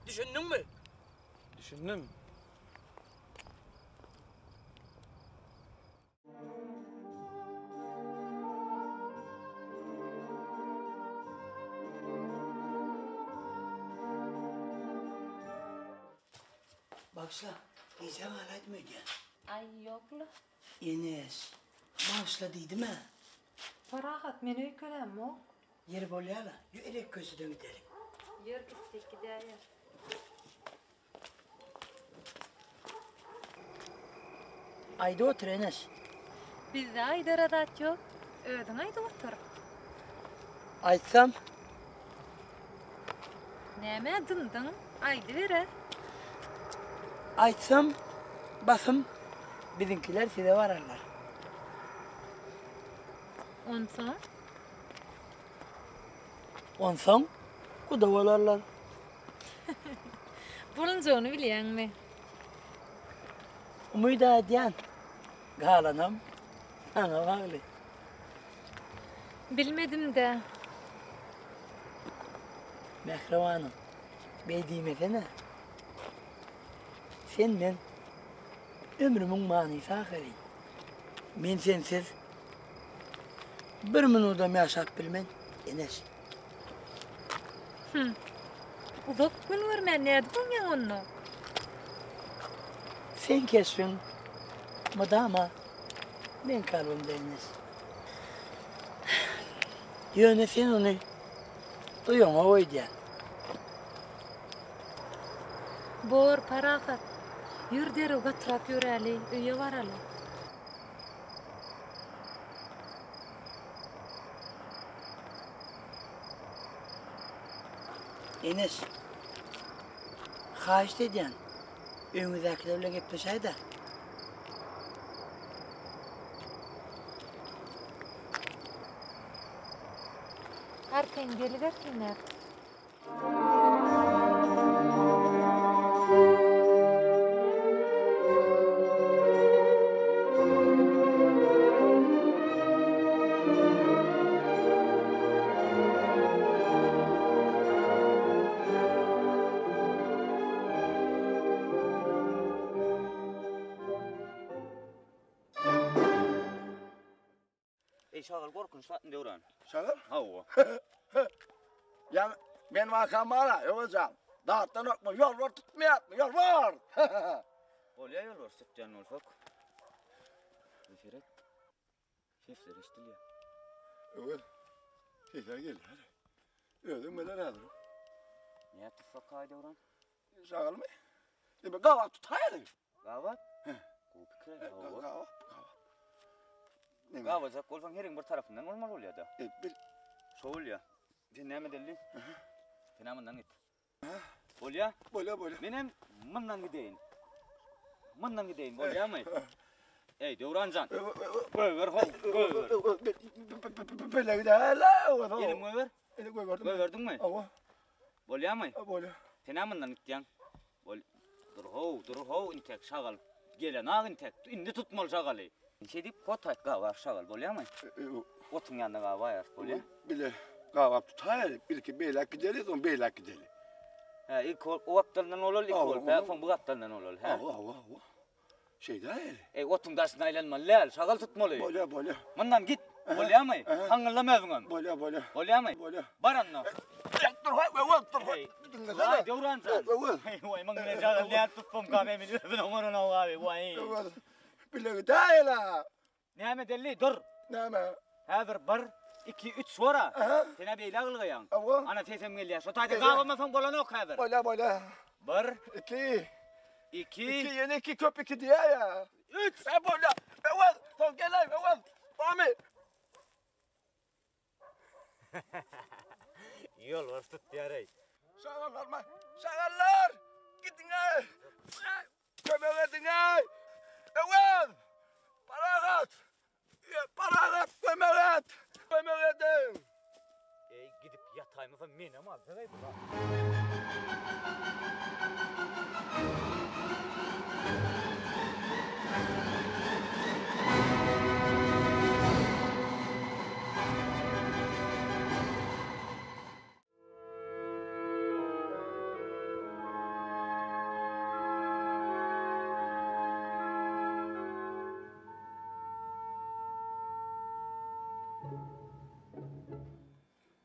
Düşündiňmi? Düşündüm. Bakşa, gece alaydım öyle. Ay yokla. Enes, başla deydi mi? Parahat men öykölem o. Yer bolýala, elek köşeden gidelim. Yer istek gider. Ayda otur Enes. Bizde ayda radat yok. Ödün ayda otur. Aytsam? Näme dındın? Ayda vere. Aytsam, basım, bizimkiler size vararlar. Onsoň? Onsoň, kuda bolarlar. Bulunjany bilýänmi? Umyda edýän, galanam, sana bagly. Bilmedim de. Mehribanım, beýdimesene. Sen men ömrümün manysy ahiri. Men sensiz bir minudam ýaşap bilmen, Enes. Uzak gün görmän näde bolýan onu? Sen kessin, madama men kalbimde Enes. Ýöne sen onu duýaňa goýdýan. Bor parahat. Yürder o gatrap ýöräli, öýe baraly. Enes, haýyş edýän, öňüzdekiler bilen gepleşäýdi. Arkan geliversinler. Şagal korkunç satın devran. Şagal? Hawa. Ya ben vakam bana, hocam. Dağıttan okma, yol var tutmayat mı? Yol var. Olya yol var, sıkcan olsak. Referet. Şefler istil ya. Evet. Şeyler gel hadi. Ödüm beler hazır. Ne yaptı fakay devran? Şagal mı? Değil mi? Gavat tutaydı. Gavat? Kupikre. Gavat. Gavacak olsan herin bir tarafından olmalı oluyor da. Bil. Şol ya. Sen näme delli? Fenamından git. Bolya? Bolya. Menem mından gideyin. Mından gideyin bolýamy? Ey Devranjan. Göwer ho, göwer. Böyle gidelim. Elim göwer. Elim göwerdim. Göwerdingmi? Awa. Bolýamy? Bolya. Fenamından gitýän. Durhov intek şagal. Gelen ağ intek. Indi tutmalı şagalı. Şey deyip kotayt gavar şagal bolýar mı? Otun yanında gavar bolýar. Bile gavap tutayar, bilki beylak gideli, son beylak gideli. Ha, ilk o atlarından olur, ilk ol. Ben bu atlarından olur. Şey değil. Otun daşına aylanma, lel, şagal tutmalı. Bolya. Bundan git. Bolýar mı? Hangırlamazın. Bolya. mı? Baranna. Dur, dur. Vay, devran sen. Vay, man ne şagal lel tutpam kahvemi. Ben onuruna abi, vay. Bile değil la. Näme delli, dur. Näme? Häzir 1, 2, 3 sonra. Sene beýle gylgyan. Ana sesem gelýär. Şu taýda gawamasaň bolanok häzir. Bolya. 1, 2, 2, yeni 2 köp 2 diye ya. 3, bolya. Evet, son gelay, evet. Bami. Yol var tut diýär. Şagallar mı? Şagallar! Gidin ay! Kömek edin ay! Evet! Paragat! Kömek et! Kömek edin! Gidip yatayımıza menem alacak bu.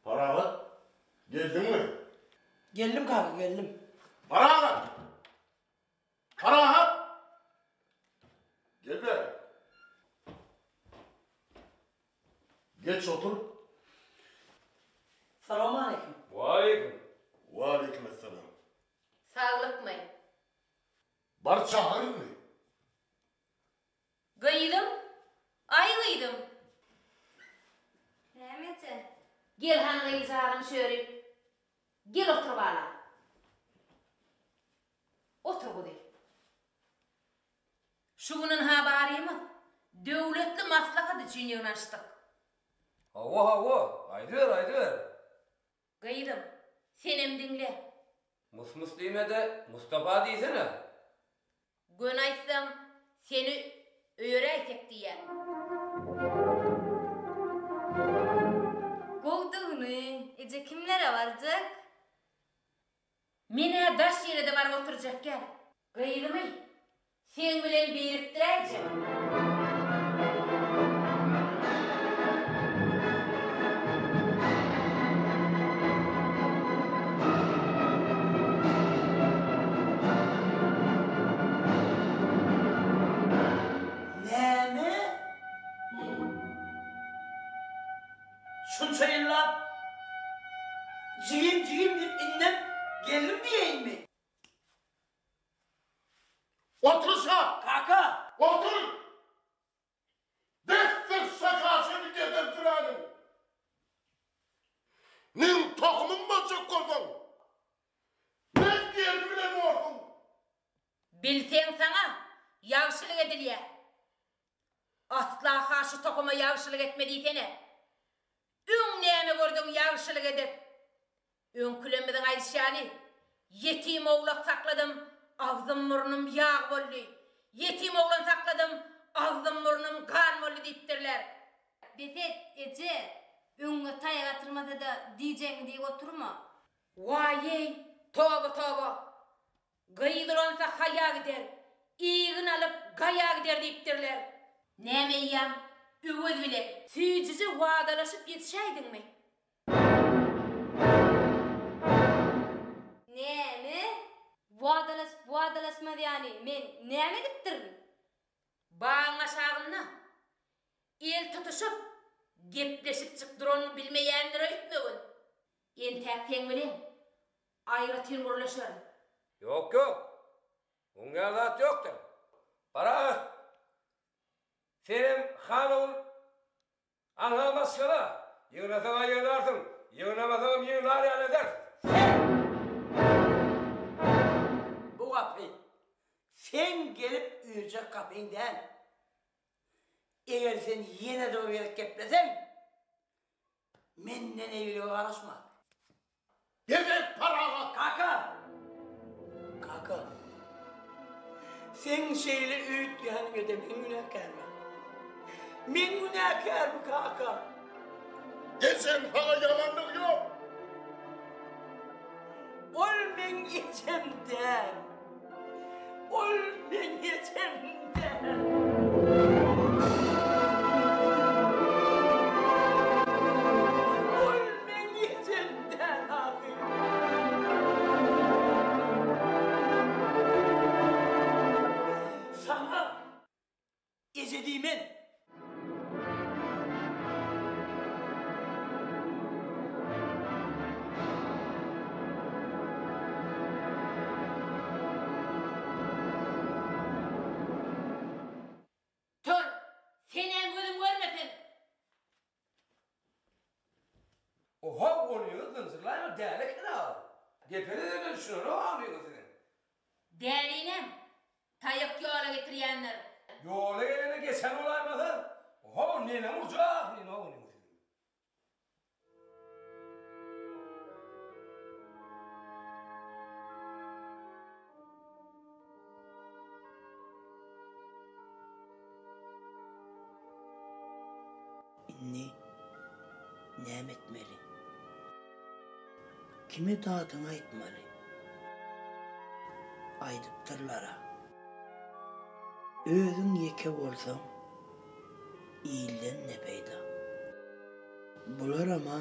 Paragat, geldin mi? Geldim kanka, geldim. Paragat! Gel be. Geç otur. Selamun aleyküm. Aleykümselam. Sağlık mı? Bar çağırın mı? Gıydım. Ay gıydım. Nämeçe? Gel hangi çağırım şöyle. Gel otur bana. Otur bu değil. Şunun haberi mi? Devletli maslahat için yanaştık. Hava, aydır. Gıydım. Senem dinle. Mus diyme de Mustafa diysene. Gün aytsam seni öğretsek diye. Kovduğunu, ece kimlere varacak? Mine daş yere de var oturacak gel. Gıydım mı? Sen bilen biriktireceğim. Şunça yıllar cigim deyip indim geldim diyeyim mi? Otursa! Kaka! Otur! Defter sakasını getirtirelim. Nin tohumun mu çok korkun? Ben geldim bile mi orkun? Bilsen sana yavşılık ediliye. Asla karşı tokuma yavşılık etmediysene. Ün neyme gördün yavşılık edip. Ün külemedin Ayşe'ni. Yetim oğlak sakladım. Ağzım burnum yağ bollu. Yetim oğlan sakladım. Ağzım burnum kan bollu deyiptirler. Befet, ece, ünge taya atırmada da diyeceğini diye oturma. Vay tövbe. Gıydıransa haya gider. İğin alıp gaya gider deyiptirler. Neyme yiyem? Üvöz bile. Tüycüzü vadalaşıp yetişeydin mi? Neyme? Bu adalaşmadı yani. Men neyme gittirin? Bağın aşağımna. El tutuşup, gepleşip çıktıron bilmeyenlere etmeyin. Entek ten bilen, ayrı ten kuruluşarım. Yok. Unga zat yoktur. Para. Senin hanım anlamazsana. Yığınasana yığınarsın. Yığınamasana yığınar yani eder. Bu kapıyı sen gelip üyecek kapıyından. Eğer sen yine de o gerek geplesen, menden evli karışma. Demek paragat! Kaka, kaka. Sen şeyle öğüt yani öde men günahkar mı? Men günahkar mı kaka? Desen bana yalanlık yok. Ol men ecemden. Ol men ecemden. Sana ezediğimin Dur! Seni gözüm görmesin! Oha oluyor zınzırlayma değerli kral. Gepede de ben şunu ağlıyor senin. Değerliyim. Tayık yola getiriyenler. Yola gelene geçen olaymadı. Oha nene vuracak nene oluyor senin. ne etmeli? Kime dağıtın aytmalı? Aydıptırlara. Özün yeke olsam, iyilden ne peyda? Bular ama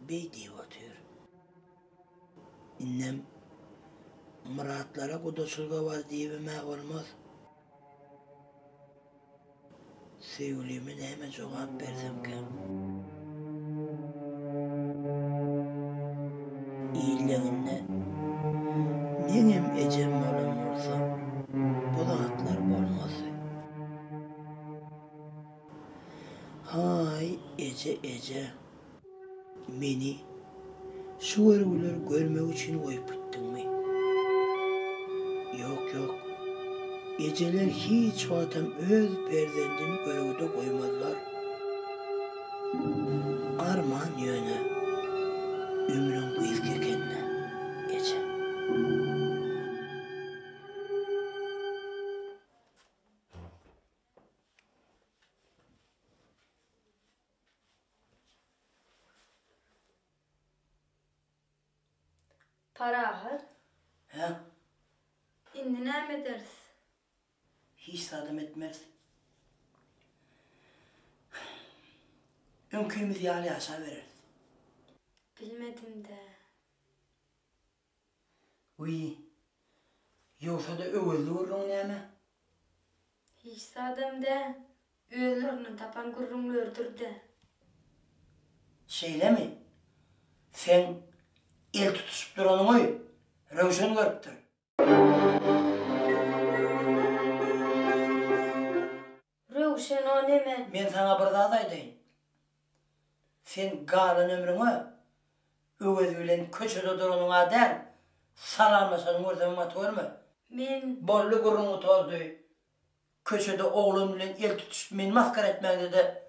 beydiği atıyor. İnnem muratlara kudaşılga var diyebilmek olmaz. Sevgilimi neyme cevap versem ki? İyiliğinle nenem ecem olan olsa bu rahatlar olmaz. Hay Ece, beni şu örgüler görmek için koyup gittin mi? Yok. Eceler hiç adam öz perdendini görüvde koymadılar. Armağan yöne, ömrün kıyık kendine, Ece. Para ahır. He? Indi ne ederiz? Hiç sadım etmez. Önküyümüz yağlı aşağı veririz. Bilmedim de. Uy, yoksa da öğüzlü vurun neyme? Hiç sadım de. Üyelerini tapan gurrumlu öldürdü. Şeyle mi? Sen el tutuşup duranın oy, Rövşen görüptür. Rövşen o ne mi? Ben sana bir daha daydayım. Sen galın ömrünü öğüzüyle köşede duranın aden salamlasanın ortamı atıyor mu? Men... Bollu gurrunu tozdu. Köşede oğlum bilen el tutuşup men maskara etmekte de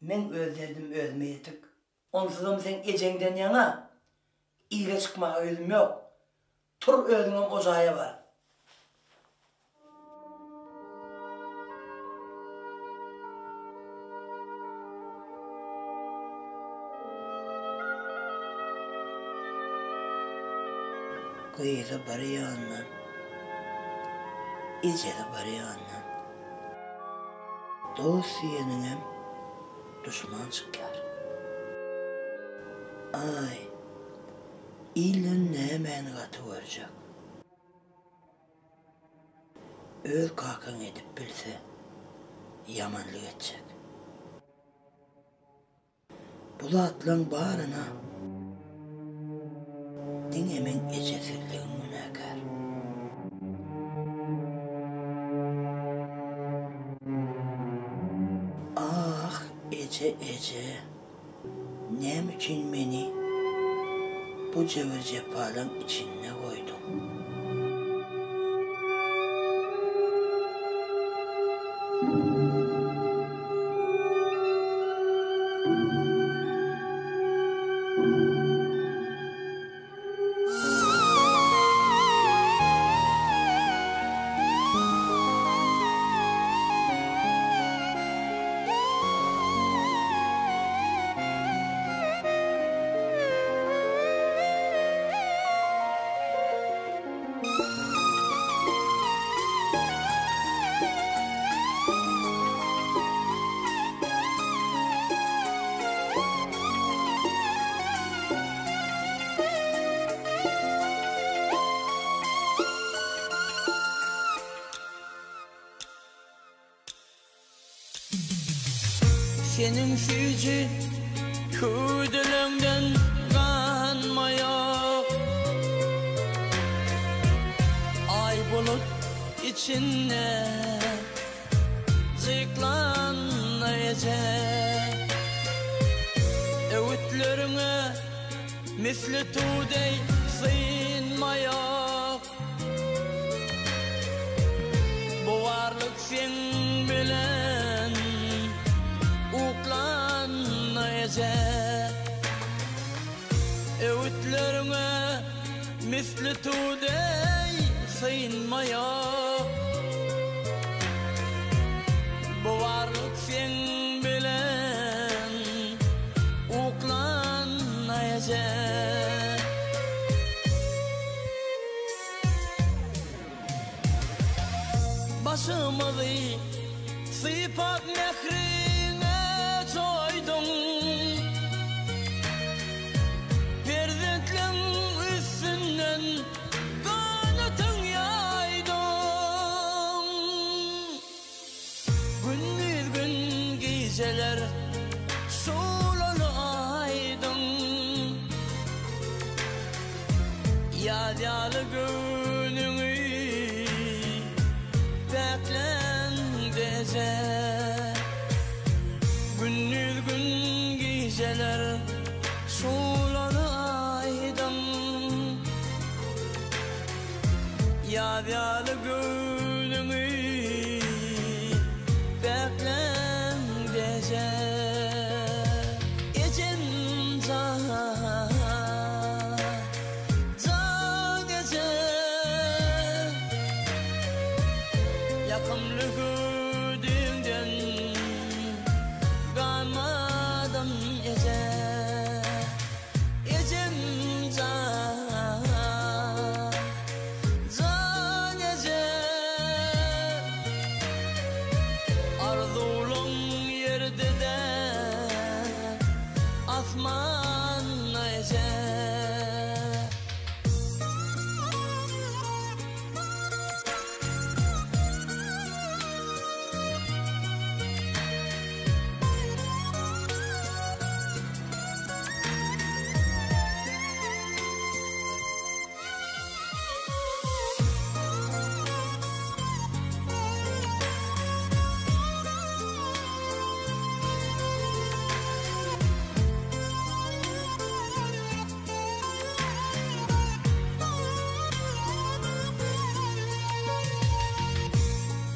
men özledim özmeyetik. Onsuzum sen ecengden yana iyile çıkmaya özüm yok. Tur özünün ocağıya var. Kıyıda barı yağından, İcede barı yağından. Dost yeninem düşman çıkar. Ay, ilin ne hemen katı varacak. Öz kalkan edip bilse yamanlık edecek. Bu da atlan bağrına din hemen ecesizliğin münakar. Ah Ece, nem için beni bu cevher cephalan içine koydum. senin fücü küdülünden kanmaya ay bulut içinde zıklanayacak öğütlerine misli tudey sığınmaya bu varlık sen bilen uklanayacak öğütlerine misli tudey sığınmaya bu varlık sen bilen uklanayacak başımızı sıfat nehrine çoydum Perzentlerin üstünden kanatın yaydın Gündüz gün geceler sulalı aydın Yadyalı gününü beklendece Gündüz gün geceler sulalı aydın Yadyalı gününü beklendece Ecen gece yakımlı güdüğünden kanmadım ece Ecem gece arzulum yerde de asman ece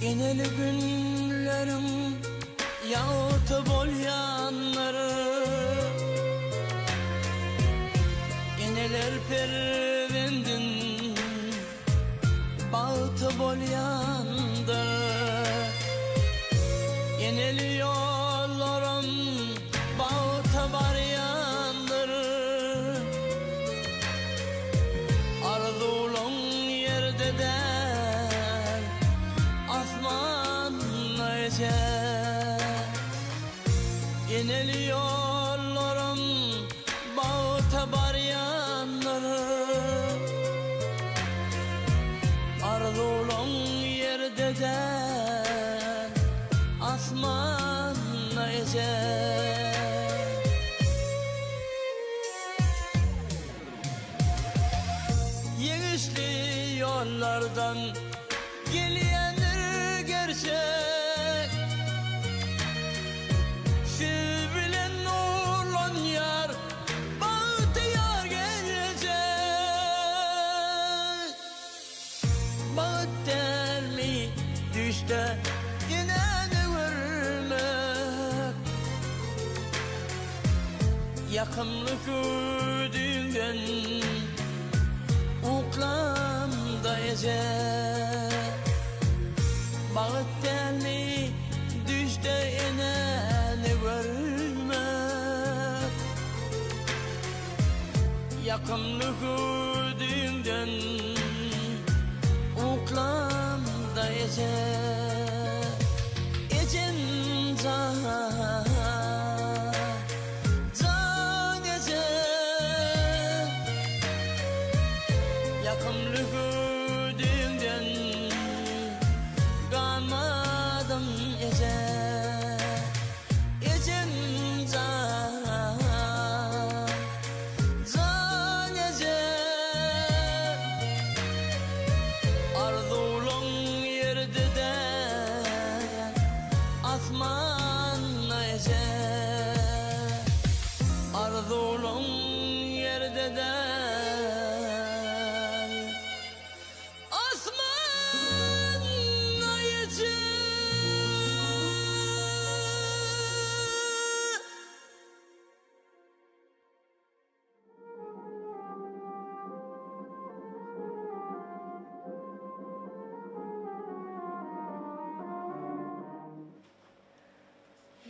Eneli günlerim yağıtı bol yanları Eneler pervendin bağıtı bol yandır Eneli yollarım bağıtı var yandır Arzulun yerde de Eneli yollarım bağıta bar yanları Arzulun yerde de asmanlayacak Yegişli yollardan geliyenler gerçek düşte inanı vermek yakınlık ödüğünden uklandayacak bağıt dermi düşte inanı vermek yakınlık ödüğünden uklandayacak Ecen gece yakımlı güdüğünden kanmadım ece Ecen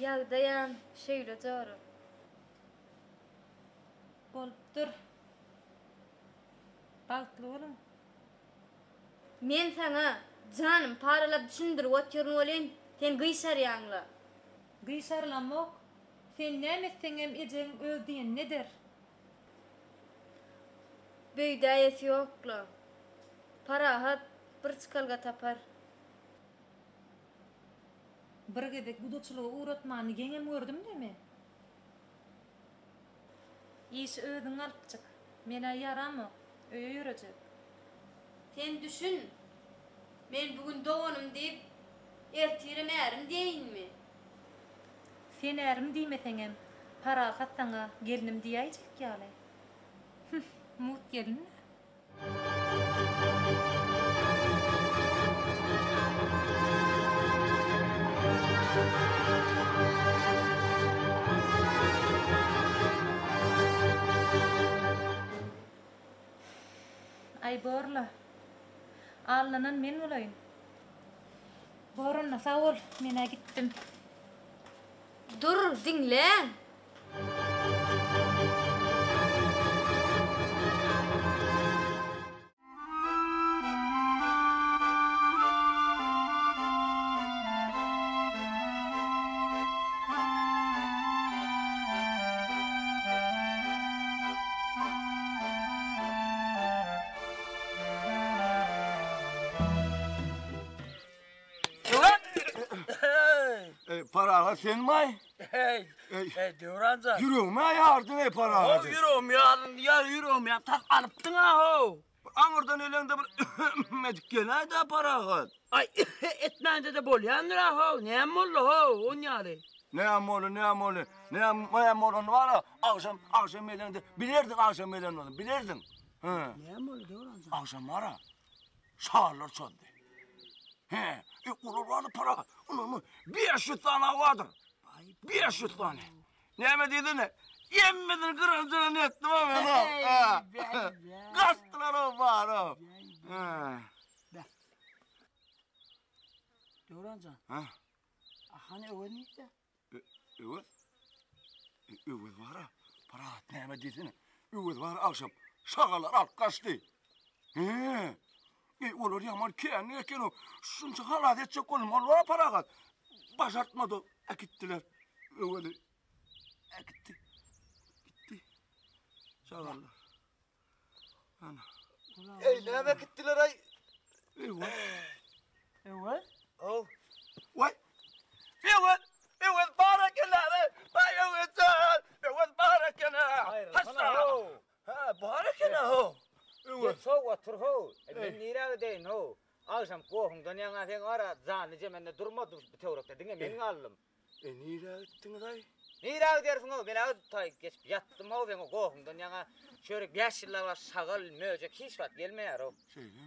Ýagdaýam şeýle doğru. Bolupdyr. Bagtly bolun. Men sana canım paralap düşündirip otyryn bolen, sen gysar ýaňla. Gysarlamak, sen nämeseňem ejeň öz diýen nedir? Beýdäýesi ýokla. Parahat bir çykalga tapar. Bir gedek budaçylygy uğratmany geňem gördüm deme. İş öýüň alyp çyk. Mene ýarama, öýe ýürejek. Sen düşün. Men bugün doğanım diýip ertirem ärim diýinmi? Sen ärim diýmeseňem, parahat saňa gelinim diýäjek ýaly. Mut gelin. Ay borla. Allanan men bolayyn. Borunna sağ ol, mene gittim. Dur, dinle. Parahat sen may? Hey, Devrancan. Yürüyorum ya yardın ey parahat. Yürüyorum ya yürüyorum ya. Tak alıptın ha ho. Anırdan elinde bir medik gene de parahat. Ay etmende de bol yandıra ho. Ne mollu ho on yani. Ne amolu var ya akşam elinde bilirdin akşam elinde onu bilirdin. Ne mollu Devrancan. Akşam var ya şağırlar çaldı. Olur vardı para. Onun 500 tane vardır. 500 tane. Ne mi dedin ne? Yemmedin kırıncına ne ettim ama ben. Kastılar o var o. Devrancan. Hani öğün neydi? Öğün? Öğün var ya. Para ne mi dedin ne? Öğün var akşam. Şağalar al kaçtı. Olur yağmur kendi o şunca halat edecek olmalı paragat. Başartmadı. Gittiler. Öyle. Gitti. Sağlarlar. Ana. Ey nereye gittiler ay? Evet. Oh. Vay. Evet barakena. Evet barakena. Ha barakena ho. Çok otur ho. Ben nira deyin ho. Akşam kohundan yana sen ara zanlıca ben de durmadım bu teorikte dinle ben aldım. Nira gittin ay? Nira dersin ho. Ben ağı geç yattım ho ben kohundan yana şöyle 5 yıllar var sağal möcek hiç vakit gelmeyer o.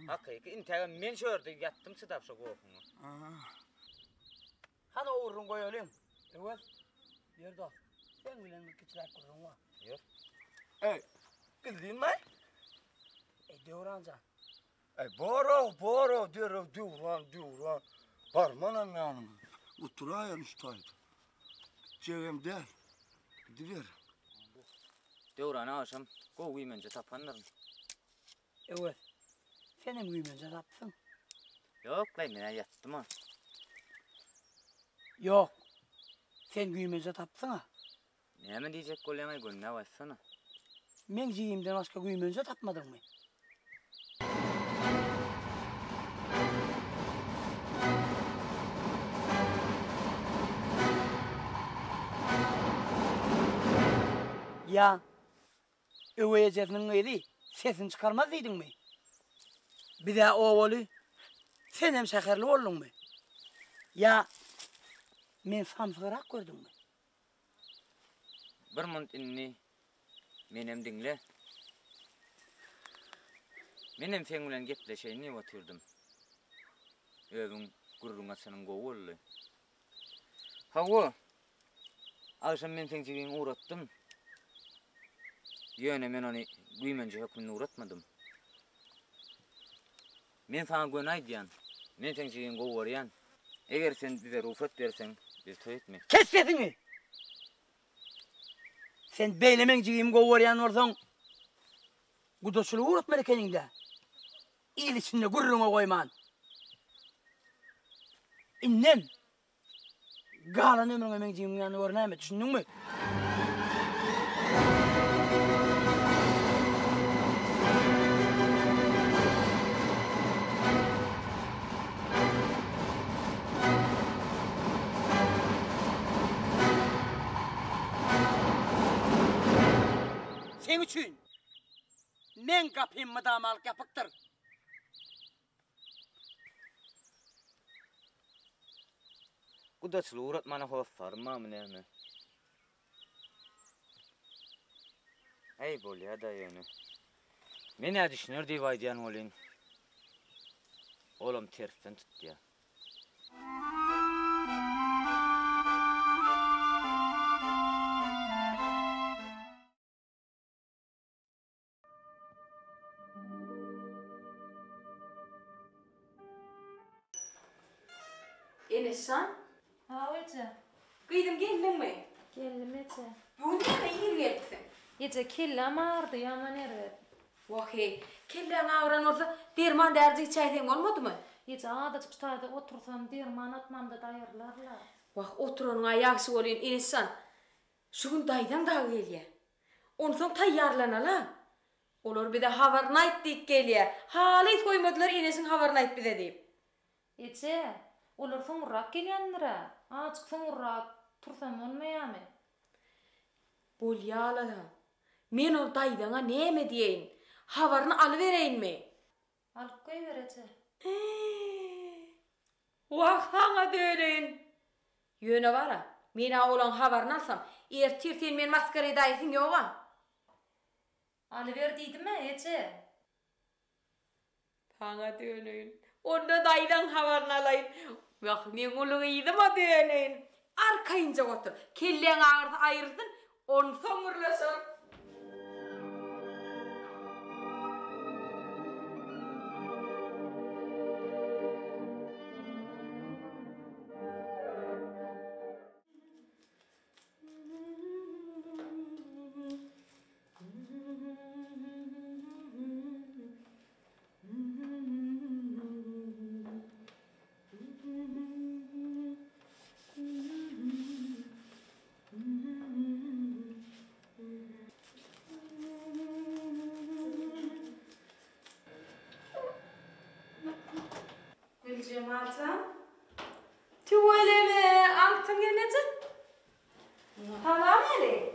Hakiki intega men şöyle yattım sıdap şu kohunu. Hani uğrun koyalım. Evet. Yerda. Sen bilen küçük kurun var. Yok. Ey. Gidin mi? Devrancan. Boro diyorum. Parmanam yanıma. Uturayan ustaydı. Cevim der. Gidiver. Devran akşam koğuymence tapanlarım. Evet. Senin güymence tapsın. Yok lan ben yattım ha. Yok. Sen güymence tapsın ha. Ne mi diyecek kolyana gönlüne bassana. Men jiyimden başka güymence tapmadın mı? Ya, öveyeceğinin öyle sesini çıkarmaz deydin mi? Bir de oğlu, sen hem şekerli oldun mu? Ya, men samsırak gördün mü? Bir mont inni menem dinle. Menem sen bilen gepleşeyni oturdum. Övün gurrunga senin goğullu. Hago, akşam men sen çiğin uğrattım. Yöne men onu güymence hükmünü uğratmadım. Men sana gönay diyan, men sen çiğin goğurayan. Eğer sen bize rufat versen, Bir toy etme. Kes sesini! Sen beylemen cigim govaryan orsan, gudoşulu uğratma ekeninde. İl içinde gurruna koyman. İnnen, galan ömrüne men cigim yanı ornayma, düşündün mü? Sen üçün men kapayım madamalık yapıktır. Gudaçlı uğratmana hoş sarma mı ne mi? Ey bol ya da yani. Men ne düşünür diye vaydiyan olin. Oğlum tersten tut ya. Enesan? Ha Ece. Kıydım geldin mi? Geldim Ece. Bugün ne iyi gelsin? Ece kellem ağrıdı yaman erdi. Vahi, kellen ağrıran olsa derman derdi çaydan olmadı mı? Ece ağda çıktaydı otursam derman atmam da dayırlarlar. Vah oturanın ayaksı olayın Enesan. Şugün daydan dağı geliyor. Ondan tayyarlanala. Olur bir de havarına ettik geliyor. Halit koymadılar Enes'in havarına et bize deyip. Ece, olur sonra gelyenlere. Açık sonra tursam olmayamı. Bol yağladı. Men o daydana neyme diyeyin? Havarını alıvereyim mi? Alıp koyuver Ece. Vah sana döneyin. Yöne var ha. Mena olan havarını alsam. Ertirtin men maskara daysın yoğa. Alıver deydi mi Ece? Sana döneyin. Onda daydan havarını alayın. Vah men ulu iyiydi ma döneyin. Arkayınca otur. Kellen ağırdı ayırdın. Onu somurlasın. Cemalcan. Tüveleme altın gelecek. Tamam eli.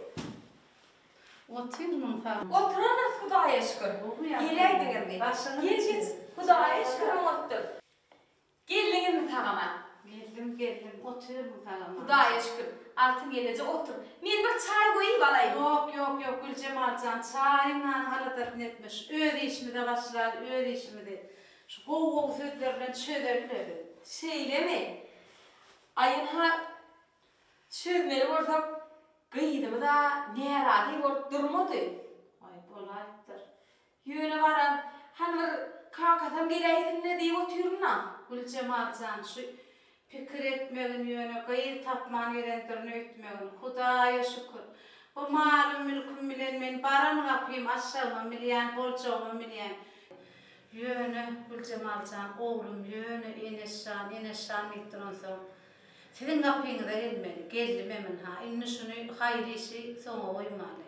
Oturun tamam. Oturanız Kudaya şükür. Geleydin mi? Gel git. Kudaya şükür otur. Geldin mi tamama? Geldim. Oturun tamam. Kudaya şükür. Altın gelecek otur. Men bir çay koyayım balayım. Yok Gülcemalcan. Çayımla haladır netmiş. Öyle işimi de başlar, öyle işimi de. Şu kovu sözlerle çöderler. Şeyle mi? Ayın ha çözmeli olsa kıydı da ne aradı olup durmadı. Ay bolayıptır. Yöne varan hanır kakasam geleysin ne diye otururum lan. Gülcemalcan şu fikir etmeğin yöne gayır tapman yerendirini ötmeğin. Hudaya şükür. Bu malum mülküm bilen men baran kapayım aşağıma milyen bolcağıma milyen. Yöne Gülcemalcan oğlum yöne ineşan ittironsa. Senin kapıyını da geldim hemen ha. İnni şunu hayır işi sonra oymalı.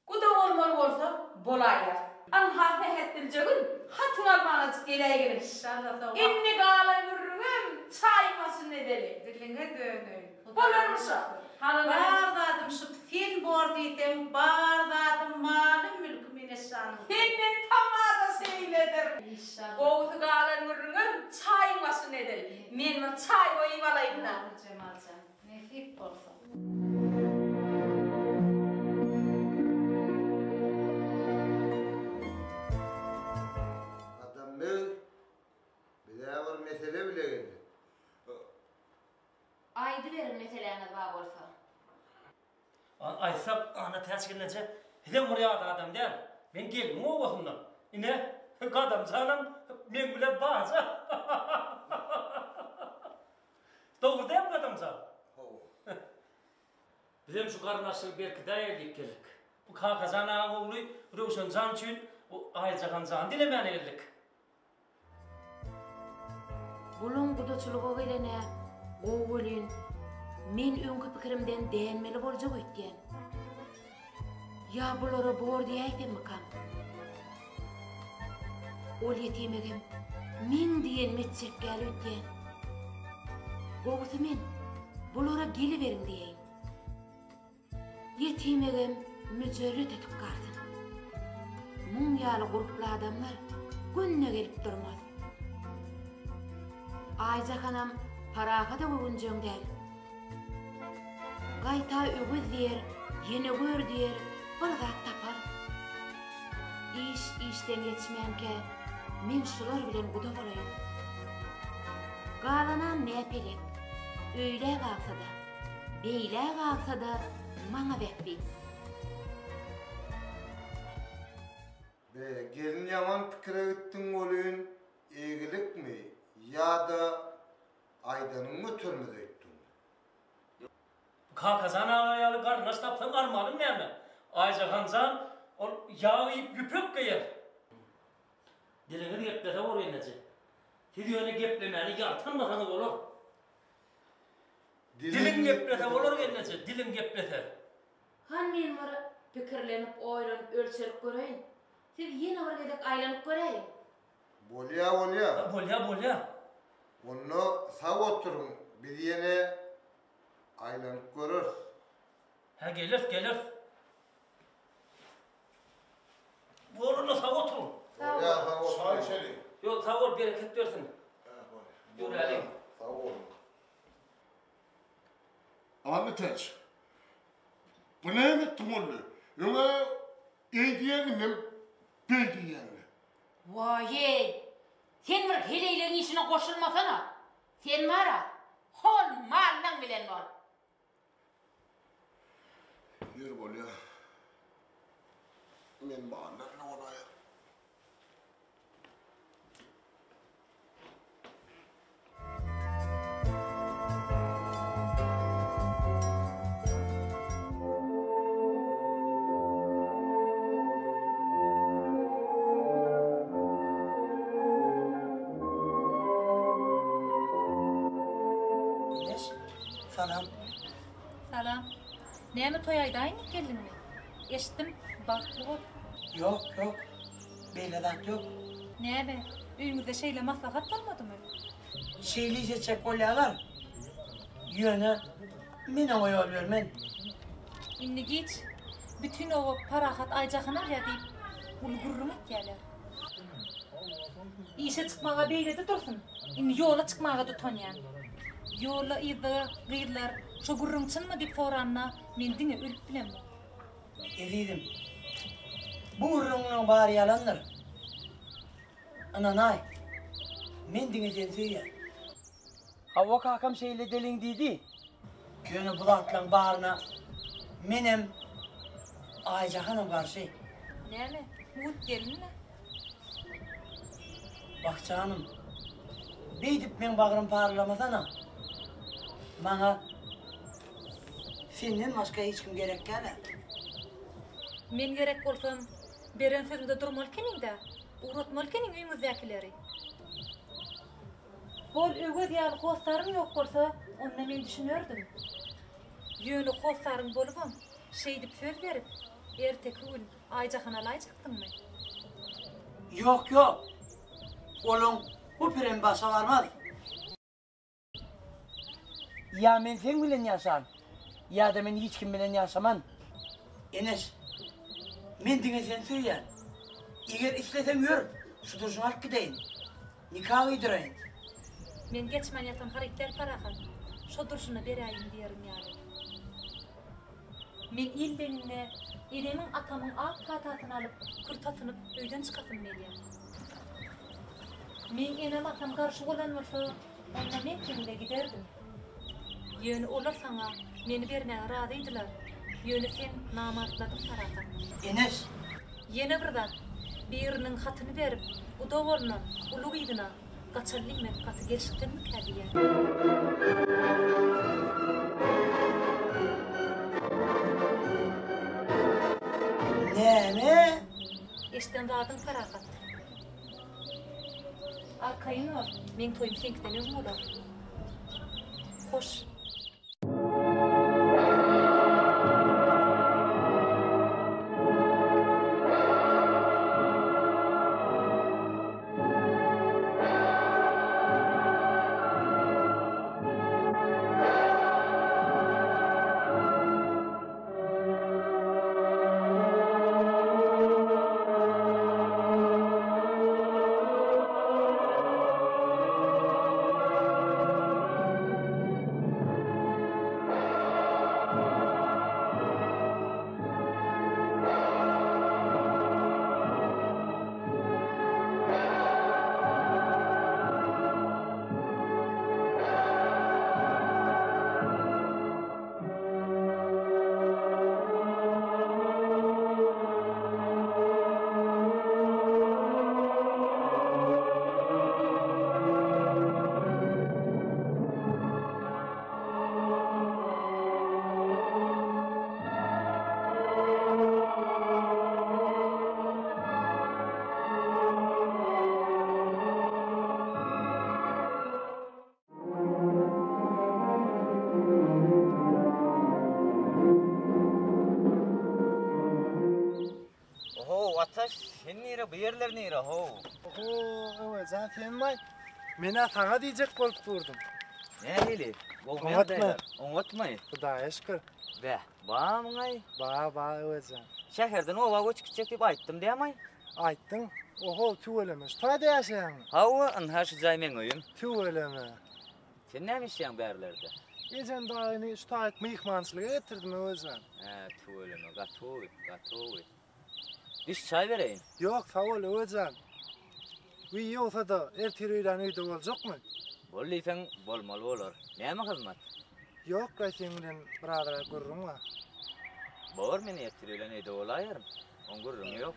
Kuda olmalı olsa bolaylar. An hafe hettircegün hatın almanız geleye İnşallah da İnni gala vurrum çaymasın edeli. Diline dönün. Olur musun? Bardadım şu fin bordiydem bardadım malum mülküm ineşan. Senin tamada seyledir. İnşallah. Kovdu gala vurrum çaymasın edeli. Men var çay koyayım alayım da. Cemalcan. Ne hip olsa. Bir daha var mesele bile geldi. Aydı verin meselene bağ olsa. Aysap ana ters gelince hidem buraya adam değil. Ben geldim o bakımdan. Yine kadam canım men bile bazı. Doğru değil mi kadam canım? Bilim şu karnaşığı belki de evlilik gerek. Bu kakazan ağa oğlu Ruşen Can için o aycakan can dilemeni ellik. Bulun gudaçılığı gelene, oğulun, men önkü pikirimden değinmeli bolca ötken. Ya bulara bor diyeydim mi kam? Ol yetimegim, men diyen metçek gel ötken. Oğutu men, bulara geliverin diyeyim. Yetimegim mücerret etip kardın. Mum yalı gruplu adamlar günne gelip durmaz. Ayca hanım paraka da uyguncan del. Gayta ögüz diyer, yeni gör diyer, bir zat tapar. İş işten geçmeyenke, men şular bilen guda olayım. Galanan ne pelek, öyle kalsa da, beyle kalsa da, mana bekbi. Gelin yaman pikire gittin olun, eğilik mi? Ya da aydanın mı törmede ettin? Kakazan ağayalı karnaş tapsan armalın ne mi? Ayca Hancan yağı yiyip yüpük giyer. Dilini geplete olur enece. Hidiyonu geplemeni yartanmasanız olur. Dilin geplete olur enece, dilin geplete. Han men var pikirlenip, oylanıp, ölçerip göreyin. Siz yine var gedek aylanıp göreyin. Bolya. Bolya. Onu sağ oturun, bir yine aylanıp görür. Ha gelir. Borunu sağ oturun. Bolya sağ oturun. Sağ içeri. Yok sağ ol, bereket versin. Görelim. Sağ olun. Ahmet Aç. Bu ne emettin oğlu? Yine iyi diyelim, ben diyelim. Vay, sen bir hileylerin işine koşulmasana. Sen var ha, hol maldan bilen var. Yürü Bolya. Men bağırlarına ona ya. Salam. Salam. Näme toýaýdaýyn geldin mi? Eşitdim, baklı ol. Yok. Beyle zat yok. Näme? Üýüňizde şeýle maslahat bolmadymy? Şeylice çek bolyalar. Yöne mene oýal bermen. Inni geç. Bütün o parahat ayjahana diýip ulgurrum etýärler. İşe çıkmaga beýlede dursun. Inni yola çıkmaga tutanýan. Yola ýygy, gyrlar, şo gurrunçynmy diýip soranna men diňe ölüp bilenmi? Edidim. Bu gurrunun bari yalandır. Ananay. Men diňe sen söýýär. Hava kakam şeyle delin dedi. Yöne bulatlan bağrına menem Ayca hanım karşı. Näme? Mut gelinme. Bak canım. Beydip men bağrım parlamasana. Bana senden başka hiç kim gerek gele. Men gerek bolsam, beren sözümde durmalkenin-de, uğratmalkenin öýüňizdekileri. Bol ögöz ýaly hostarym ýok bolsa, onda men düşünerdim. Ýöne hostarym bolubam, şeý dip söz berip, erteki gün Ayjahana laýjakdyňmy? Yok. Olun bu piren başa varmaz. Ya men sen bilen yaşan, ya da men hiç kim bilen yaşaman. Enes, men diňe sen söýýän. Eger islesem ýör, şu durjun alyp gideýin. Nikah ýdyraýyn. Men geçmen yatan hareketler parahat, şo durşuna beräýin diýerim ýaly. Men ildenine, enemin atamın ak katasyny alyp, kırtatynyp öýden çykasym gelýär. Men enem atam garşy bolan bolsa, onda men kimde giderdim. Ýöne olar saňa meni bermäge razydylar. Ýöne sen namartladym parahat. Enes, Yine bir zat, birinin hatyny berip, bu dowruna, uluq ýygyna, gaçarlymy, gaty gelişikden mi kädiýär? Eşten dağdın Farahat. Arkayın var. Men toyum senkten ögüm da. Hoş. Bu yerler nere ho? Evet zaten may. Mena sana diyecek bolup durdum. Ne heli? Golmaylar. Onotmay. Xudoga şükür. Be, ba mıngay? Ba özüm. Şäherden owa göçüp dip aýtdym diýmay. Aýtdyň. Oho, tüwelemiş. Taýda ýaşaýan. Hawa anha şu jaý men öýüm. Tüweleme. Sen näme işleýän bärlerde? Ejen daýyny şu taýt myhmançylyga getirdim özüm. Tüweleme, gatowy. Diş çay vereyin. Yok, sağ ol özüm. Uy yoksa da ertireyden öýde boljakmy? Bolýsan bolmaly bolar. Näme hyzmat? Yok, gaýsyňdan biradara görürüm. Bor meni ertireyden öýde bolaýarym. On görürüm ýok.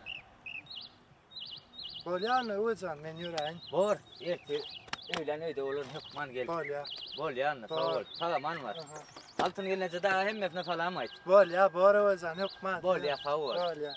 Bolýarmy özüm, men ýöreýin. Bor, ertir öýlen öýde bolar, hukman gel. Bolýarmy, sağ ol. Salaman var. Altyn gelneje daha hemmefne salam aýt. Bolýar, bor özüm, hukman. Bolýar, sağ ol. Bolýar.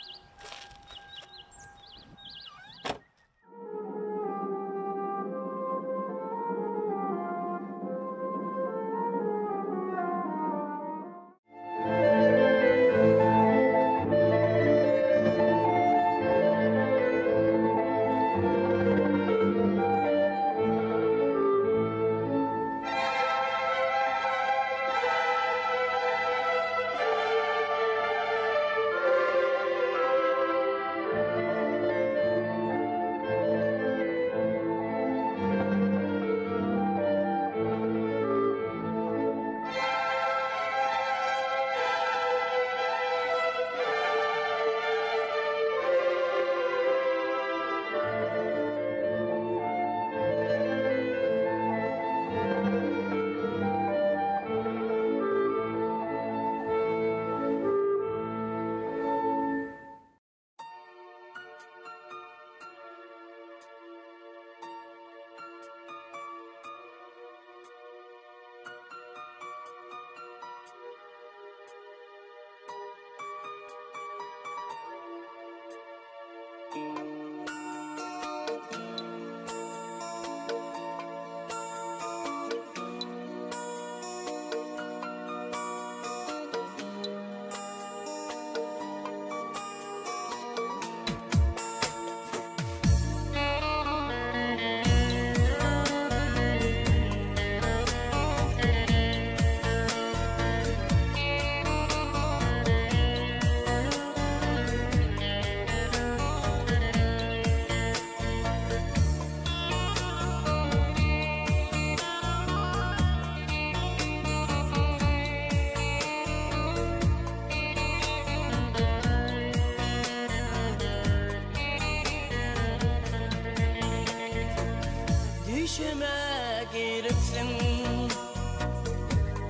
Düşüme giripsin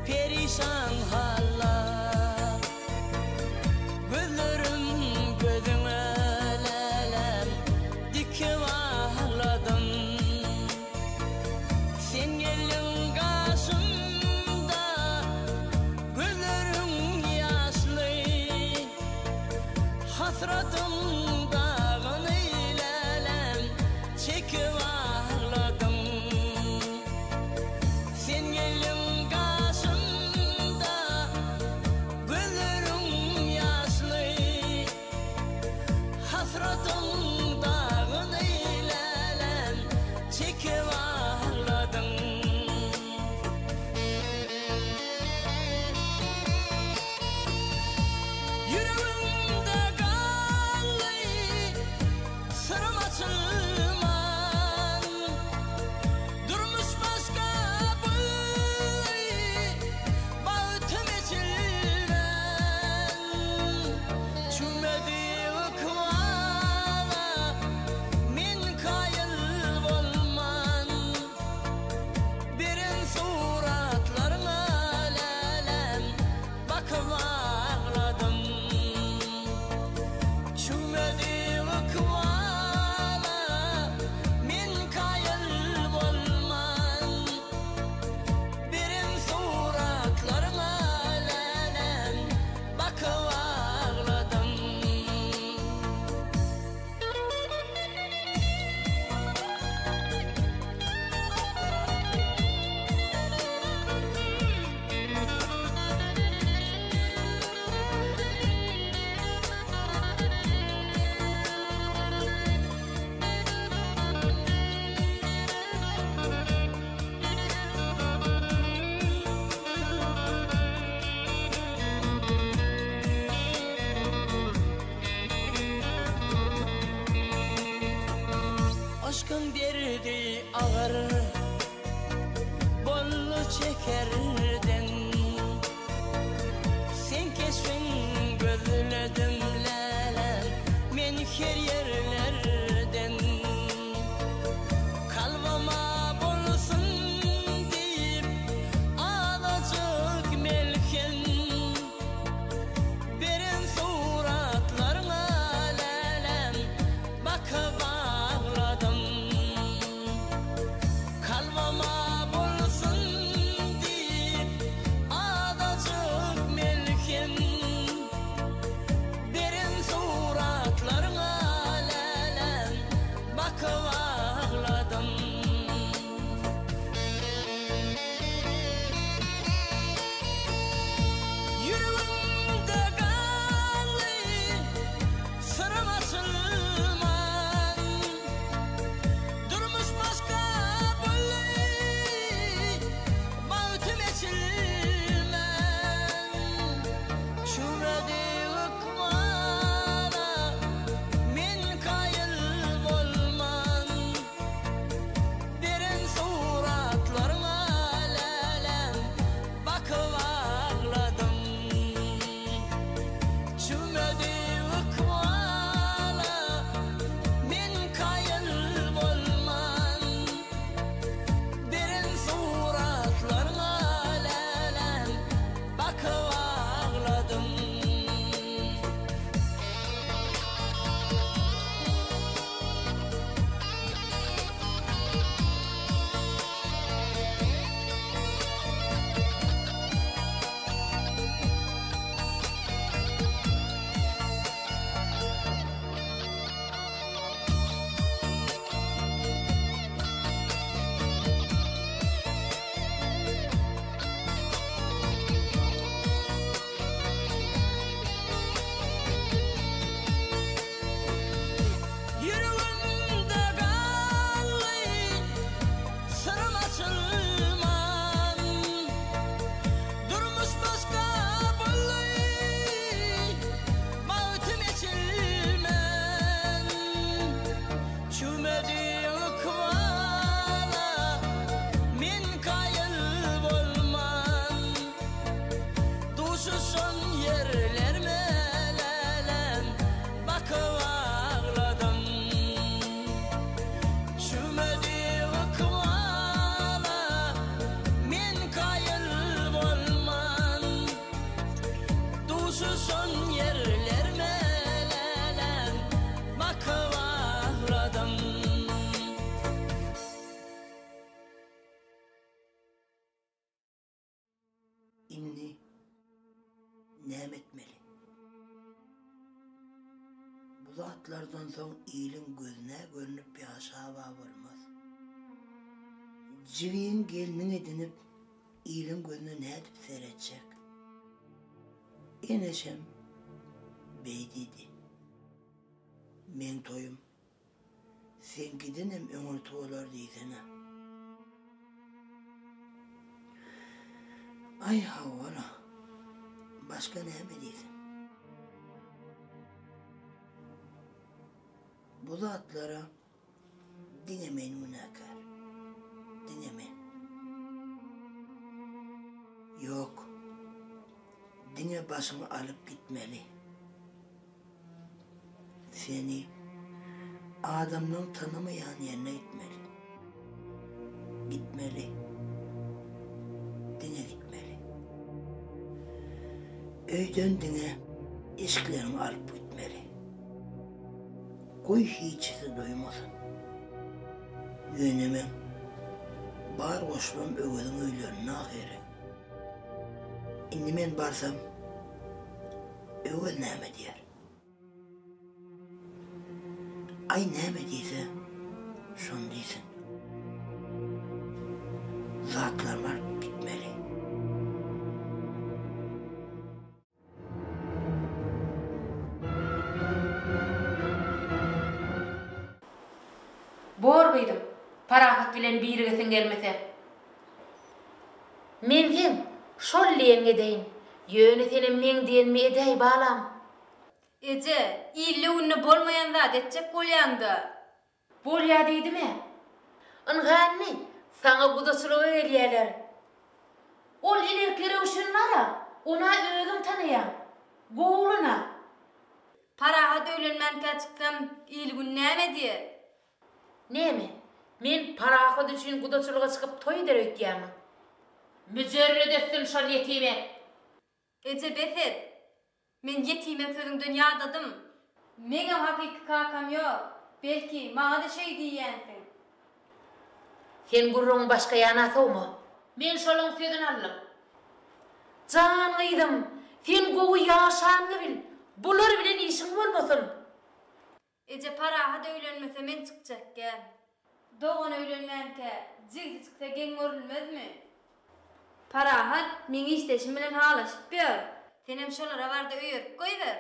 perişan hallar, gözlerim gözüme lelem dikip ağladım. Sen gelin karşımda gözlerim yaşlı, hasretim dağını var bollu çekerden sen keşfin gözledim lelem men her yerlerden kalbama bolsun deyip ağlacak melken beren suratlarına lelem bakıp ağladım kalbama bolsun deyip ağlacak melken beren suratlarına lelem bakıp ağladım yüreğimde kanlı sırım açılman durmuş başka böyle bağıtım içilmen şurada ıkmana men kayıl bolman beren suratlarına lelem bakıp ağladım şurada ıkmana men kayıl bolman beren suratlarına lelem bakıp ağladım yüreğimde kanlı sırım açılman durmuş başka böyle bağıtım içilmen çümedi ıkmana men kayıl bolman duşuşun yerlerime lelem bakıp ağladım çümedi ıkmana men kayıl bolman duşuşun yerlerime lelem bakıp ağladım İndi nem etmeli. Bu zatlardan soň iyiliň gözüne görünüp bir aşağı olmaz. Jigiň gelinin edinip iyiliň gözüne ne edip seyredecek? Eneşem beydidi. Men toyum sen gidenem öňürtü bolar diýsene. Ay havvala. Başka näme diýsin? Bu zatlara diňemen münakar. Diňemen. Yok. Diňe başymy alıp gitmeli. Seni adamның tanımayan yerine gitmeli. Gitmeli. Diňe gitmeli. Öýden diňe eşiklerini alıp gitmeli. Koy hiçsi doymasın. Yönemen bar koşmam ögödün öýlerine ahire. Indi men barsam ögöd näme diýer? Ay näme diýse şonu diýsin. Zatlarım alıp gitmeli. Bor bıydım, parahat bilen birigesiň gelmese. Men sen, şol liýeňe deýin, ýöne senem men diýenmi edäý balam. Ece, ille unne bolmayan zat etjek bolýandy. Bolýa diýdimi? Ynganny, sana gudaçylyk edýärler. Ol ilerkere uşun wara, ona özüm tanaýam. Goğuluna. Paraha döwlenmän çyksam il gün näme diýer? Näme? Men paraha düşün gudaçylyga çykyp toý derýärmi? Müjerred etsin şol yetime. Ece Beset, men yetime sözüňden ýadadım. Meňe hakyky kakam ýok. Belki maňa da şey diýýänsiň. Sen gurrun başka ýanasymy? Men şolaň sözüni aldım. Jan gydym, sen gowy ýaşanyny bil. Bular bilen işiň bolmasyn. Ece paraha döwlenmese men çykjak gel. Doğan öýlenmänke jigdi çyksa geň görülmezmi? Parahat meň işleşim bilen halaşyp ber. Senem şolara barda öýürüp goýber.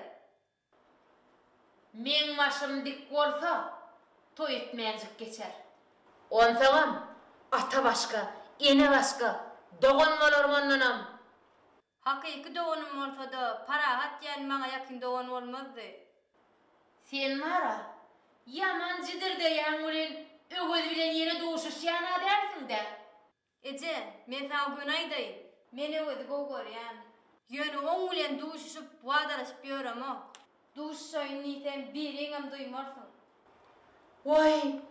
Men maşym dik bolsa, toý etmänjik geçer. Onsaňam ata başka, ene başka, dogan bolarmandanam. Hakyky doganym bolsa da parahat ýani maňa ýakyn dogan bolmazdy. Sen mara, yaman jidirde ýaňulen öwüz bilen ýene duşuş ýana dersiň-de. Ece, men sana gün aýdaýyn. Men öwüz gogorýan. Ýöne oň bilen duşuşyp wagdaraşyp ýörem-o. Duşşaýyn niýsem bir eňem duýmarsyň. Vay,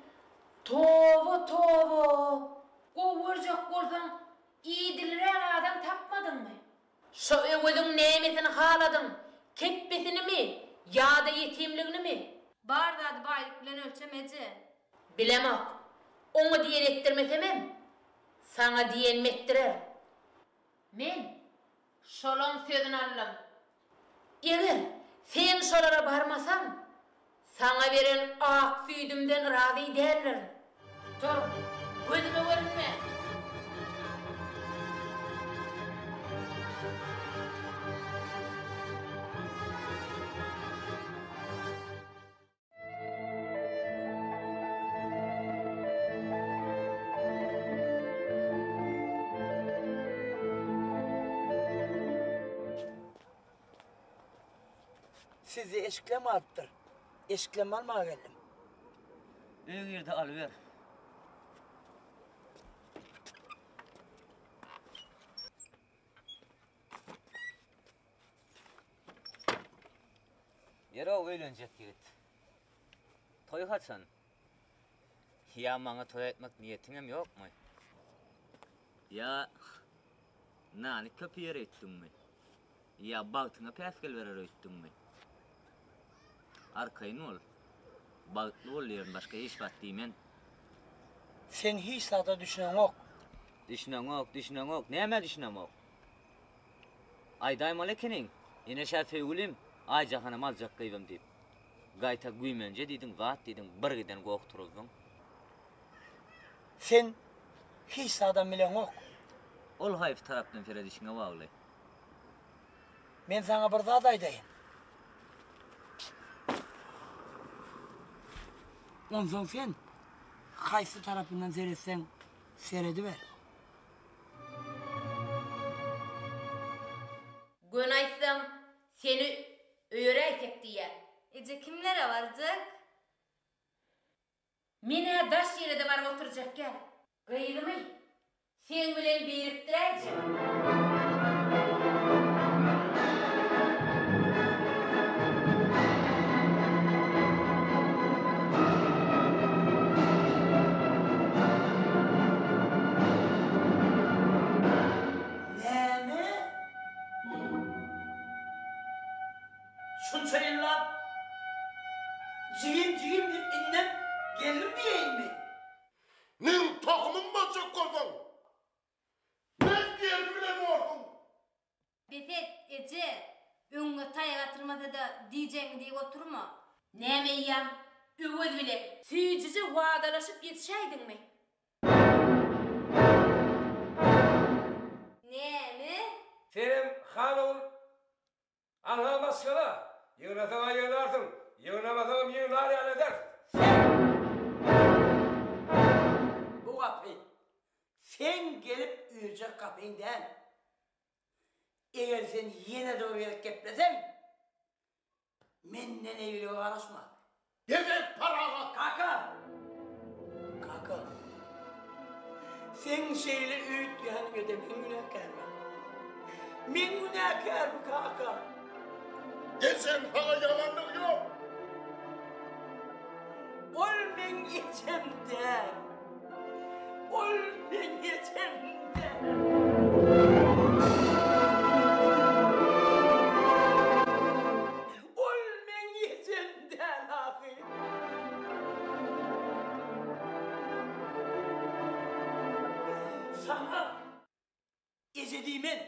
toba. Gogorjak bolsaň, iýdilrek adam tapmadyňmy? Şo öwüziň nämesini haladyň? Kepbesini mi? Ýa-da ýetimligini mi? Bar zady baýlyk bilen ölçem Ece. Bilemok. Onu diýen etdirmesemem, sana diýen metdirer. Men şolaň sözüni allam. Eger sen şolara barmasan, sana beren ak süýdümden razy derler. Dur, gözüme görünme. Sizi eşikleme alıptır. Eşikleme almaya geldim. Öýgerde alıver. Yere öýlenjek ýigit. Toy haçan? Ya maňa toy etmek niýetiňem ýokmy? Ya nany köpýer etdiňmi? Ya bagtyňa päsgel berer etdiňmi? Arkaýyn ol. Bagtly ol ýerden başga hiç wat diýmen. Sen hiç sada düşünen ok. Düşünen ok. Näme düşünen ok? Aýdaýmaly ekeniň. Ine şä söýgülim, aýjahanam aljak gyýbym diýip. Gaýta güýmenje diýdiň, wat diýdiň, bir giden gok turuldyň. Sen hiç sada bilen ok. Ol haýyp tarapdan feredişiňe bagly. Men sana bir zat aýdaýyn. Ondan sen kaysı tarafından seyretsen seyrediver. Gün aýtsam seni öýräýsek diýär. Ece kimlere barjak? Mene daş ýerede barıp oturjak gel. Gıydymy? Sen bilen birikdiräjik. Şunça yıllar cigim deyip innem geldim diyeyim mi? Nin tohumum bolacak golbaň. Men geldim bilen oldum. Beset, Ece, öňe taýa atyrmasa da diýjeňi diýip oturma. Näme ýam? Öwüz bilen süýjüje wagdalaşyp ýetişäýdiňmi? Näme? Senem hanul ana başkala. Yığınatağa yığınarsın. Yığınamasam yığınar yani eder. Bu kapı sen gelip üyecek kapıyından. Eğer sen yine doğru gelip geplesen menden evliye karışma. Evet parağa. Kaka. Sen şeyle öğüt yani ödemen günahkar mı? Men günahkar mı kaka? Desen bana yalanlık yok. Ol men geçemde. Ol men geçemde. Ol men geçemde abi. Sana ezediğimin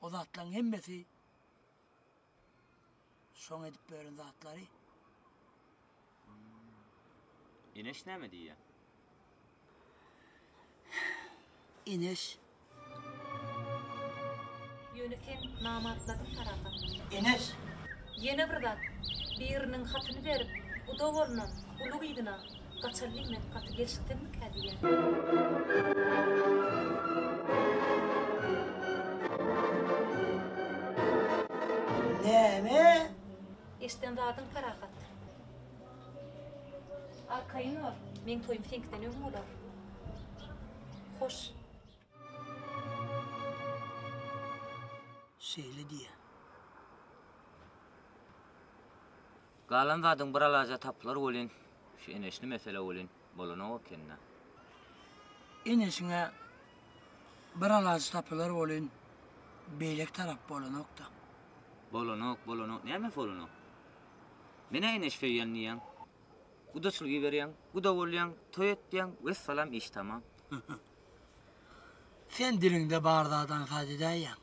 o zatların hemmesi son edip böyle zatları İneş ne mi diye? İneş Yöneten namatladım tarafa. İneş Yine bir zat birinin hatını verip o doğrunun ulu gıydına kaçarlıyım ben katı geliştin mi kadiye? Ne mi? İşten dadın parahat. Arkayın var. Men toyum finkten ömüm olar. Hoş. Şeyle diye. Galan zadın buralaca taplar olin. Şu eneşli mesele olin. Bolana o kendine. İneşine bir alacı tapılar olun. Beylek taraf bolanok da. Bolonok. Ne mi bolonok? Mene eneş feyen niyan? Guda sülgi veriyan, guda olyan, toyet diyan, vesselam iş tamam. Sen dilinde bardağdan sadedeyyan.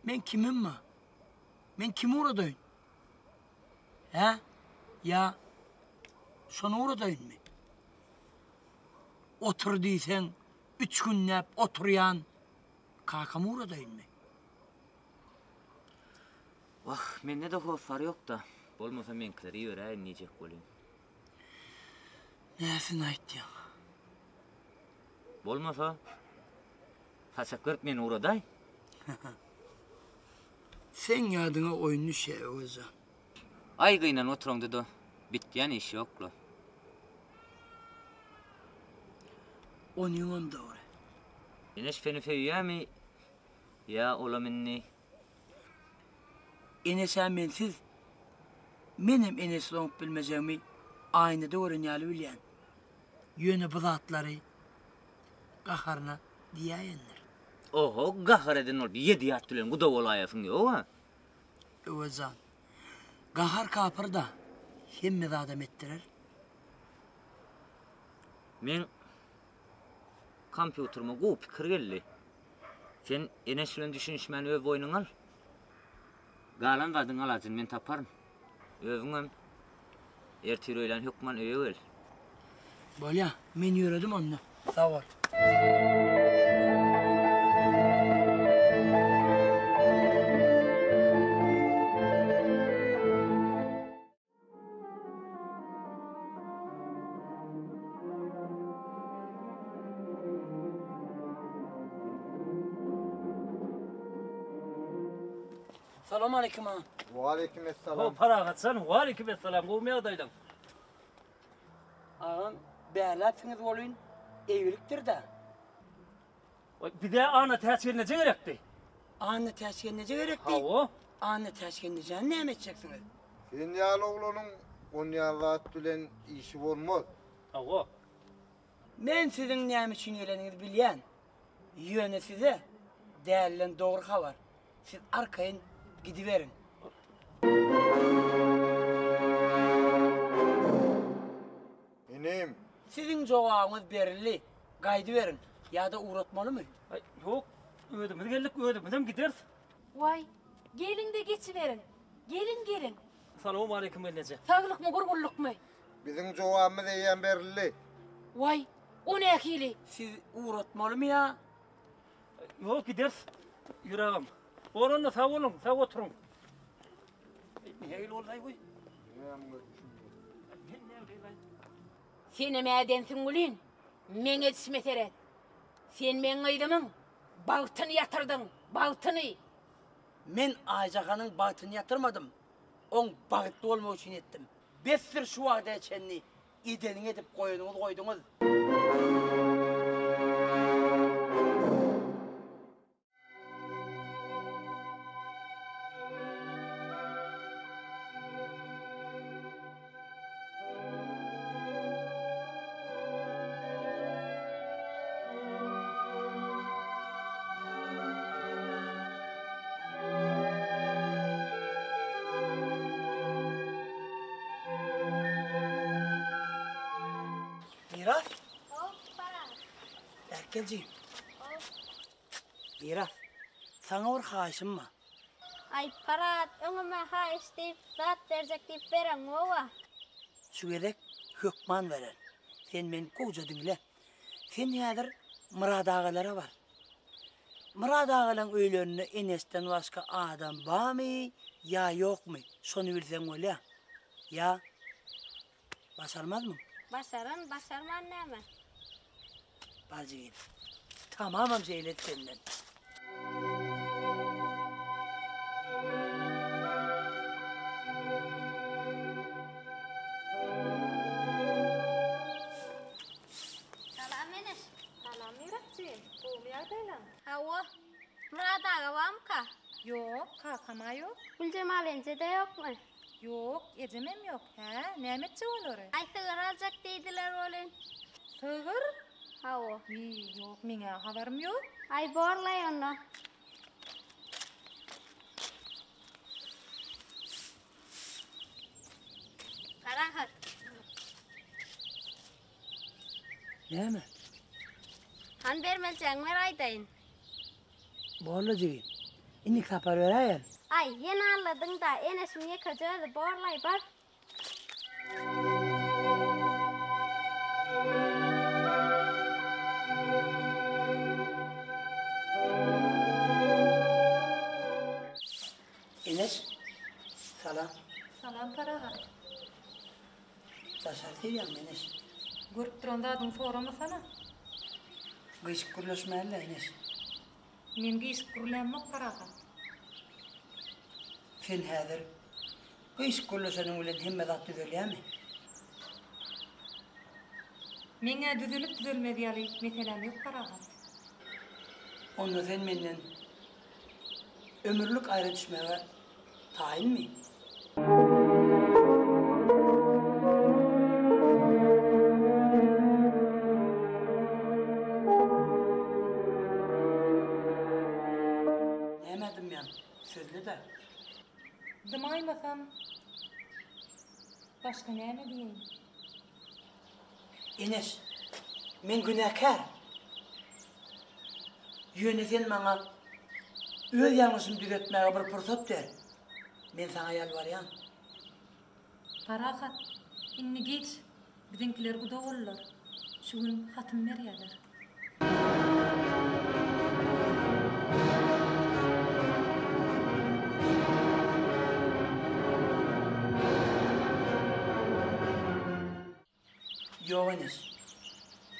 Men kimim mi? Men kimi uğradayım? He? Ya şunu uğradayım mı? Otur deysen, 3 günlep oturuyan kakamı uğradayım mı? Vah, mende de hoşlar yok da. Bolmasa menkleri öğrenin niyecek olayım. Nesini ayt ya? Bolmasa, taşakırıp men uğraday. Sen yadına oyunu şey oza. Aygıyla oturun da bittiyen iş yoklu. Onun doğru. Eneş feni feyyâ mi? Ya ola minni. Enes'e mensiz. Benim Enes'le olup bilmeyeceğimi aynı doğru nyalı bilen. Yönü bızatları kaharına diyeyenler. Oho, gahar edin ol. Bir 7 yaş tülen guda olayasın diyor ha. Özcan. Gahar kapır da hemmet adam ettirir. Men kompüterime gu pikir geldi. Sen Enes'le düşünüşmen öv boynun al. Galan zadın alacın men taparım. Övüngem. Ertiroylan hükman öv el. Bolya, men yürüdüm onu. Sağ ol. Selamun aleyküm ağam. Ve aleykümselam. O para katsan, ve aleykümselam. Kovmaya daydım. Ağam, beğenlersiniz olun, evliliktir de. Bir de ana tesirine gerekti. Anne teskinlice gerekti. Ha o? Anne teskinlice ne edeceksiniz? Sen yalı oğlunun on yalvat dülen işi olmaz. Ha o? Ben sizin ne için yeleninizi bilen. Yöne size değerlen doğru haber. Siz arkayın gidiverin. İnim. Sizin cevabınız belirli. Kaydı verin. Ya da uğratmalı mı? Yok. Ödümüz geldik, ödümüzden gideriz. Vay, gelin de geçiverin. Gelin. Selamun aleyküm ellece. Sağlık mı, gurgulluk mu? Bizim cevabımız eyen belirli. Vay, o ne akili? Siz uğratmalı mı ya? Yok gideriz. Yüreğim. Oranla sağ olun, sağ oturun. Niye öyle olay bu? Sen emeğedensin ulan. Men etişmeseret. Sen men aydımın. Bağıtını yatırdın. Bağıtını. Men Aycahan'ın bağıtını yatırmadım. On bağıtlı olma için ettim. Bestir şu vade çenni. edenin edip koyunuz koydunuz. Miras? Erkelciğim. Miras, sana bir haşım mı? Ay Parat, öňüme haýyş diýip zat berjek diýip beren owa. Şu gerek hükman veren. Sen meni koca dinle. Sen häzir Murad ağalara var. Murad ağaların öýlerinde Enes'ten başka adam barmy ya ýokmy? Şonu bilseň bolýa. Ya başarmazmı? Başaran, başarman näme? Bacıgin. Tamamam şeylet senden. Salam Enes. Salam Miratciğim. Bu ýagdaýlar? Hawa. Murad ağa barmka? Yok, kakama yok. Gülcemal enjede ýokmy? Yok, ejemem yok. He, nämetçe olary? Ay sığır aljak diýdiler bolen. Sığır? Hawa. Yok, meňe habarym yok. Ay borlay onu. Karahat. Näme? Han bermelçäň mer aýdaýyn. Borlacıgin. İndik sapar veraýan. Ay, ýene anladyň da Enes'im ýekejeli borlay bar. Enes, salam. Salam Parahat. Taşar diýýär Enes. Görüp duranda adyň sorama sana. Gyşyk gürleşmäli Enes. Men gyşyk gürlenmek Parahat. Sen häzir gyşyk gürleşeniň bilen hemme zat düzelýärmi? Meňe düzelip düzelmedi ýaly meselem ýok Parahat. Onda sen menden ömürlük ayrı düşmeye tayin mi? Demedim ya, sözlü de. Dymaýmasam başga näme diýeň? Enes, men günahkar. Ýöne sen maňa öz ýalňyşymy düzeltmäge bir pursat ber. Men sana ýalbarýan. Parahat, inni geç. Bizinkiler guda bollar. Şu gün hatym berýärler. Ýok Enes.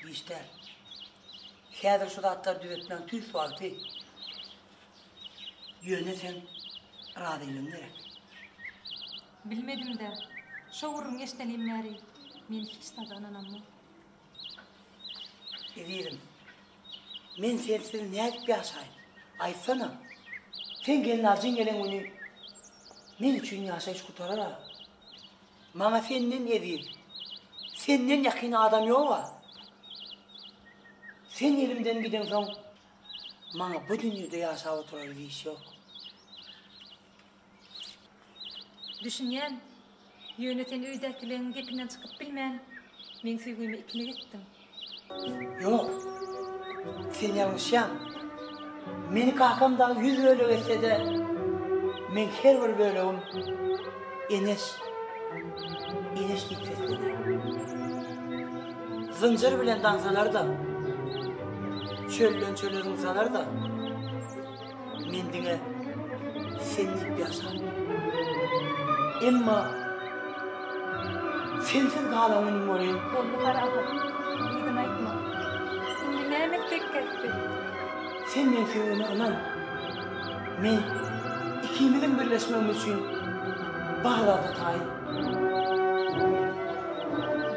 Bister. Häzir şu zatlar düzeltmäň tüýs wagty. Ýöne sen radylygyň gerek. Bilmedim de. Şowurun eşdelim näri. Men hiç tadananam. Edirim. Men sensiz nädip ýaşaýyn? Aýtsana. Sen gelin arjyň gelen güni men üçin ýaşaýyş gutarar. Maňa senden edir. Senden ýakyn adam ýokga. Sen elimden giden soň maňa bu dünýede ýaşap oturar bir iş ýok. Düşünýän, ýöneten öýdekilerin gepinden çykyp bilmän, men süýgümi ikilik etdim. Yok. Sen ýalňyşýan. Meni kakamda 100 bölek etse de men her bir bölegim Enes gitmesdi. Zınjır bilen dansalar da, çölden çöle zınsalar da, men diňe senlik ýaşar. Emma sensiz galamyň moren Boldy Parahat. Ýygyny aýtma. Indi näme tekketdi? Sen men süýgüni anan. Men ikimizin birleşmemiz üçin bağlady taýyn.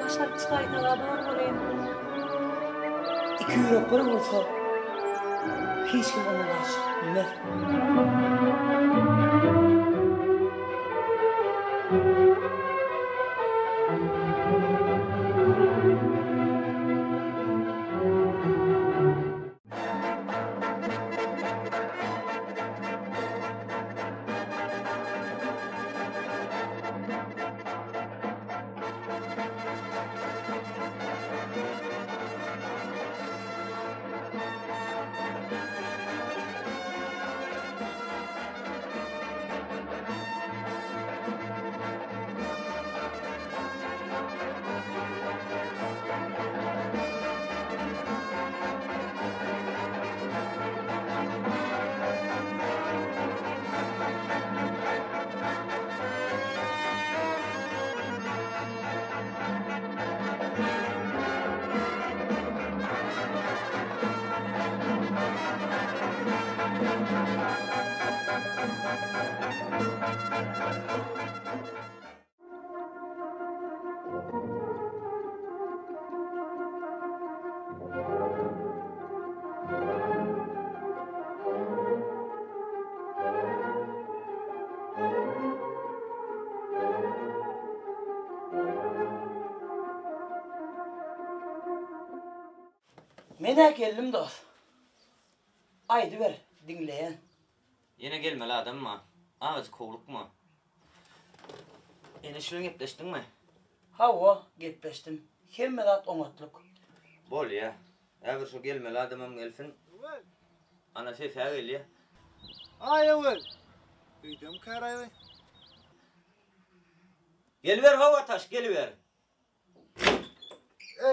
Aşağı çıkaydığa doğru olayım. 2 euro para olsa hiç kim ona karşı bilmez. Mene geldim dost. Aydı ver, dinleyen. Yine gelmeli adam mı? Ağzı kovluk mu? Enişle gepleştin mi? Hava gepleştim. Kelmedat omatluk. Bol ya. Eğer şu gelmeli adamım gelsin. Ana sefer gel ya. Ay evvel. Üydüm karayı. Geliver hava taş, geliver.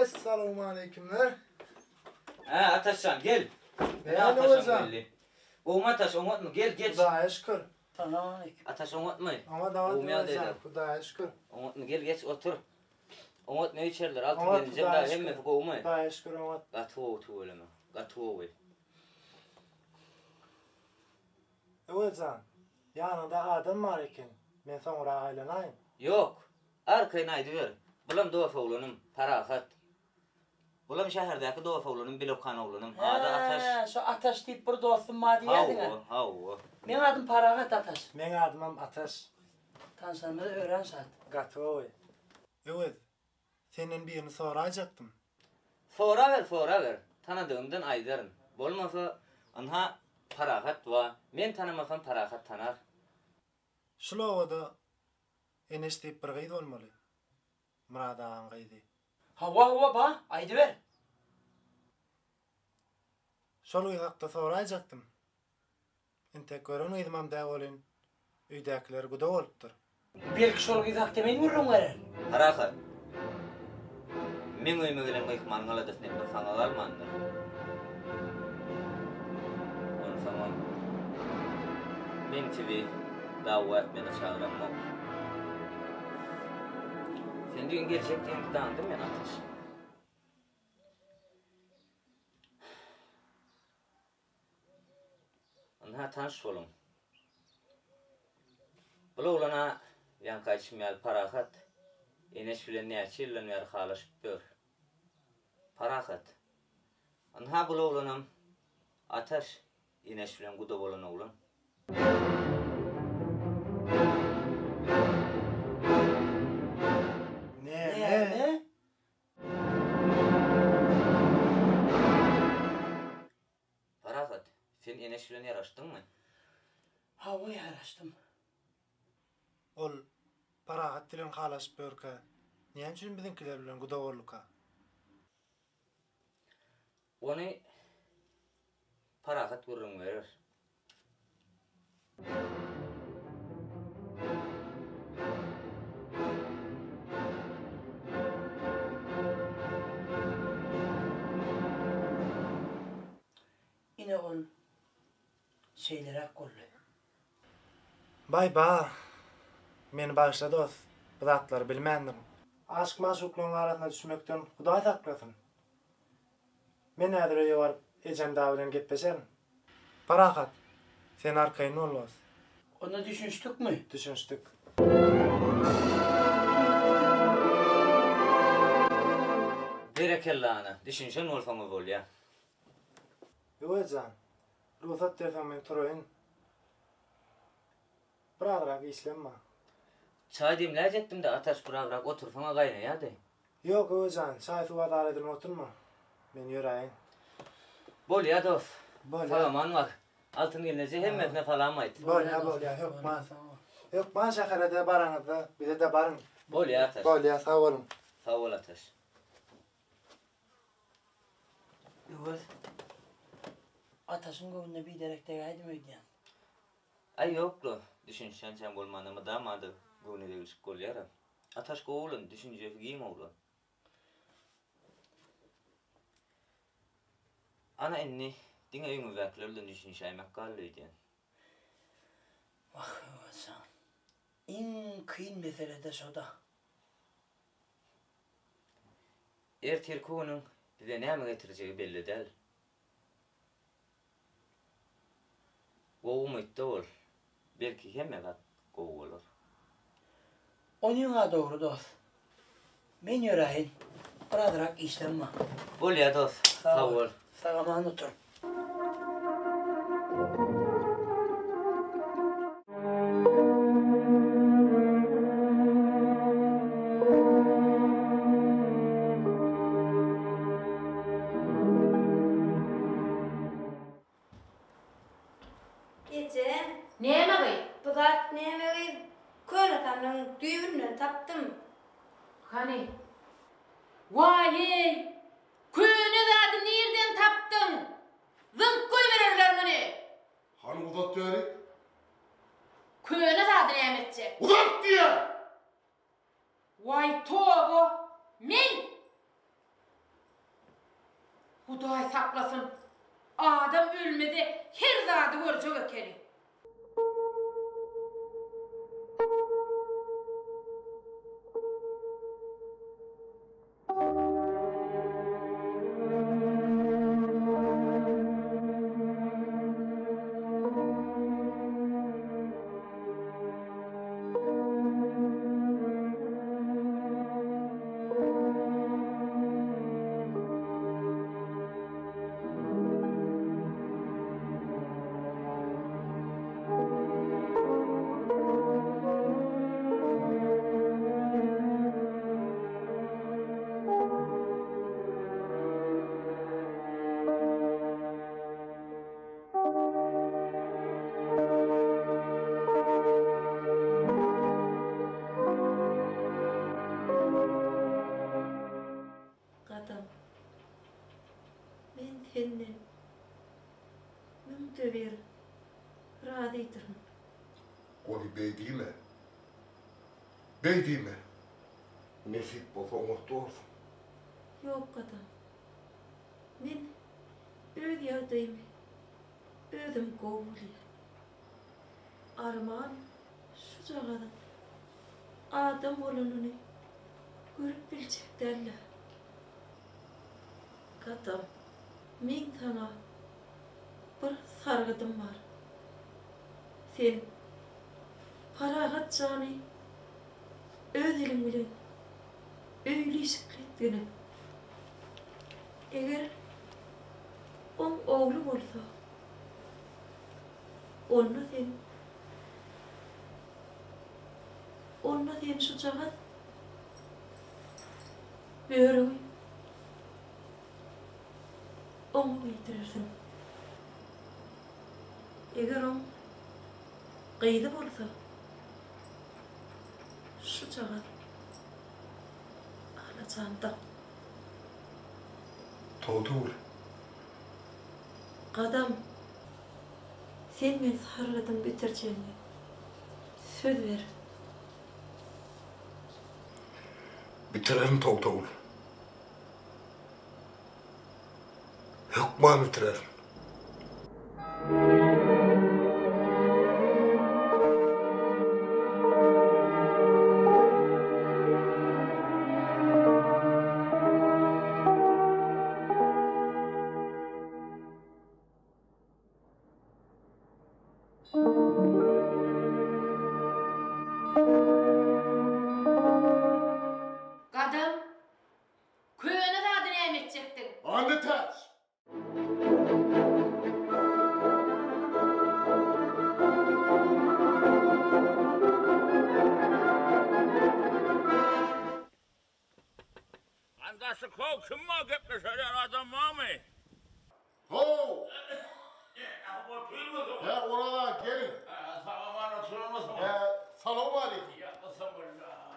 Esselamu aleykümler. Ha Ataşcan gel. Ne olacak? Oğma taş, oğmat mı? Gel geç. Hudaya şükür. Tamam. Ataş oğmat mı? Ama davat olacak. Hudaya şükür. Oğmat mı? Gel geç otur. Oğmat ne içerler? Altı geleceğim daha hem mi oğma? Hudaya şükür oğmat. Gatı öyle mi? Gatı öyle. Evvelcan. Yanında adam var iken. Ben sonra ailenayım. Yok. Arkayına aydı ver. Bulam doğa oğlunum. Parahat. Bulam şehirdeki doğa oğlunum. Bilokhan oğlunum. Adı Ataş. Şu Ataş deyip bir dostum var diyedin ha. Hava. Benim adım Parahat Ataş. Benim adım Ataş. Tanışanımı da öğren saat. Gatı evet. Senin birini soracaktım. Sonra ver. Tanıdığımdan aydarın. Bolmasa anha Parahat var. Men tanımasam Parahat tanar. Şulovada enişte bir gıydı olmalı. Murad ağam gıydı. Hava ba, aydı ver. Şol uyakta soracaktım. Inte görün uydumam da olun. Uydakiler guda oluptur. Belki şol gizak demeyin vurun verir. Parahat. Men uyma gelen mehman aladas ne bir sana almandı. Onu sana men TV davet beni çağırmak. Sen dün gerçekten gidandın ben Ataş. Anha tanış olun. Bula ulana yan kaçmayal Parahat. Eneş bilen neçillen yer halaşıp bör. Parahat. Anha bula ulanam Ataş. Eneş bilen guda bolan ulan. Ne? Parahat, sen eneş bilen yaraştın mı? Hava yaraştım. Ol Parahat dilen halaşıp börke. Niye için bizimkiler bilen guda olluka? Onu Parahat gurrun verir. Yine ol şeylere kollu. Bay ba. Meni bağışladı os. Bu zatları bilmendim. Aşk maşukluğun arasına düşmekten Huday saklasın. Men nädire varıp ecem davilen gitpeşerim. Parahat. Sen arkayın ol os. Onu düşünüştük mü? Düşünüştük. Berekella ana. Düşünşen olfama bol ya. Yo'can. Ruhsat dersen men turayın. Birazrak işlenme. Çay demleyecektim de ataş birazrak oturfana kaynayadı. Yok Yo'can, çay suva dar edilme oturma. Men yürəyin. Bol ya dost. Bol ya. Falan var. Altın gelince hemmetine falan mayt. Bol ya, yok man. Yok man şaharada baranızda, bize de barın. Bol ya ataş. Bol ya, sağ olun. Sağ ol ataş. Yavuz. Ataşın gönlüne bir derek de mıydı? Ay yok lo. Düşünşen sen bolmanımı damadı. Gönlü de ışık gol yaram. Ataş oğlun, düşünce giyim oğlun. Ana enni, dine öňü väklerden düşünşäýmek gallydy. Vah Yavuz. En kıyın mesele de şoda. Ertir konuň bize näme getirjegi belli däl. Gowumytda bol. Belki hemme gat gow bolar. Onuňa dogry dost. Men ýöräýin. Birazrak işlenme. Bol ya dost. Sağ ol. Sağaman otur. Ece. Näme gey? Bu zat näme gey? Köle tanın düýbünden tapdym. Hani? Vay! Köne zady nerden tapdın? Zınk koy verirler meni. Hani uzat diýerik? Köne zady nämetjek? Uzat diýe! Vay tobo! Men! Hudaý saklasın. Adam ölmedi, her zady görjek ekeni. Senden müntü bir radytırım. Oli bey diýme. Bey diýme. Nesip bolsa oňurtursun. Yok adam. Men öz ýagdaýymy özüm gowulýar. Arman şu jagadan adam bolanyny görüp biljeklerler. Kadam, men sana bir sargıdım var. Sen paragat jany öz elim bilen öýleşiklikdeni. Eger on oğlu bolsa, onna sen şu jagat böýrüňi onu bitirirsin. Eger on gıydı bolsa, şu jagat alacağında. Tawtur. Kadam, sen men sarladım bitireceğini söz ver. Bitirelim Tawtur. Hükman bitirelim. Kadın, köne zady Anne ters. Andaşı kov kim var gepleşer adam var mı? Ho! Ya orada gelin. Tamam oturmaz mı? Selamun aleyküm. Ya sabırla.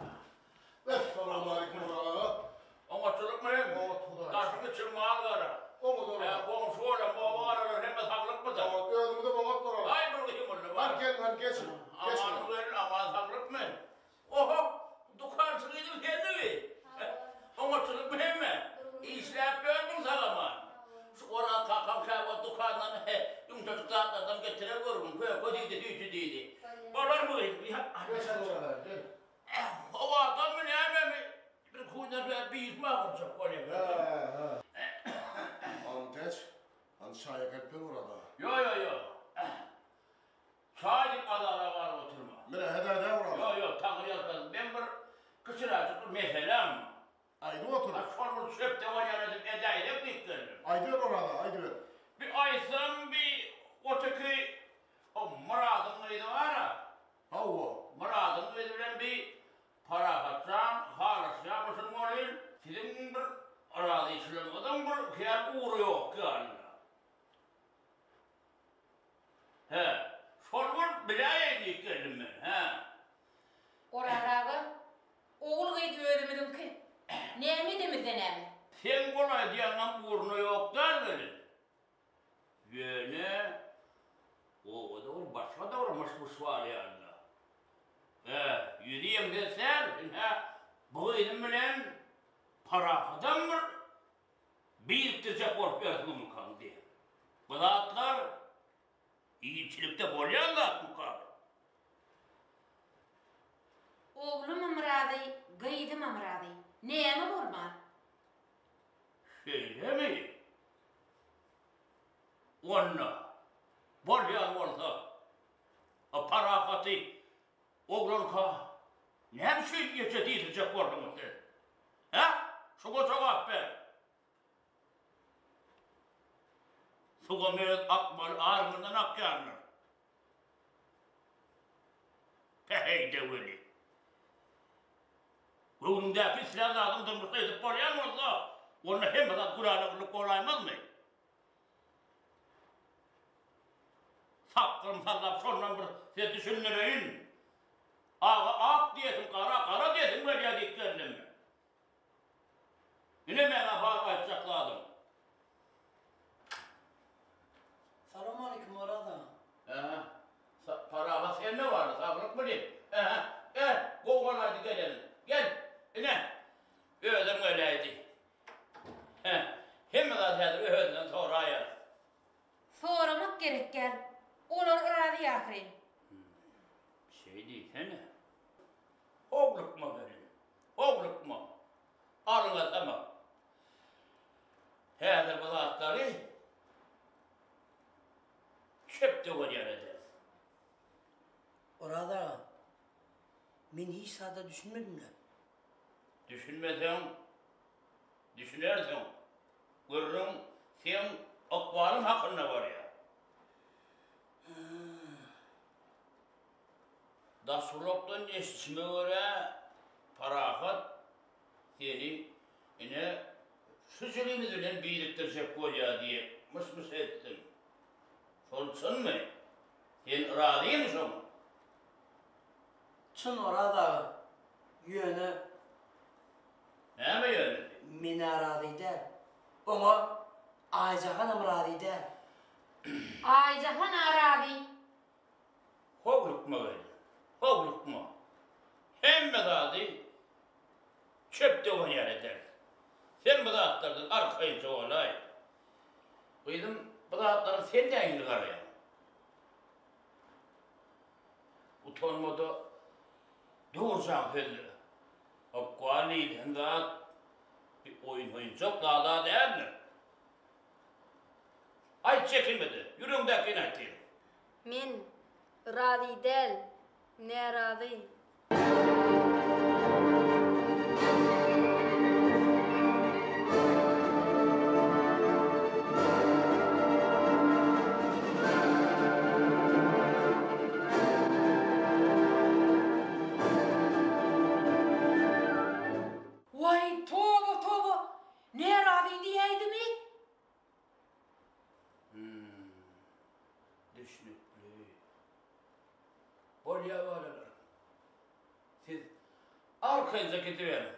Selamun aleyküm orada. Ama çocuk mu hem? Taşını çırmağa gara. Komşu olan baba arar hem de saklık mı da? Ödümü de bana korar. Ay bırakayım onu. Hadi gelin hadi geçin. Aman verin aman saklık mı? Oho! Dukkan çıkıyordum kendi mi? Ama çocuk mu hem mi? İşler gördüm salaman. Şu oran kakam şahva dukkandan yumuşacıklardan getirir vururum. Böyle kodiydi, düğütüdüydü. Balar mı? O adam mı ne mi? Bir kuyudan bir yıkma alacak oraya. Anteç, çaya kalper orada. Yo. Çaylık adara var oturma. Mire hede orada. Yo, tanrı yakaladım. Ben bir kısıracık bir meselem. Aydı otur. Sormur çöpte var yaradım edayla bittirdim. Aydı orada, aydı. Bir aysam bir öteki o Murad'ın mıydı var ya? Havva. Murad'ın mıydı bilen bir para katsan, halas yapmışsın olayım. Sizin bir arada işlemeden bir kıyar uğru yok galiba. Sormur bilaya yıkıldım ben, Oradağı oğul gıydı öğremedim ki. Neymi demizden emi? Sen kolay diyandan uğrunu yok der dedin. Yani o da var başka da varmış bu sual yanında. Yürüyeyim desen, bu ilim bilen para adam mı? Biriktirecek korkuyorsun kan diye. Bu dağıtlar iyicilikte bolyanlar mı kan? Oğlum amradı, gıydım amradı. Neyemi olmaz? Öyle mi? Onna, bolyan olsa, parakatı, oğlan ka, ne bir şey geçediyecek oldun sen? Şuna cevap ver. Suga meret akmal ağrından akyanlar. Hey develi. Oğlumdaki silahlardan dönmüşseydi bolyan olsa, onu hemen kurallıklı kolaymaz mı? Sakkım sallap sondan bir siz düşünmeyin. Ak diyesin, kara diyesin böyle diklerdim mi? Yine bana bağır açakladım. Selamun aleyküm orada. Para sen ne vardı? Sabırlık mı değil? Gel, kovalaydı gelelim. Gel, yine. Öldüm öyleydi. Hem de dedi öldüm sonra ayar. Soramak gerek gel. Olur oradı yakırın. Şey değil, he ne? Oğluk mu verin? Oğluk mu? Alınla tamam. Hedir bu zatları çöpte o yere. Orada ben hiç sade düşünmedim de. Düşünmesen, düşünersen, görürüm sen akbarın hakkında var ya. Dasuloktan eşitme göre parahat seni yine süzülümüzden biriktirecek koca diye mısmıs ettin. Solsun mu? Sen razı mısın? Çın orada yönü ne mi yönü? Mine razıydı. Ona Ayca Hanım razıydı. Ayca Han aradı. Hovluk mu öyle? Hovluk mu? Hem razı çöpte o yer eder. Sen bu dağıtlardın arkayınca olay. Kıydım bu dağıtların senden yıl araya. Utanmadı doğuracağım felleri. O kualiyden dağıt bir oyun çok daha değil mi? Ay çekilmedi. Yüreğimdekini atayım. Men radi del, ne radi? ya valalar. Siz arkanıza gidiverin.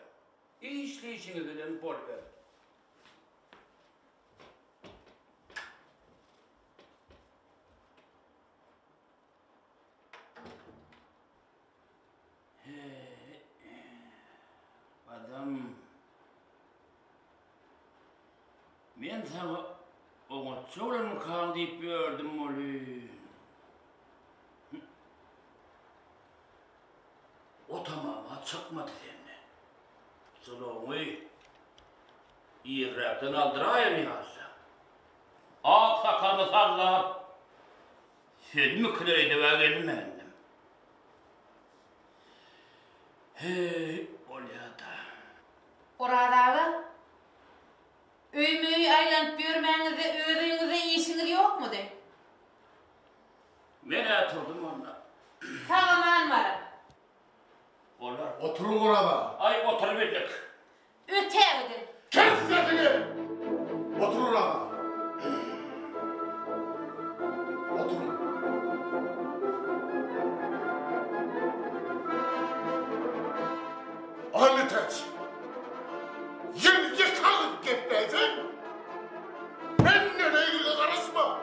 İşleyişiniz bilen bol verin. Adam ben sana ona çoğulanı kan deyip gördüm oli. O tamama çıkmadı seni. Sılongu İrrak'tan aldıraya nihazda. Ak sakalını sallar. Seni mi kılıydı ve gelmendim. Hey olyada. Oradağı öymüyü aylanıp görmenize, özünüze işiniz yok mu de? Ben oturdum onunla. Sağaman var. Onlar. Oturun orada. Ay oturubildik. Öteydi. Kes sesini! Oturun orada. Oturun. Ali Teç! Yeni yıkalıp gitmeyeceksin! Benimle ilgili karışma!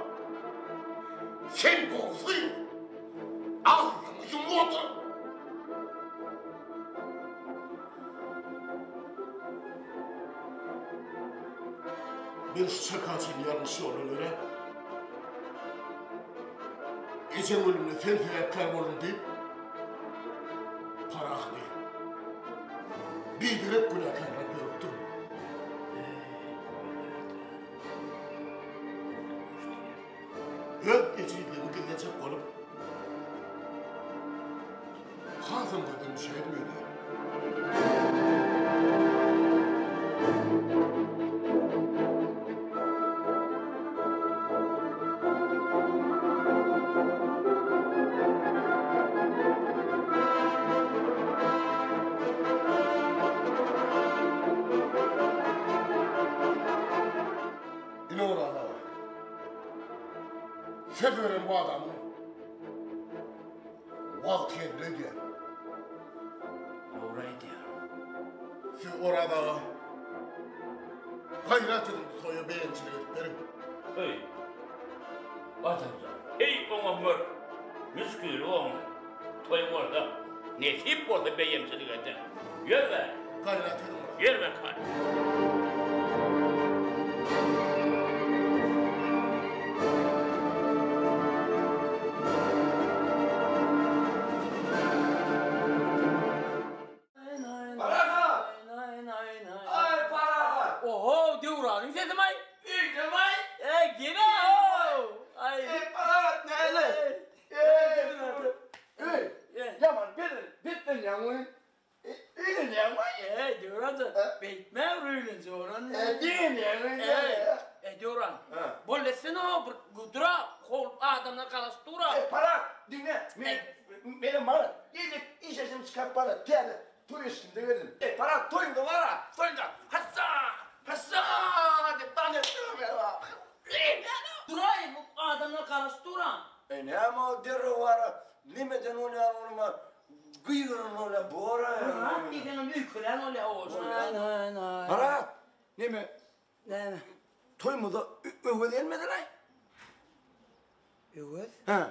Sen korkusun! Ağzını yumru otur! Bir şakacın yanlışı olan öyle. Ecem ölümüne fel fedatkar olun deyip para aklı. Bildirip günahkarlar görüp durun. Öz geçiydimi gidecek olup hazım dedim şey etmedi. İne orada. Severim bu adamı. Vakti ne diye. Oraydı ya. Şu orada gayret edin soyu beğencine ediplerim. Hey. Adamca. Hey ona mör. Müskül oğlum. Toy orada. Nesip olsa beyemsilik eder. Yer ver. Gayret edin. Yer ver kal. Ay para! Oho Devran'ın sesi may. İyi may. Gene o. Ay. Para nerede? Yaman bitten yanmayın. İlin yanmayın. Devran'ın bekme rüylün zoran. Değil yanmayın. Devran. Bollesene o gudra kol adamla karıştıra. Para dinle. Benim para. Gelip iş yaşım çıkar para. Tiyade. Turistim de verdim. Para toyunda var ha. Toyunda. Hassa. Hassa. De tane ya. Durayım bu adamla karıştıra. Ne ama derro var ha. Nimeden onu gıyırın öyle bora. Rahat gidelim ülkülen öyle olsun. Para. Ne mi? Ne mi? Toy mu da öve gelmedi lan? Evet. Ha.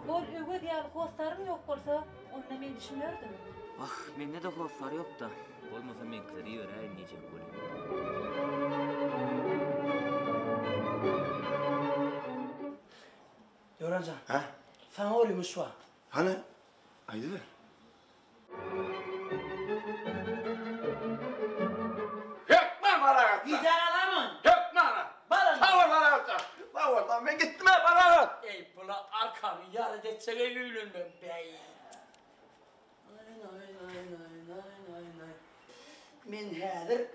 Bol ögöt ýaly hostarym ýok bolsa, onda men düşünýärdim. Ah, mende de hoslar yok da. Olmasa menkileri ýörer necek bolýar. Devrancan. Ha? Sana oraymış var. Hani? Haydi ver. Yakma para. Güzel adamın. Yakma. Bana. Sağ para. Sağ ol. Ben gittim para. Ey bula arkamı yarı geçsene yürülün ben bey. Men häzir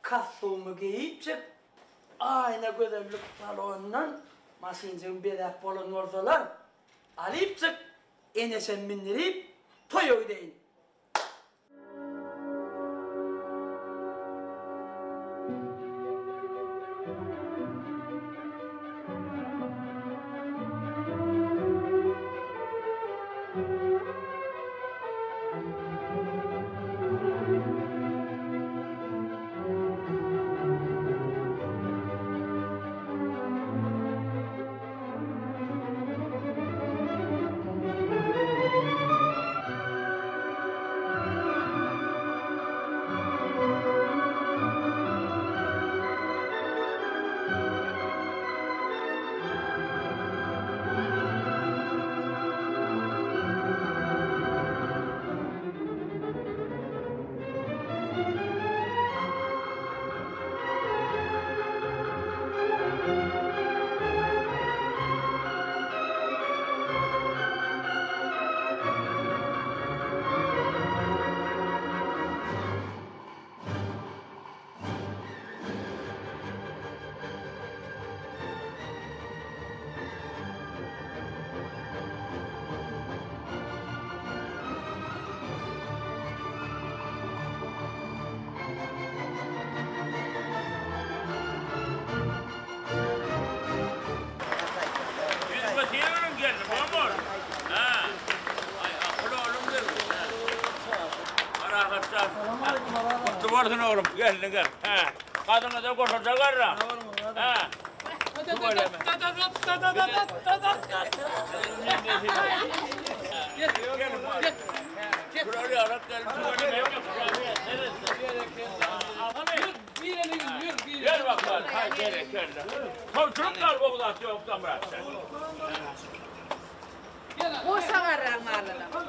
kostyumy giyip ayna gödemlik salondan maşinjyň bedäp bolan bolsalar alyp çık enesen mindirip toy öýdeýin. kaçan. Mutlu olsun oğlum, geldin gel. Kadını da koşacaklar da. Gel bakalım, haydi gel, gel. Komşuluk kal bu kadar yoktan bırak sen. Boşa varran ağrına.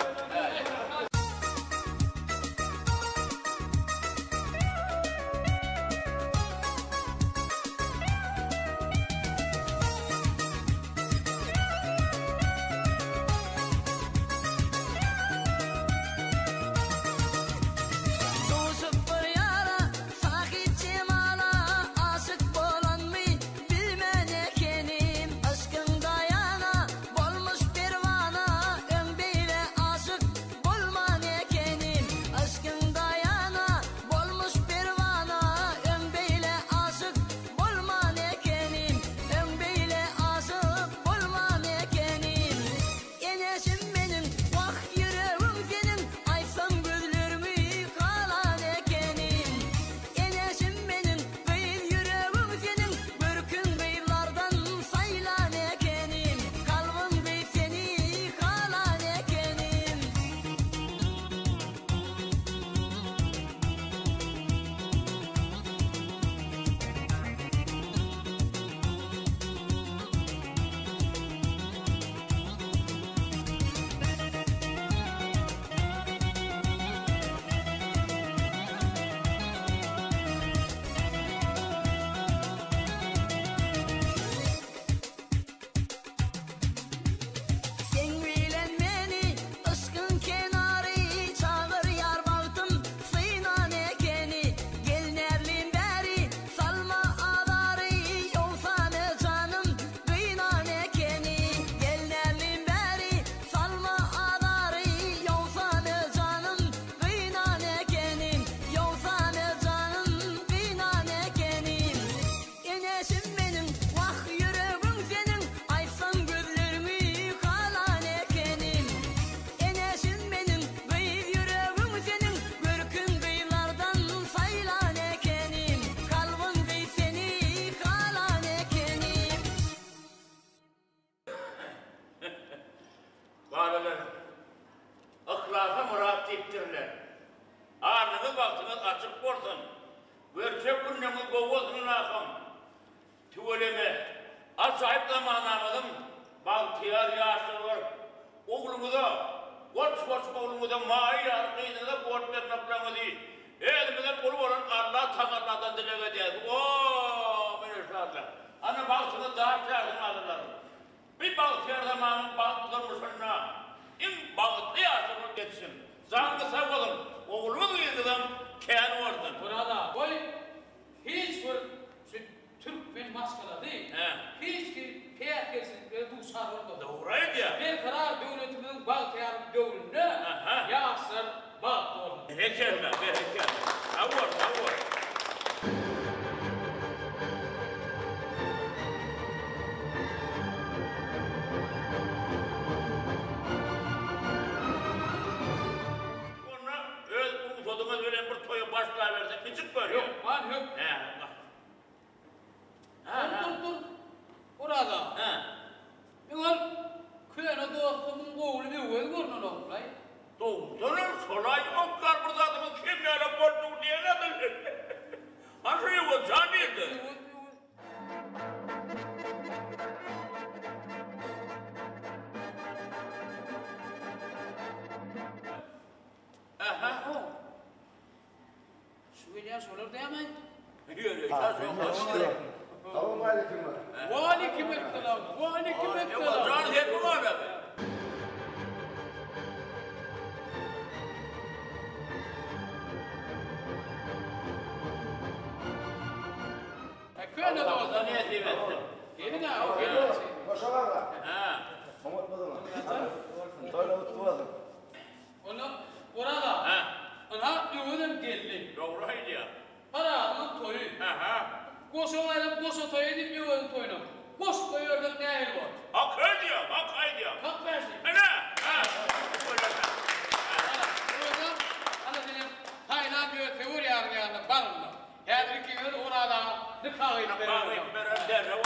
tağıyıp Tağıyıp veren derre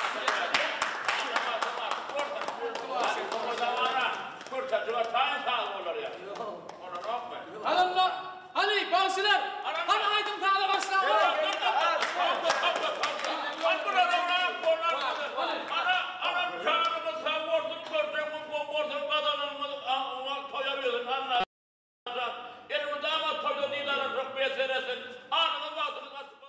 kurtacı var, tağın tağı olur ya. Ona ne yapmayın? Hani bağışlar, hani aydın tağla başlar. Anam çağırımı sen vurdun, göreceğim, vurdun, kazanılmadık, toyarıyordun, anladın. Elimi damat toydu değil, çok beseresin. Anını batını kaçıp.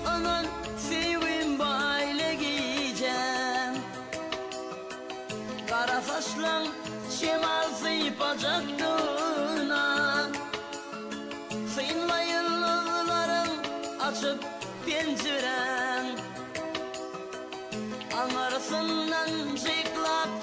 Anan sevim baile giyeceğim. Kara saçlan şemal bacaktığına. Sıyınma yıldızların açıp pencerem. Anarısından çıklap